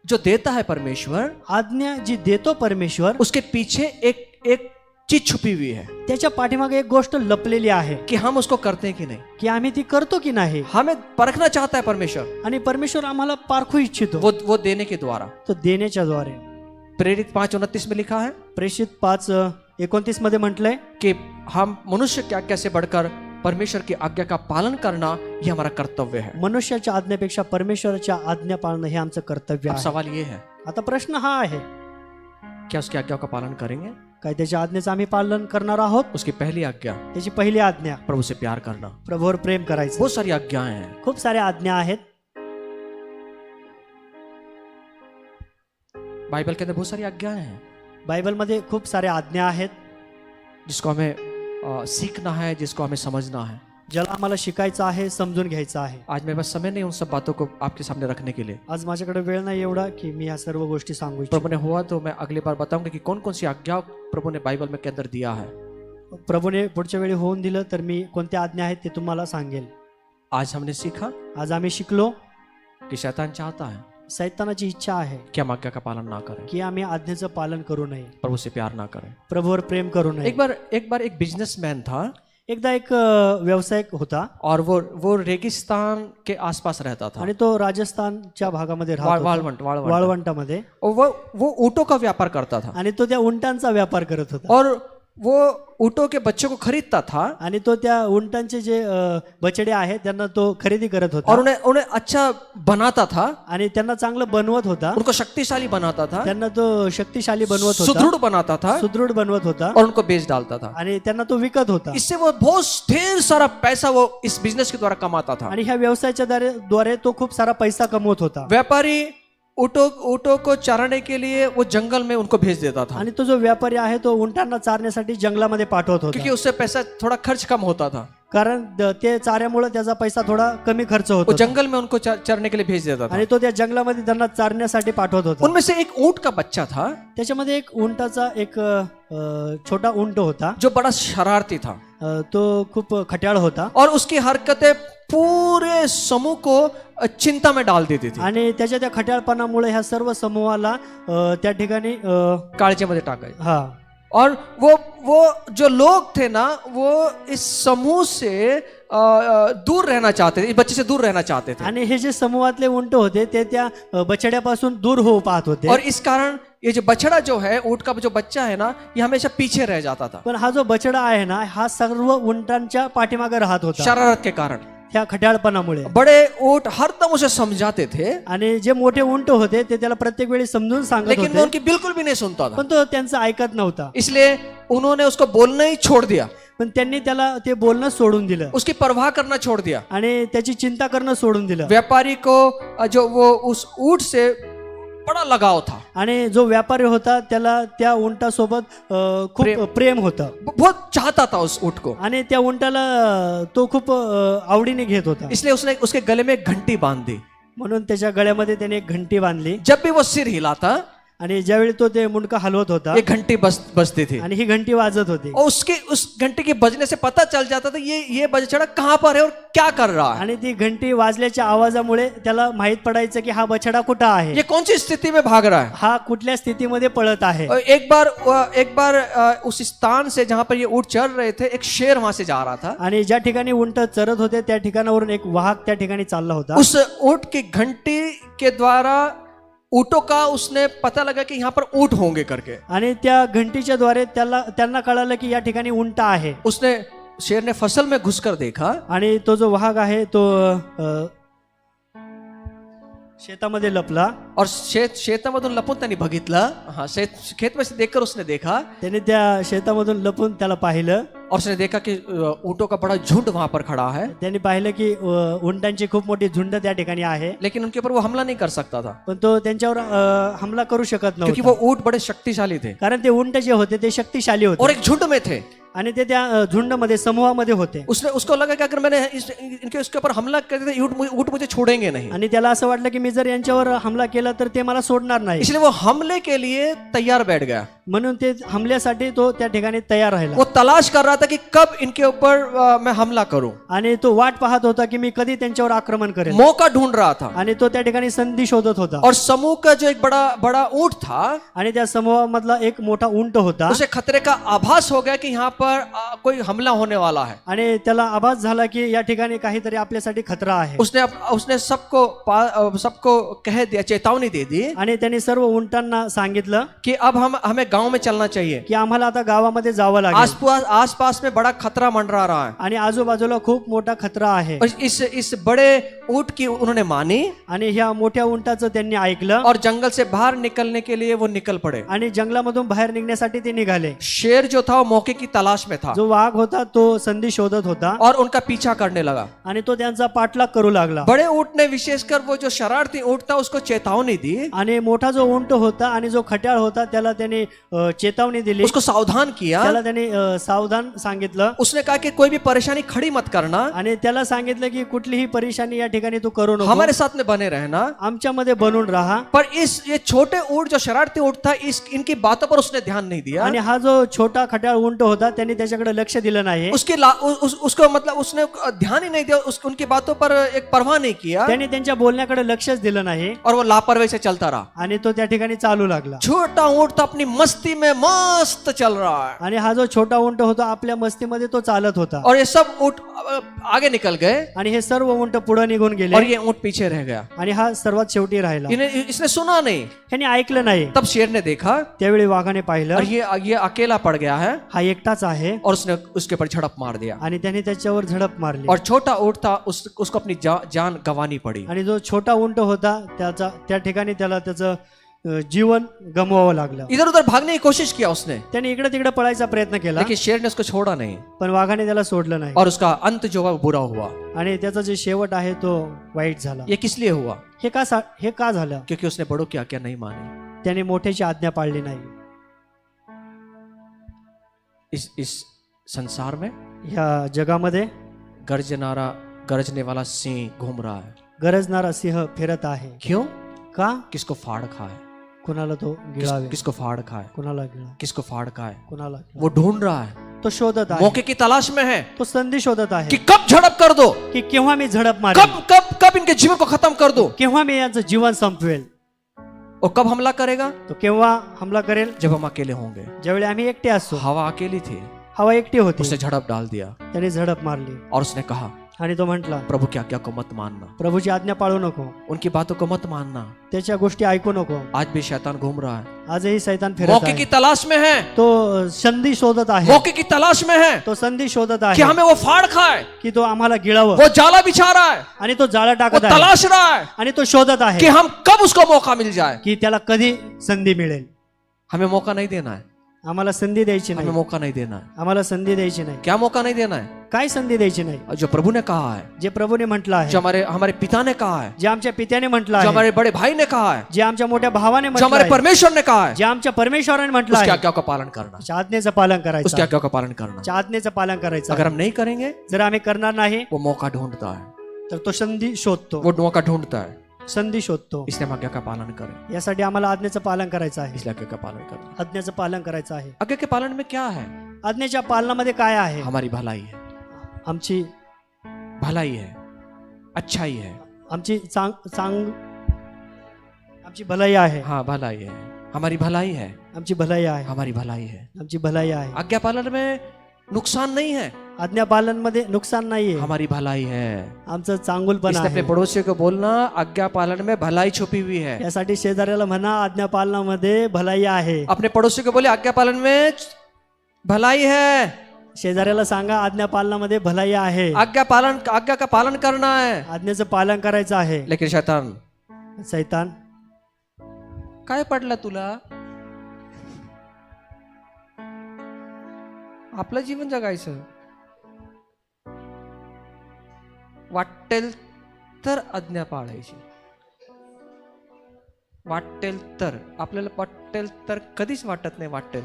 जो देता है परमेश्वर, आज्ञा जी देतो परमेश्वर, उसके पीछे एक चीज छुपी हुई है त्याच्या पाठीमागे एक गोष्ट लपलेली आहे कि हम उसको करते हैं कि नहीं। की आम्ही ती करतो की नाही। हमें परखना चाहता है परमेश्वर, आणि परमेश्वर आम्हाला पारखू इच्छितो, वो देने के द्वारा। तो देण्याच्या द्वारे। प्रेरित 5:29 में लिखा है प्रेषित 5:29 मध्ये म्हटलंय कि हम मनुष्य की आज्ञा से बढ़कर परमेश्वर की आज्ञा का पालन करना ये हमारा कर्तव्य है। मनुष्याच्या आज्ञेपेक्षा परमेश्वराच्या आज्ञा पाळणं हे आमचं कर्तव्य अब आहे। सवाल ये है, आता प्रश्न हा आहे, क्या उसकी आज्ञा का पालन करेंगे? काय त्याच्या आज्ञेचं आम्ही पालन करणार आहोत? उसकी पहली आज्ञा त्याची पहिली आज्ञा प्रभु से प्यार करना। प्रभूवर प्रेम करायचं। बहुत सारी आज्ञाएं हैं। खूप साऱ्या आज्ञा आहेत बाइबल के अंदर, बहुत सारी आज्ञाएं हैं बायबलमध्ये, खूप साऱ्या आज्ञा आहेत जिसको हमें सीखना है, जिसको हमें समझना है। ज्याला आम्हाला शिकायचं आहे, समजून घ्यायचं आहे। आज मेरे पास समय नहीं उन सब बातों को आपके सामने रखने के लिए। आज माझ्याकडे वेळ नाही एवढा की मी ह्या सर्व गोष्टी सांगू प्रभु इच्छितो। ने हुआ तो मैं अगली बार बताऊंगा कि कौन कौन सी आज्ञा प्रभु ने बाइबल में के अंदर दिया है। प्रभूने पुढच्या वेळी होऊन दिलं तर मी कोणत्या आज्ञा आहेत ते तुम्हाला सांगेल। आज हमने सीखा आज आम्ही शिकलो कि शैतान चाहता है सैतानाची इच्छा आहे कि हम आज्ञा का पालन ना करें, की आम्ही आज्ञेचं पालन करू नये, प्रभु से प्यार ना करें। प्रभूवर प्रेम करू नये। एक बार एक बिजनेसमैन था एकदा एक व्यावसायिक होता और वो रेगिस्तान के आसपास रहता था। आणि तो राजस्थानच्या भागामध्ये राहत होता, वाळवंट वाळवंटामध्ये। और वो ऊँटों का व्यापार करता था आणि तो त्या उंटांचा व्यापार करत होता और वो ऊँटों के बच्चों को खरीदता था आणि तो त्या उंटांचे जे बछडे आहेत त्यांना तो खरेदी करत होता और उन्हें अच्छा बनाता था, आणि त्यांना चांगलं बनवत होता, उनको शक्तिशाली बनाता था, त्यांना तो शक्तिशाली बनवत होता, सुदृढ़ बनाता था सुदृढ बनवत होता और उनको बेच डालता था। आणि त्यांना तो विकत होता। इससे वो बहुत ढेर सारा पैसा वो इस बिजनेस के द्वारा कमाता था। आणि ह्या व्यवसायाच्या द्वारे तो खूप सारा पैसा कमवत होता। व्यापारी ऊँटों को चराने के लिए वो जंगल में उनको भेज देता था, आणि तो जो व्यापारी आहे तो उंटांना चारण्यासाठी जंगलामध्ये पाठवत क्योंकि होता, उससे पैसा थोड़ा खर्च कम होता था। कारण ते चाऱ्यामुळे त्याचा पैसा थोडा कमी खर्च होत वो होता जंगल में उनको चरने के लिए भेज देता था। आणि तो त्या जंगलामध्ये त्यांना चारण्यासाठी पाठवत होता। उनमें से एक ऊँट का बच्चा था त्याच्यामध्ये एक उंटाचा एक छोटा उंट होता, जो बड़ा शरारती था तो खूप खट्याळ होता और उसकी हरकतें पूरे समूह को चिंता में डाल देती थी, आणि त्याच्या त्या खट्याळपणामुळे ह्या सर्व समूहाला त्या ठिकाणी काळजीमध्ये टाकायचं। हा और वो जो लोग थे ना, वो इस समूह से दूर रहना चाहते थे, इस बच्चे से दूर रहना चाहते थे। आणि हे जे समूहातले उंट होते ते त्या बछड्यापासून दूर होऊ पाहत होते। और इस कारण ये जो बछड़ा जो है, ऊँट का जो बच्चा है ना, ये हमेशा पीछे रह जाता था पण हा जो बछडा आहे ना, हा सर्व उंटांच्या पाठीमागे राहत होता शरारत के कारण। त्या खट्याळपणामुळे बड़े ऊँट हरदम उसे समझाते थे, आणि जे मोठे उंट होते ते त्याला प्रत्येक वेळी समजून सांगत लेकिन वो होते, उनकी बिल्कुल भी नहीं सुनता था। पण तो त्यांचं ऐकत नव्हता। इसलिए उन्होंने उसको बोलना ही छोड़ दिया, पण त्यांनी त्याला ते बोलणं सोडून दिलं उसकी परवाह करना छोड़ दिया। आणि त्याची चिंता करणं सोडून दिलं। व्यापारी को जो वो उस ऊँट से बड़ा लगाव था, आणि जो व्यापारी होता त्याला त्या उंटासोबत खूप प्रेम होतं बहुत चाहता था उस ऊँट को, आणि त्या उंटाला तो खूप आवडीने घेत होता. इसलिए उसने उसके गले में एक घंटी बांध दी. म्हणून त्याच्या गळ्यामध्ये त्याने एक घंटी बांधली जब भी वो सिर हिलाता आणि ज्यावेळी तो ते मुंडका हलवत होता ये घंटी बजती थी, आणि ही घंटी वाजत होती और उस घंटी के बजने से पता चल जाता था ये बछड़ा कहाँ पर है और क्या कर रहा है, आणि ती घंटी वाजल्याच्या आवाजामुळे त्याला माहित पडायचं की हा बछडा कुठं आहे, ये कौन सी स्थिति में भाग रहा है. हा कुठल्या स्थितीमध्ये पळत आहे. और एक बार उस स्थान से जहां पर ये ऊँट चल रहे थे, एक शेर वहां से जा रहा था. आणि ज्या ठिकाणी उंट चरत होते त्या ठिकाणावरून एक वाहक त्या ठिकाणी चालला होता. उस ऊँट की घंटी के द्वारा ऊँटों का उसने पता लगा कि यहाँ पर ऊँट होंगे करके. आणि त्या घंटीच्या द्वारे त्यांना कळालं की या ठिकाणी उंट आहे. उसने शेर ने फसल में घुसकर देखा, आणि तो जो वाहक आहे तो शेतामध्ये लपला. और शेतामधून लपून त्यांनी बघितलं. हाँ, खेत में से देखकर उसने देखा, त्याने त्या शेतामधून लपून त्याला पाहिलं. और उसने देखा कि ऊँटों का बड़ा झुंड वहां पर खड़ा है, त्यांनी पाहिलं की उंटांची खूप मोठी झुंड त्या ठिकाणी आहे. लेकिन उनके ऊपर वो हमला नहीं कर सकता था, पण तो त्यांच्यावर हमला करू शकत क्योंकि नव्हता, वो ऊँट बड़े शक्तिशाली थे कारण ते उंट जे होते ते शक्तिशाली और होते एक झुंड में थे. आणि ते त्या झुंडमध्ये समूहामध्ये होते. उसको लगा कि अगर मैंने इनके उसके ऊपर हमला कर दिया ऊँट मुझे छोड़ेंगे नहीं, आणि त्याला असं वाटलं की मी जर यांच्यावर हमला केला तर ते मला सोडणार नाही. इसलिए वो हमले के लिए तैयार बैठ गया. म्हणून ते हमल्यासाठी तो त्या ठिकाणी तयार राहिला. वो तलाश कर रहा था कि कब इनके ऊपर मैं हमला करूं, आणि तो वाट पाहत होता की मी कधी त्यांच्यावर आक्रमण करेन. मौका ढूंढ रहा था. आणि तो त्या ठिकाणी संधी शोधत होता. और समूह का जो एक बड़ा ऊँट था, आणि त्या समूहामधला एक मोठा उंट होता. उसे खतरे का आभास हो गया कि यहाँ पर कोई हमला होने वाला है. आणि त्याला आभास झाला की या ठिकाणी काहीतरी आपल्यासाठी खतरा आहे. उसने सबको कह दिया, चेतावनी दे दी आणि त्यांनी सर्व उंटांना सांगितलं कि अब हमें गांव में चलना चाहिए. की आम्हाला आता गावामध्ये जावं लागेल. आसपास में बड़ा खतरा मंडरा रहा है. आणि आजूबाजूला खूप मोठा खतरा आहे. और इस बड़े ऊँट की उन्होंने मानी, आणि ह्या मोठ्या उंटाचं त्यांनी ऐकलं. और जंगल से बाहर निकलने के लिए वो निकल पड़े. आणि जंगलामधून बाहेर निघण्यासाठी ते निघाले. शेर जो था वो मौके की तलाश में था, जो वाघ होता तो संधी शोधत होता और उनका पीछा करने लगा. आणि तो त्यांचा पाठलाग करू लागला. बड़े ऊँट ने विशेषकर वो जो शरारती ऊँट था उसको चेतावनी दी, आणि मोठा जो उंट होता आणि जो खट्याळ होता त्याला त्याने चेतावनी दिली. उसको सावधान किया. त्याला त्याने सावधान सांगितलं. उसने कहा कि कोई भी परेशानी खड़ी मत करना, आणि त्याला सांगितलं की कुठलीही परेशानी या ठिकाणी तू करू नको, हमारे साथ में बने रहना. आमच्यामध्ये बनून राहा. पर ये छोटे ऊँट जो शरारती ऊँट था, इनकी बातों पर उसने ध्यान नहीं दिया. आणि हा जो छोटा खट्याळ उंट होता त्याने त्याच्याकडे लक्ष दिलं नाही. उसको मतलब उसने ध्यान ही नहीं दिया, उनकी बातों पर एक परवाह नहीं किया, त्याने त्यांच्या बोलण्याकडे लक्षच दिलं नाही. और वो लापरवाही से चलता रहा. आणि तो त्या ठिकाणी चालू लागला. छोटा ऊँट तो अपनी मस्ती में मस्त चल रहा है, आणि हा जो छोटा उंट होता आपल्या मस्तीमध्ये तो चालत होता. और ये सब ऊँट आगे निकल गए, आणि हे सर्व उंट पुढे निघून गेले. और ये ऊँट पीछे रह गया. आणि हा सर्वात शेवटी राहिला. इसने सुना नहीं. ह्याने ऐकलं नाही. तब शेर ने देखा, त्यावेळी वाघाने पाहिलं और ये अकेला पड़ गया है, हा एकटाच आहे. और उसने उसके ऊपर झड़प मार दिया. आणि त्याने त्याच्यावर झडप मारली. और छोटा ऊँट था, उसको अपनी जान गंवानी पड़ी. आणि जो छोटा उंट होता त्या ठिकाणी त्याला त्याचं जीवन गमवावं लागलं. इधर उधर भागने की कोशिश किया उसने, त्याने इकडे तिकडे पळायचा प्रयत्न केला, लेकिन शेर ने उसको छोड़ा नहीं, पण वाघाने त्याला सोडलं नाही. और उसका अंत जो हुआ वो बुरा हुआ. आणि त्याचा जे शेवट आहे तो वाईट झाला. ये किस लिए हुआ? हे का झालं? क्योंकि उसने बड़ों की आज्ञा नहीं मानी. त्याने मोठ्याची आज्ञा पाळली नाही. इस संसार में ह्या जगामध्ये गरजने वाला सिंह घूम रहा है. गरजणारा सिंह फिरत आहे. क्यों? का? किसको फाड़ खाए, कुणाला तो गिळावे, किसको फाड़ खाए, कुणाला गिळा, किसको फाड़ खाए. कुणाला वो ढूंढ रहा है, तो शोधत आहे. मौके की तलाश में है, तो संधी शोधत आहे कि कब झड़प कर दो, की केव्हा मी झडप मारेन, कब कब कब इनके जीवन को खत्म कर दो. केव्हा मी यांचं जीवन संपवेल. और कब हमला करेगा? तो केव्हा हमला करेल? जब हम अकेले होंगे. ज्यावेळी आम्ही एकटे असतो. हवा अकेली थी, हवा एकटी होती, उसने झड़प डाल दिया, त्याने झडप मारली. और उसने कहा, आणि तो म्हटला, प्रभु की आज्ञा को मत मानना, प्रभूची आज्ञा पाळू नको, उनकी बातों को मत मानना. त्याच्या गोष्टी ऐकू नको. आज भी शैतान घूम रहा है, आजही शैतान फिरत मौके आहे. की तलाश में है, तो संधी शोधत आहे. मौके की तलाश में है तो संधी शोधत कि आहे हमें वो फाड़ खाए, की तो आम्हाला गिळावं. वो जाला बिछा रहा है, आणि तो जाळा वो टाकत आहे. तलाश रहा है आणि तो शोधत आहे कि हम कब उसको मौका मिल जाए. की त्याला कधी संधी मिळेल. हमें मौका नहीं देना है. आम्हाला संधी द्यायची हमें नाही, मौका नहीं देना है। आम्हाला संधी द्यायची नाही. क्या मौका नहीं देना है? काय संधी द्यायची नाही? जो प्रभु ने कहा है, जे प्रभूने म्हटलं जो आहे, हमारे हमारे पिता ने कहा है, जे आमच्या पित्याने म्हटलं जो आहे, हमारे बड़े भाई ने कहा है, जे आमच्या मोठ्या भावाने जो म्हटलं हमारे आहे, परमेश्वर ने कहा है, जे आमच्या परमेश्वराने म्हटलं उसकी आहे, आज्ञा का पालन करना, त्या आज्ञेचं पालन उसकी करायचं, आज्ञा का पालन करना। त्या आज्ञेचं पालन करायचं. अगर हम नहीं करेंगे, जर आम्ही करणार नाही वो मौका ढूंढता है, तर तो संधी शोधतो, वो मौका ढूंढता है। संधी शोधतो. इसलिए हम आज्ञा का पालन करें, यासाठी आम्हाला आज्ञेचं पालन करायचं आहे, इसलिए आज्ञा का पालन करें। आज्ञेचं पालन करायचं आहे. आज्ञा के पालन में क्या है? आज्ञेच्या पालनामध्ये काय आहे? हमारी भलाई है, आमची भलाई है, अच्छाई है। आमची आमची भलाई आहे, हाँ, भलाई है, हमारी भलाई है, आमची भलाई आहे, हमारी भलाई है। आमची भलाई आहे. आज्ञा पालन में नुकसान नहीं है, आज्ञा पालन मध्ये नुकसान नाहीये, हमारी भलाई है। आमचं चांगुलपण इसलिए अपने आहे. पड़ोसियों को बोलना, आज्ञा पालन में भलाई छुपी हुई है। यासाठी शेजाऱ्याला म्हणा आज्ञा पालनामध्ये भलाई आहे. अपने पड़ोसियों को बोले, आज्ञा पालन में भलाई है, शेजाऱ्याला सांगा आज्ञा पालनामध्ये भलाई आहे. आज्ञा का पालन करना है। आज्ञेचं पालन करायचं आहे. लेकिन शैतान, सैतान काय पडलं तुला? आपलं जीवन जगायचं, वाटेल तर आज्ञा पाळायची, वाटेल तर. आपल्याला वाटेल तर कधीच वाटत नाही वाटेल.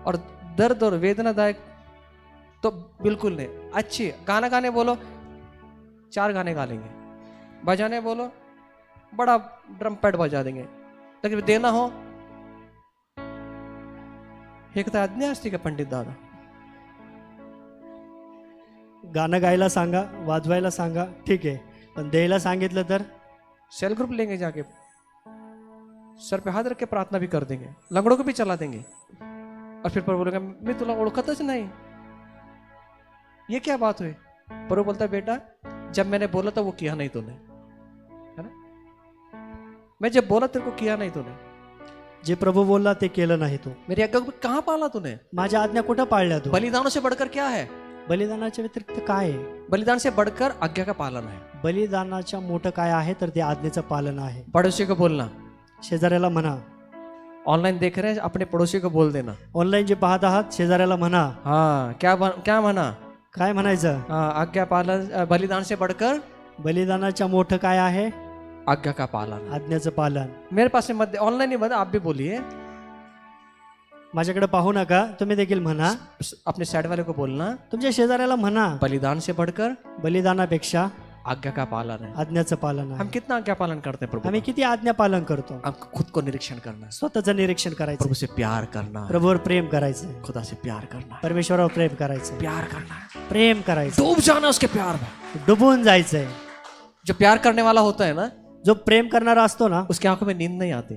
और दर्द और वेदनादायक तो बिल्कुल नहीं. अच्छी गाना गाने बोलो, 4 गाने गा लेंगे, बजाने बोलो बड़ा ड्रम पैड बजा देंगे, लेकिन देना हो एक तर आज्ञा असते का पंडित दादा? गाणं गायला सांगा, वाजवायला सांगा, ठीक आहे, पण द्यायला सांगितलं तर सेल ग्रुप लेंगे जाके, सर पे हाथ रख के प्रार्थना भी कर देंगे, लंगड़ों को भी चला देंगे, और फिर प्रभु बोलेगा मैं तुला ओळखतच नहीं, ये क्या बात हुई? प्रभु बोलता है बेटा जब मैंने बोला था वो किया नहीं तूने, है ना? मैं जब बोला तेरे को किया नहीं तूने, जे प्रभू बोलला ते केलं नाही तू. मेरी आज्ञा को कहाँ पाला तूने? माझ्या आज्ञा कुठं पाळल्या तू? बलिदानों से बढ़कर क्या है? बलिदानाच्या व्यतिरिक्त काय आहे? बलिदान से बढ़कर आज्ञा का पालन है। बलिदानाच्या मोठं काय आहे तर ते आज्ञेचं पालन आहे. पड़ोसी को बोलना, शेजाऱ्याला म्हणा, ऑनलाइन देख रहे हैं अपने पड़ोसी को बोल देना, ऑनलाईन जे पाहत आहात शेजाऱ्याला म्हणा. हाँ क्या म्हणा? काय म्हणायचं? हाँ, आज्ञा पालन, बलिदान से बढ़कर बलिदानाच्या मोठं काय आहे? आज्ञा का पालन, आज्ञेचं पालन. मेरे पास में मत ऑनलाइन ही मत, आप भी बोलिए, माझ्याकडे पाहू नका, तुम्ही देखील म्हणा. अपने साइड वाले को बोलना, तुमच्या शेजाऱ्याला म्हणा बलिदान से बढ़कर बलिदानापेक्षा आज्ञा का पालन है। आज्ञाचं पालन हम आहे. कितना आज्ञा पालन करते हैं प्रभु आम्ही का? किती आज्ञा पालन करतो? हम खुद को निरीक्षण करना, स्वतःचं निरीक्षण करायचं, प्रभु से प्यार करना, प्रभूवर प्रेम करायचं, खुदा से प्यार करना, परमेश्वरावर प्रेम करायचं, प्यार करना है, प्रेम करायचं, डूब जाना उसके प्यार में। डुबून जायचंय. जो प्यार करने वाला होता है ना, जो प्रेम करणारा असतो ना उसकी आंखों में नींद नहीं आती।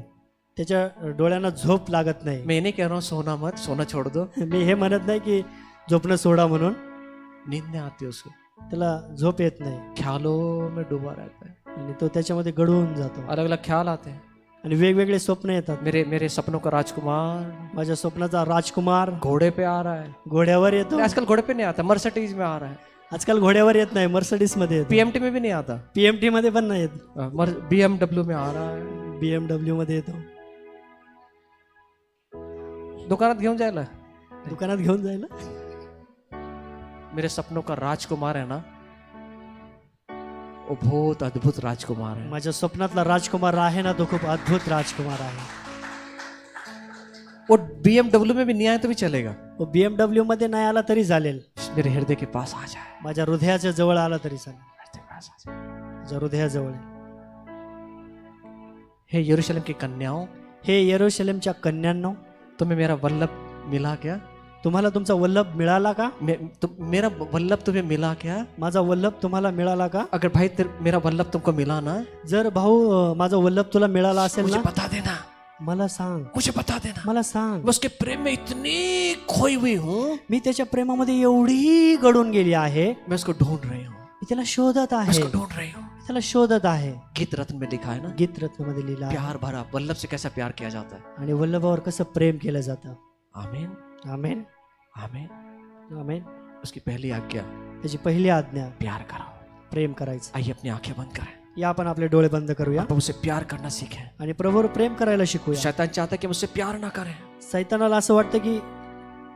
त्याच्या डोळ्यांना झोप लागत नाही. मैं ये नहीं कह रहा हूँ सोना मत, सोना छोड़ दो, मी हे म्हणत नाही की झोपणं सोडा म्हणून, नींद नहीं आती उसको, त्याला झोप येत नाही ख्यालों में डूबा रहता है, आणि तो त्याच्यामध्ये गढून जातो अलग अलग ख्याल आते हैं। आणि वेगवेगळे स्वप्न येतात. मेरे मेरे सपनों का राजकुमार माझ्या स्वप्नाचा राजकुमार घोड़े पे आ रहा है, घोड्यावर येतो. आजकल घोड़े पे नहीं आता, मर्सिडीज में आ रहा है, आजकाल घोड्यावर येत नाही, मर्सिडीज मध्ये येतो. पीएमटी में भी नहीं आता, पीएमटी मध्ये पण नाही येत, BMW में आ रहा है, BMW मध्ये येतो. दुकानात घेऊन जायला। दुकानात घेऊन जायला. मेरे सपनों का राजकुमार है ना, वो बहुत अद्भुत राजकुमार है। माझ्या स्वप्नातला राजकुमार आहे ना, तो खूप अद्भुत राजकुमार आहे. वो BMW में भी नहीं आए तो भी चलेगा, तो BMW मध्ये नाही आला तरी चालेल, मेरे हृदय के पास आ जाए, माझ्या हृदयाच्या जवळ आला तरी चालेल, हृदय के पास आ जाए। माझ्या हृदयाजवळ. हे यरूशलेम की कन्याओं, हे यरूशलेमच्या कन्यांनो, तुम्हें मेरा वल्लभ मिला क्या? तुम्हाला तुमचा वल्लभ मिळाला का? मेरा वल्लभ तुम्हें मिला क्या? माझा वल्लभ तुम्हाला मिळाला का? अगर भाई मेरा वल्लभ तुमको मिला ना, जर भाऊ माझा वल्लभ तुला मिळाला असेल मुझे ना, बता देना, मला सांग, मुझे बता देना, मला सांग. मैं उसके प्रेम में इतनी खोई हुई हूँ, मी त्याच्या प्रेमामध्ये एवढी गळून गेली आहे, मैं उसको ढूंढ रही हूँ, मी त्याला शोधत मैं आहे, उसको ढूंढ रही हूँ। त्याला शोधत आहे. गीत रत्न में लिखा है ना, गीत रत्न मध्ये लिहिलं आहे. प्यार भरा वल्लभ से कैसा प्यार किया जाता है। आणि वल्लभावर कसं प्रेम केलं जातं. आमीन, आमेन, आमीन। आमेन. उसकी पहली आज्ञा त्याची पहिली आज्ञा प्यार करो। प्रेम करायचं. आइए अपनी आंखें बंद करें, या आपण आपले डोळे बंद करूया प्रभु से प्यार करना सीखें। आणि प्रभूवर प्रेम करायला शिकूया। शैतान चाहता है कि मुझसे प्यार ना करें। सैतानाला असं वाटतं की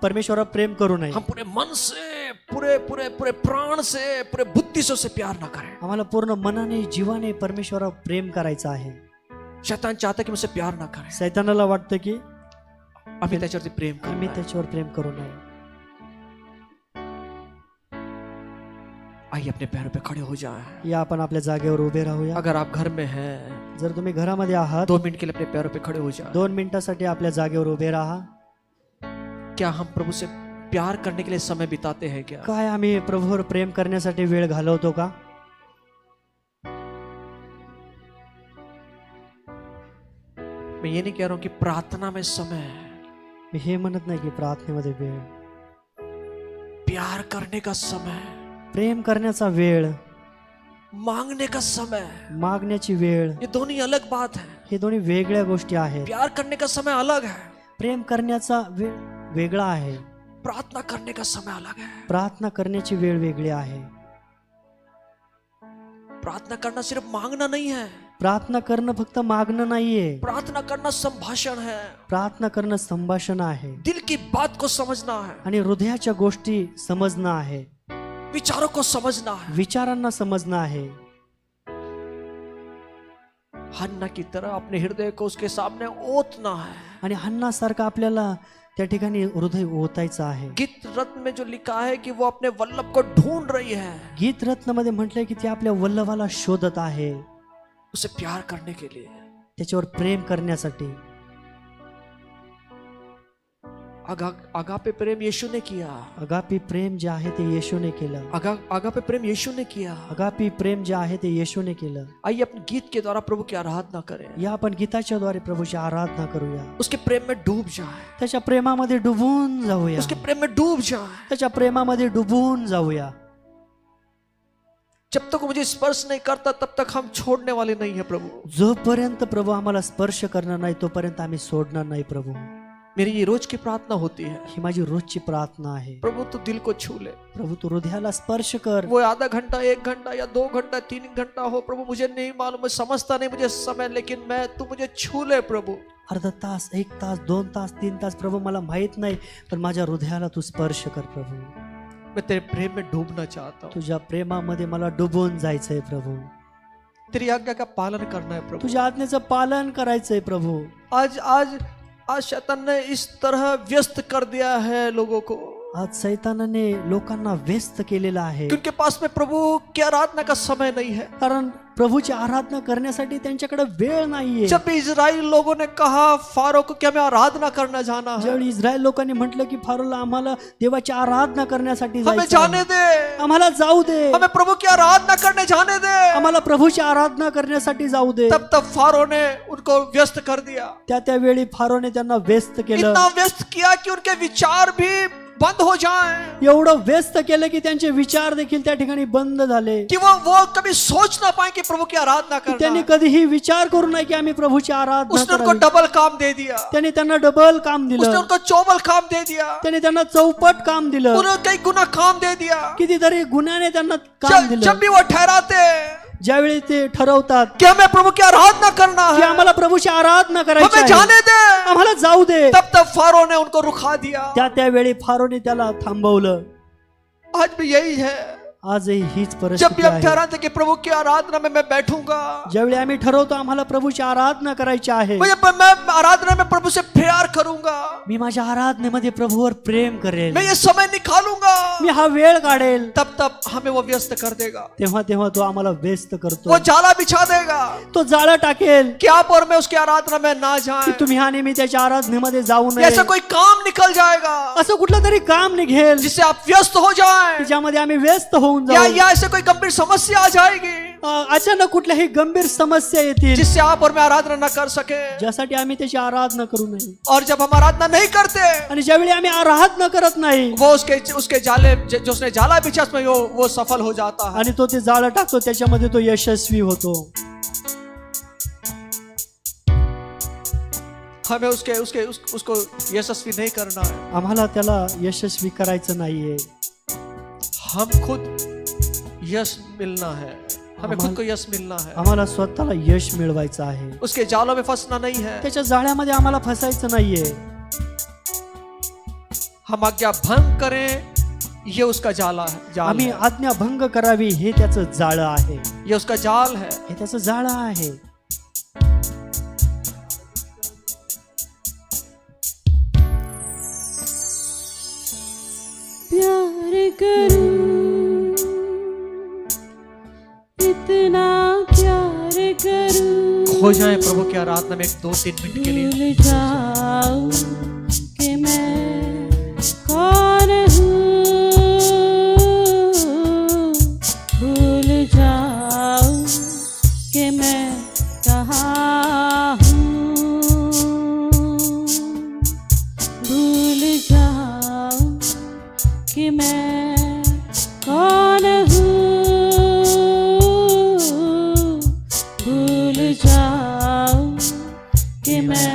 परमेश्वरावर प्रेम करू नये, हम पूरे मन से, पूरे पूरे पूरे प्राण से, पूरे बुद्धि से उससे प्यार ना करें। आम्हाला पूर्ण मनाने जीवाने परमेश्वरावर प्रेम करायचं आहे। शैतान चाहता है कि मुझसे प्यार ना करें, सैतानाला वाटतं की आम्ही त्याच्यावरती प्रेम आम्ही करू। त्याच्यावर प्रेम करू नये। आइए अपने पैरों पे खड़े हो जाएं। या आपण आपल्या जागेवर उभे राहूया। अगर आप घर में हैं, जर तुम्ही घरामध्ये आहात 2 मिनट के लिए अपने पैरों पे खड़े हो जाएं। 2 मिनिटासाठी आपल्या जागेवर उभे राहा। क्या हम प्रभु से प्यार करने के लिए समय बिताते हैं क्या? काय आम्ही प्रभूवर प्रेम करण्यासाठी वेळ घालवतो का? मैं ये नहीं कह रहा हूं कि प्रार्थना में समय, मी हे म्हणत नाही की प्रार्थनेमध्ये वेळ, प्यार करने का समय, प्रेम करण्याचा वेळ, मांगने का समय, मागण्याची वेळ, ये दोनों ही अलग बात है। हे दोन्ही वेगळ्या गोष्टी आहेत। प्यार करने का समय अलग है, प्रेम करण्याचा वेळ वेगळा आहे, प्रार्थना करने का समय अलग है। प्रार्थना करण्याची वेळ वेगळी आहे। प्रार्थना करना सिर्फ मांगना नहीं है, प्रार्थना करणं फक्त मागणं नाहीये, प्रार्थना करना संभाषण है, प्रार्थना करणं संभाषण आहे दिल की बात को समझना है, आणि हृदयाच्या गोष्टी समजणं आहे, विचारों को समझना है। विचारांना समजणं आहे। हन्ना की तरह अपने हृदय को उसके सामने ओतना है। आणि हन्नासारखं आपल्याला त्या ठिकाणी हृदय ओतायचं आहे। गीत रत्न में जो लिखा है कि वो अपने वल्लभ को ढूंढ रही है, गीत रत्नमध्ये म्हटलंय की ती आपल्या वल्लभाला शोधत आहे, उसे प्यार करने के लिए। त्याच्यावर प्रेम करण्यासाठी। अगापे प्रेम यीशु ने किया, अगापी प्रेम जे आहे ते येशूने केलं। अगापे प्रेम यीशु ने किया। अगापी प्रेम जे आहे ते येशूने केलं। आइए अपने गीत के द्वारा प्रभु की आराधना करें, या आपण गीताच्या द्वारे प्रभूची आराधना करूया, उसके प्रेम में डूब जाए, त्याच्या प्रेमामध्ये डुबून जाऊया, उसके प्रेम में डूब जाए। त्याच्या प्रेमामध्ये डुबून जाऊया। जब तक मुझे स्पर्श नहीं करता तब तक हम छोड़ने वाले नहीं है प्रभु। जोपर्यंत प्रभू आम्हाला स्पर्श करणार नाही तोपर्यंत आम्ही सोडणार नाही प्रभू। मेरी ये रोज की प्रार्थना होती है, ही माझी रोजची प्रार्थना आहे। प्रभु तू दिल को छू ले, प्रभू तू हृदयाला स्पर्श कर। वो आधा घंटा, 1 घंटा या 2 घंटा, 3 घंटा हो प्रभू, मुझे नहीं मालूम, मैं समझता नहीं मुझे समय, लेकिन मैं तू मुझे छू ले प्रभु। अर्धा तास, 1 तास, 2 तास, 3 तास प्रभू मला माहित नाही, पण माझ्या हृदयाला तू स्पर्श कर प्रभू। मैं तेरे प्रेम में डूबना चाहता हूँ, तुझ्या प्रेमामध्ये मला डुबून जायचंय प्रभू। तेरी आज्ञा का पालन करना है प्रभु। तुझ्या आज्ञेचं पालन करायचंय प्रभू। आज आज आज शैतान ने इस तरह व्यस्त कर दिया है लोगों को, आज सैतानाने लोकांना व्यस्त केलेलं आहे, कि उनके पास में प्रभु की आराधना का समय नहीं है। कारण प्रभूची आराधना करण्यासाठी त्यांच्याकडे वेळ नाहीये। जब भी इजराइल लोगों ने कहा फारो को कि हमें आराधना करना जाना है, ज्यावेळी इस्रायल लोकांनी म्हटलं की फारोला आम्हाला देवाची आराधना करण्यासाठी हमें जायचं आहे, जाने दे, आम्हाला जाऊ दे, हमें प्रभु की आराधना करने जाने दे, आम्हाला प्रभूची आराधना करण्यासाठी जाऊ दे, तब फारो ने उनको व्यस्त कर दिया। त्यावेळी फारोने त्यांना व्यस्त केलं, इतना व्यस्त किया कि उनके विचार भी बंद हो जाएं, एवढं व्यस्त केलं की त्यांचे विचार देखील त्या ठिकाणी बंद झाले, कि वो कभी सोच ना पाए कि प्रभु की आराधना करना त्यांनी है। कधीही विचार करू नये की आम्ही प्रभूची आराधना उसने उनको करावी। डबल काम दे दिया, त्यांनी त्यांना डबल काम उसने दिलं, उनको चौबल काम दे दिया, त्यांनी त्यांना चौपट काम दिलं, उन्होंने कई गुना काम दे दिया। कितीतरी गुन्ह्याने त्यांना काम जब दिलं। भी वो ठहराते ज्यावेळी ते ठरवतात कि हमें प्रभु की आराधना करना की है, आम्हाला प्रभूची आराधना करायची हमें आहे, जाने दे, आम्हाला जाऊ दे, तब फारो ने उनको रुका दिया। त्यावेळी फारोने त्याला थांबवलं। आज भी यही है, आजही हीच जब भी परिस्थिती हम आहे। ठहराते कि प्रभु की आराधना में मैं बैठूंगा, ज्यावेळी आम्ही ठरवतो आम्हाला प्रभूची आराधना करायची आहे, मैं आराधना में प्रभु से प्यार करूंगा, मी माझ्या आराधनेमध्ये प्रभूवर प्रेम करेल, मैं ये समय निकालूंगा, मी हा वेळ काढेल, तब हमें वो व्यस्त कर देगा, तेव्हा तो आम्हाला व्यस्त करतो, वो जाला बिछा देगा तो जाळं टाकेल कि आप और मैं उसकी आराधना में ना की जाएं। तुम्ही हा नेहमी त्याच्या आराधनेमध्ये जाऊ नये। ऐसा कोई काम निकल जाएगा असं कुठलं तरी काम निघेल जिससे आप व्यस्त हो जाएं, ज्यामध्ये आम्ही व्यस्त होऊन या जाऊ, ऐसे कोई गंभीर समस्या आ जाएगी अचानक कुठल्याही गंभीर समस्या येतील जिससे आप और मैं आराधना न कर सके। ज्यासाठी आम्ही त्याची आराधना करू नये। और जब हम आराधना नहीं करते, आणि ज्यावेळी आम्ही आराधना करत नाही, वो उसके जाले जो उसने जाला बिछा उसमें वो सफल हो जाता है। आणि तो ते जाळं टाकतो त्याच्यामध्ये तो यशस्वी होतो। हमें उसको यशस्वी नहीं करना है, आम्हाला त्याला यशस्वी करायचं नाहीये, हम खुद यश मिलना है। हमें खुद को यश मिलना है, आम्हाला स्वतःला यश मिळवायचं आहे. उसके जालों में फंसना नहीं है. त्याच्या जाळ्यामध्ये आम्हाला फसायचं नाहीये. हम आज्ञा भंग करें, ये उसका जाला है, जाल आम्ही है. आज्ञा भंग करावी हे त्याचं जाळं आहे. ये उसका जाल है. हे त्याचं जाळं आहे. प्यार करूं, इतना प्यार करूं, खो जाए प्रभु की आराधना में 2-3 मिनट के लिए. भूल जाऊं कि मैं कौन हूँ, भूल जाऊं कि मैं कहाँ हूँ, भूल जाऊं कि मैं कौन हूँ, भूल जाऊं कि मैं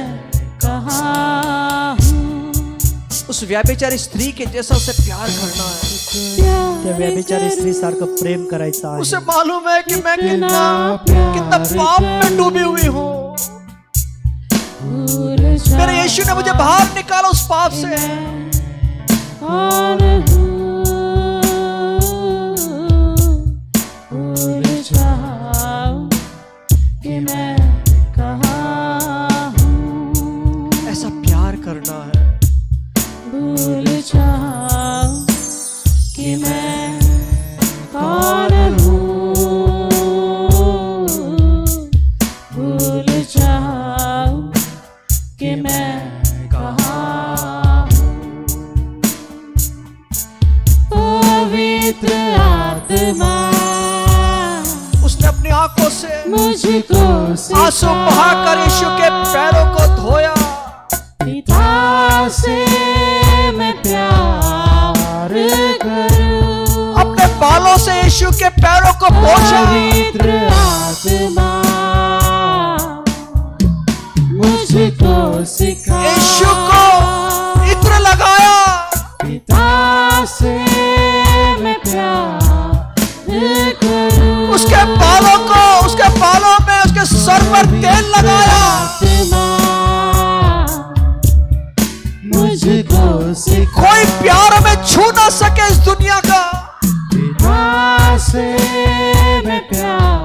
कहाँ हूँ. उस व्यभिचारी स्त्री के जैसा उसे प्यार करना है. त्या व्यभिचारी स्त्री सारखं प्रेम करायचं आहे. उसे मालूम है कि मैं कितना पाप में डूबी हुई हूँ. भूल मेरे यीशु ने मुझे बाहर निकाला उस पाप से. कौन हूँ, भूल जाऊं कि मैं कहाँ हूँ, ऐसा प्यार करना है. भूल जाऊं कि मैं कौन हूँ, भूल जाऊं कि मैं कहाँ हूँ. पवित्र आत्मा उसने अपनी आंखों से मुझको आंसू बहाकर यीशु के पैरों को धोया. पिता से मैं प्यार करूं, अपने बालों से यीशु के पैरों को पोंछा. पवित्र आत्मा मुझको सिखा, यीशु को इत्र लगाया. पिता से मैं प्यार करूं, उसके बालों में उसके सर पर तेल लगाया. आत्मा मुझको सिखा, कोई प्यार हमें छू ना सके इस दुनिया का. पिता से मैं प्यार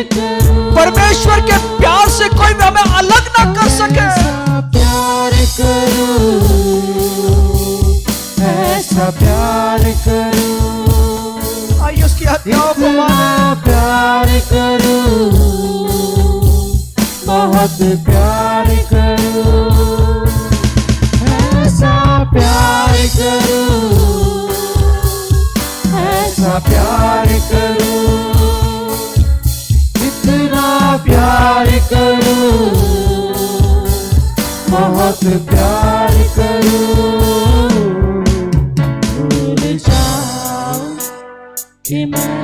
करूं, परमेश्वर के प्यार से कोई भी हमें अलग ना कर सके. ऐसा प्यार करूं, ऐसा प्यार करूं, आइए उसकी हत्याओं को इतना माने. प्यार करूं, बहुत प्यार करूं, ऐसा प्यार करूं, ऐसा प्यार करूं, इतना प्यार करूं, बहुत प्यार करूं, भूल जाऊं कि मैं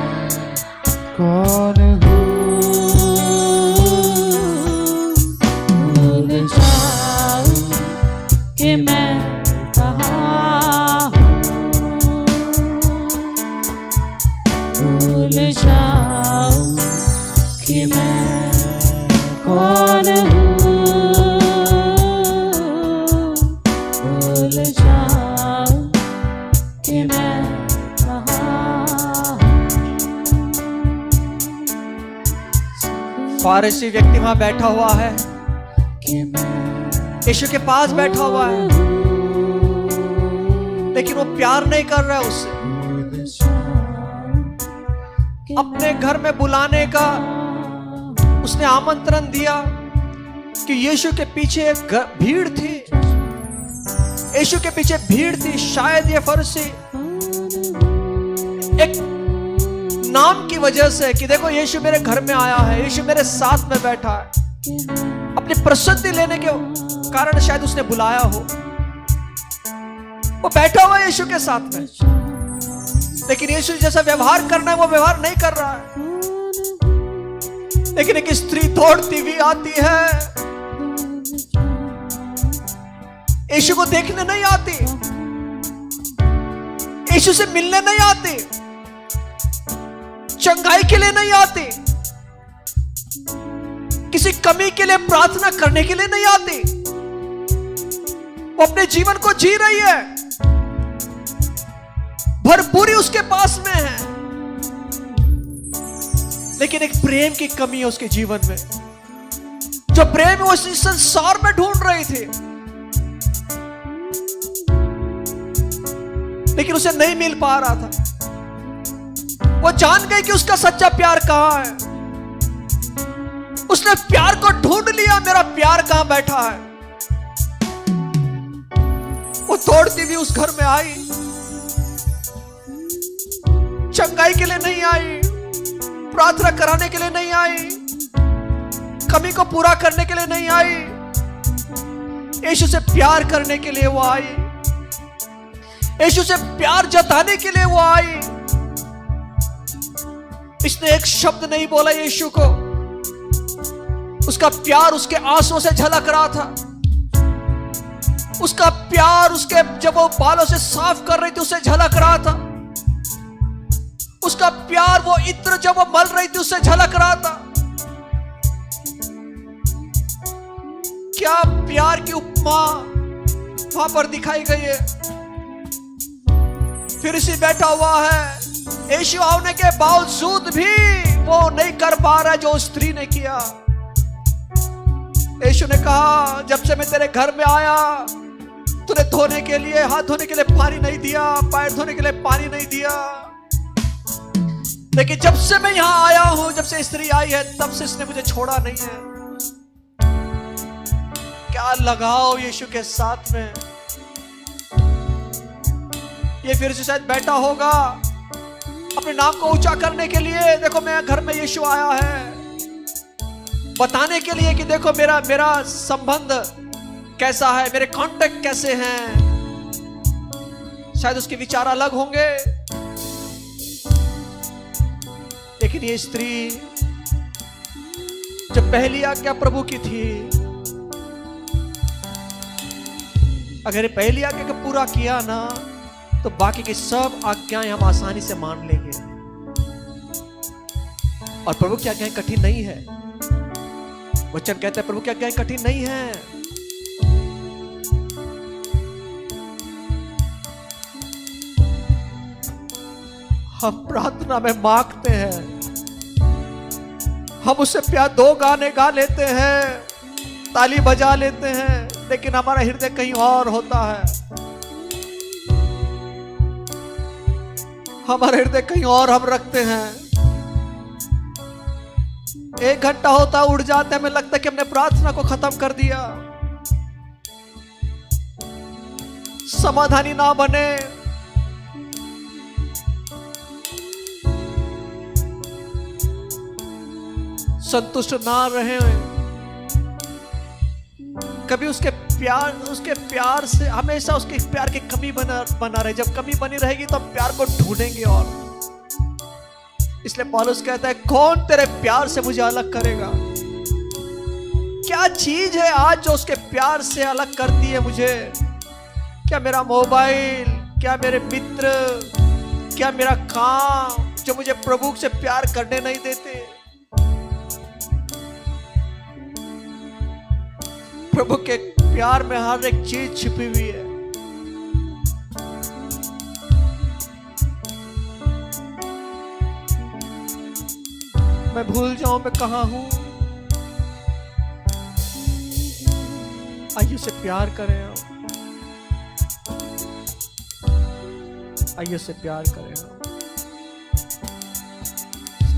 कौन हूँ, भूल जाऊं कि मैं कहाँ हूँ, भूल जाऊं कि मैं कौन हूँ, भूल जाऊं कि मैं कहाँ हूँ. फारसी व्यक्ति वहां बैठा हुआ है, कि मैं यीशु के पास बैठा हुआ है, लेकिन वो प्यार नहीं कर रहा है उससे. भूल जाऊं कि अपने घर में बुलाने का उसने आमंत्रण दिया कि यीशु के पीछे एक भीड़ थी. यीशु के पीछे भीड़ थी. शायद ये फरीसी एक नाम की वजह से कि देखो यीशु मेरे घर में आया है, यीशु मेरे साथ में बैठा है, अपनी प्रसिद्धि लेने के कारण शायद उसने बुलाया हो. वो बैठा हुआ है यीशु के साथ में, लेकिन यीशु जैसा व्यवहार करना है वो व्यवहार नहीं कर रहा है. लेकिन एक स्त्री दौड़ती हुई आती है, यीशु को देखने नहीं आती, यीशु से मिलने नहीं आती, चंगाई के लिए नहीं आते, किसी कमी के लिए प्रार्थना करने के लिए नहीं आते। वो अपने जीवन को जी रही है, भरपूरी उसके पास में है, लेकिन एक प्रेम की कमी है उसके जीवन में। जो प्रेम वो इस संसार में ढूंढ रही थी, लेकिन उसे नहीं मिल पा रहा था। वो जान गई कि उसका सच्चा प्यार कहां है। उसने प्यार को ढूंढ लिया, मेरा प्यार कहां बैठा है। वो दौड़ती हुई उस घर में आई, चंगाई के लिए नहीं आई, प्रार्थना कराने के लिए नहीं आई, कमी को पूरा करने के लिए नहीं आई, यीशु से प्यार करने के लिए वो आई, यीशु से प्यार जताने के लिए वो आई। इसने एक शब्द नहीं बोला यीशु को। उसका प्यार उसके आंसुओं से झलक रहा था। उसका प्यार उसके जब वो बालों से साफ कर रही थी उसे झलक रहा था। उसका प्यार वो इत्र जब वो मल रही थी उससे झलक रहा था। क्या प्यार की उपमा वहां पर दिखाई गई है। फिर इसी बैठा हुआ है, यीशु आने के बावजूद भी वो नहीं कर पा रहा जो स्त्री ने किया। यीशु ने कहा, जब से मैं तेरे घर में आया तूने धोने के लिए, हाथ धोने के लिए पानी नहीं दिया, पैर धोने के लिए पानी नहीं दिया, लेकिन जब से मैं यहां आया हूं, जब से स्त्री आई है, तब से इसने मुझे छोड़ा नहीं है। क्या लगाओ यीशु के साथ में। ये फिर से शायद बैठा होगा अपने नाम को ऊंचा करने के लिए। देखो मैं घर में यीशु आया है, बताने के लिए कि देखो मेरा संबंध कैसा है, मेरे कांटेक्ट कैसे हैं। शायद उसके विचार अलग होंगे, लेकिन ये स्त्री जब पहली आज्ञा प्रभु की थी, अगर ये पहली आज्ञा को पूरा किया ना, तो बाकी की सब आज्ञाएं हम आसानी से मान लेंगे। और प्रभु की आज्ञाएं कठिन नहीं है। वचन कहते हैं प्रभु की आज्ञाएं कठिन नहीं है। हम प्रार्थना में मांगते हैं, हम उससे प्यार 2 गाने गा लेते हैं, ताली बजा लेते हैं, लेकिन हमारा हृदय कहीं और होता है। हमारा हृदय कहीं और हम रखते हैं। 1 घंटा होता उठ जाते हैं, हमें लगता है कि हमने प्रार्थना को खत्म कर दिया। समाधानी ना बने, संतुष्ट ना रहे, कभी उसके प्यार से हमेशा उसके प्यार की कमी बना रहे। जब कमी बनी रहेगी तो हम प्यार को ढूंढेंगे। और इसलिए पौलुस कहता है, कौन तेरे प्यार से मुझे अलग करेगा। क्या चीज है आज जो उसके प्यार से अलग करती है मुझे। क्या मेरा मोबाइल, क्या मेरे मित्र, क्या मेरा काम जो मुझे प्रभु से प्यार करने नहीं देते। प्रभु के प्यार में हर एक चीज छिपी हुई है। मैं भूल जाऊं मैं कहां हूं। आइए से प्यार करें, आइए से प्यार करें।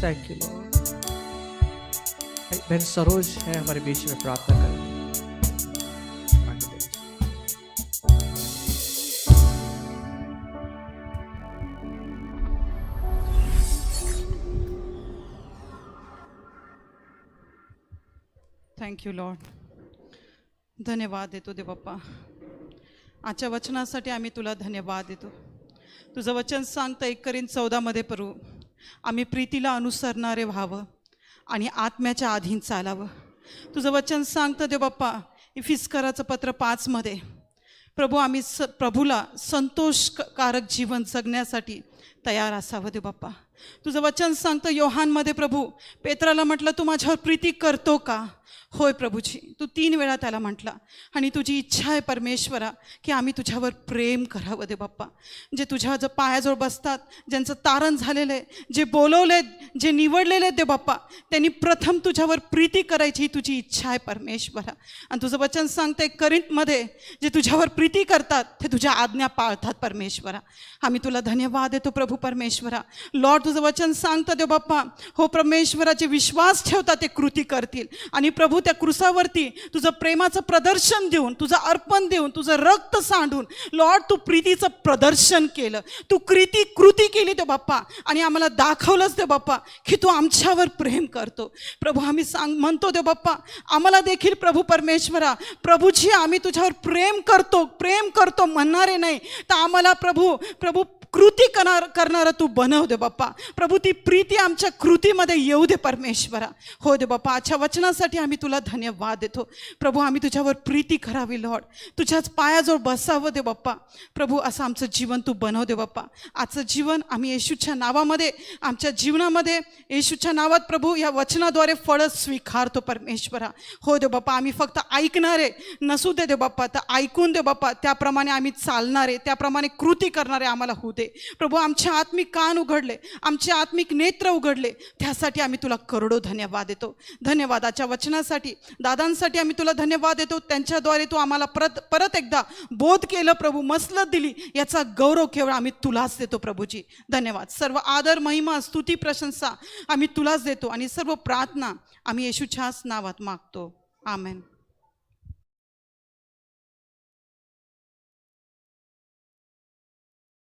Thank you Lord. बहन सरोज है हमारे बीच में, प्रार्थना करें। Thank you Lord. धन्यवाद देतो दे बाप्पा. आजच्या वचनासाठी आम्ही तुला धन्यवाद देतो. तुझं वचन सांगतं 1 कोरिंथ 14 प्रभू, आम्ही प्रीतीला अनुसरणारे व्हावं आणि आत्म्याच्या अधीन चालावं. तुझं वचन सांगतं दे बाप्पा इफिस्कराचं पत्र 5 प्रभू आम्ही प्रभूला संतोषकारक जीवन जगण्यासाठी तयार असावं दे बाप्पा. तुझं वचन सांगतं योहानमध्ये प्रभू पेत्राला म्हटलं तू माझ्यावर प्रीती करतो का? होय प्रभूजी, तू 3 वेळा त्याला म्हटला. आणि तुझी इच्छा आहे परमेश्वरा की आम्ही तुझ्यावर प्रेम करावं दे बाप्पा. जे तुझ्या जर पायाजवळ बसतात, ज्यांचं तारण झालेलं आहे, जे बोलवले, जे निवडलेले आहेत दे बाप्पा, त्यांनी प्रथम तुझ्यावर प्रीती करायची ही तुझी इच्छा आहे परमेश्वरा. आणि तुझं वचन सांगते करिंथमध्ये जे तुझ्यावर प्रीती करतात ते तुझ्या आज्ञा पाळतात परमेश्वरा. आम्ही तुला धन्यवाद देतो प्रभू परमेश्वरा. लॉर्ड तुझं वचन सांगतं दे बाप्पा, हो परमेश्वराचे विश्वास ठेवतात ते कृती करतील. आणि प्रभू त्या क्रुसावरती तुझं प्रेमाचं प्रदर्शन देऊन, तुझं अर्पण देऊन, तुझं रक्त सांडून लॉर्ड तू प्रीतीचं प्रदर्शन केलं, तू कृती केली ते बाप्पा. आणि आम्हाला दाखवलंच ते बाप्पा की तू आमच्यावर प्रेम करतो. प्रभू आम्ही म्हणतो ते बाप्पा आम्हाला देखील प्रभू परमेश्वरा, प्रभूजी आम्ही तुझ्यावर प्रेम करतो म्हणणारे नाही तर आम्हाला प्रभू कृती करणारं तू बनव दे बाप्पा. प्रभू ती प्रीती आमच्या कृतीमध्ये येऊ दे परमेश्वरा. हो दे बाप्पा, आजच्या वचनासाठी आम्ही तुला धन्यवाद देतो प्रभू. आम्ही तुझ्यावर प्रीती करावी लॉर्ड, तुझ्याच पायाजवळ बसावं दे बाप्पा. प्रभू असं आमचं जीवन तू बनव दे बाप्पा. आजचं जीवन आम्ही येशूच्या नावामध्ये, आमच्या जीवनामध्ये येशूच्या नावात प्रभू या वचनाद्वारे फळं स्वीकारतो परमेश्वरा. हो दे बाप्पा, आम्ही फक्त ऐकणारे नसू दे बाप्पा, तर ऐकून दे बाप्पा, त्याप्रमाणे आम्ही चालणारे, त्याप्रमाणे कृती करणारे आम्हाला होऊ दे प्रभू. आमचे आत्मिक कान उघडले, आमचे आत्मिक नेत्र उघडले, त्यासाठी आम्ही तुला करोडो धन्यवाद देतो. धन्यवादाच्या वचनासाठी, दादांसाठी आम्ही तुला धन्यवाद देतो. त्यांच्याद्वारे तू आम्हाला परत एकदा बोध केलं प्रभू, मसलत दिली, याचा गौरव केवळ आम्ही तुलाच देतो प्रभूजी. धन्यवाद. सर्व आदर, महिमा, स्तुती, प्रशंसा आम्ही तुलाच देतो आणि सर्व प्रार्थना आम्ही येशूच्याच नावात मागतो. आमेन.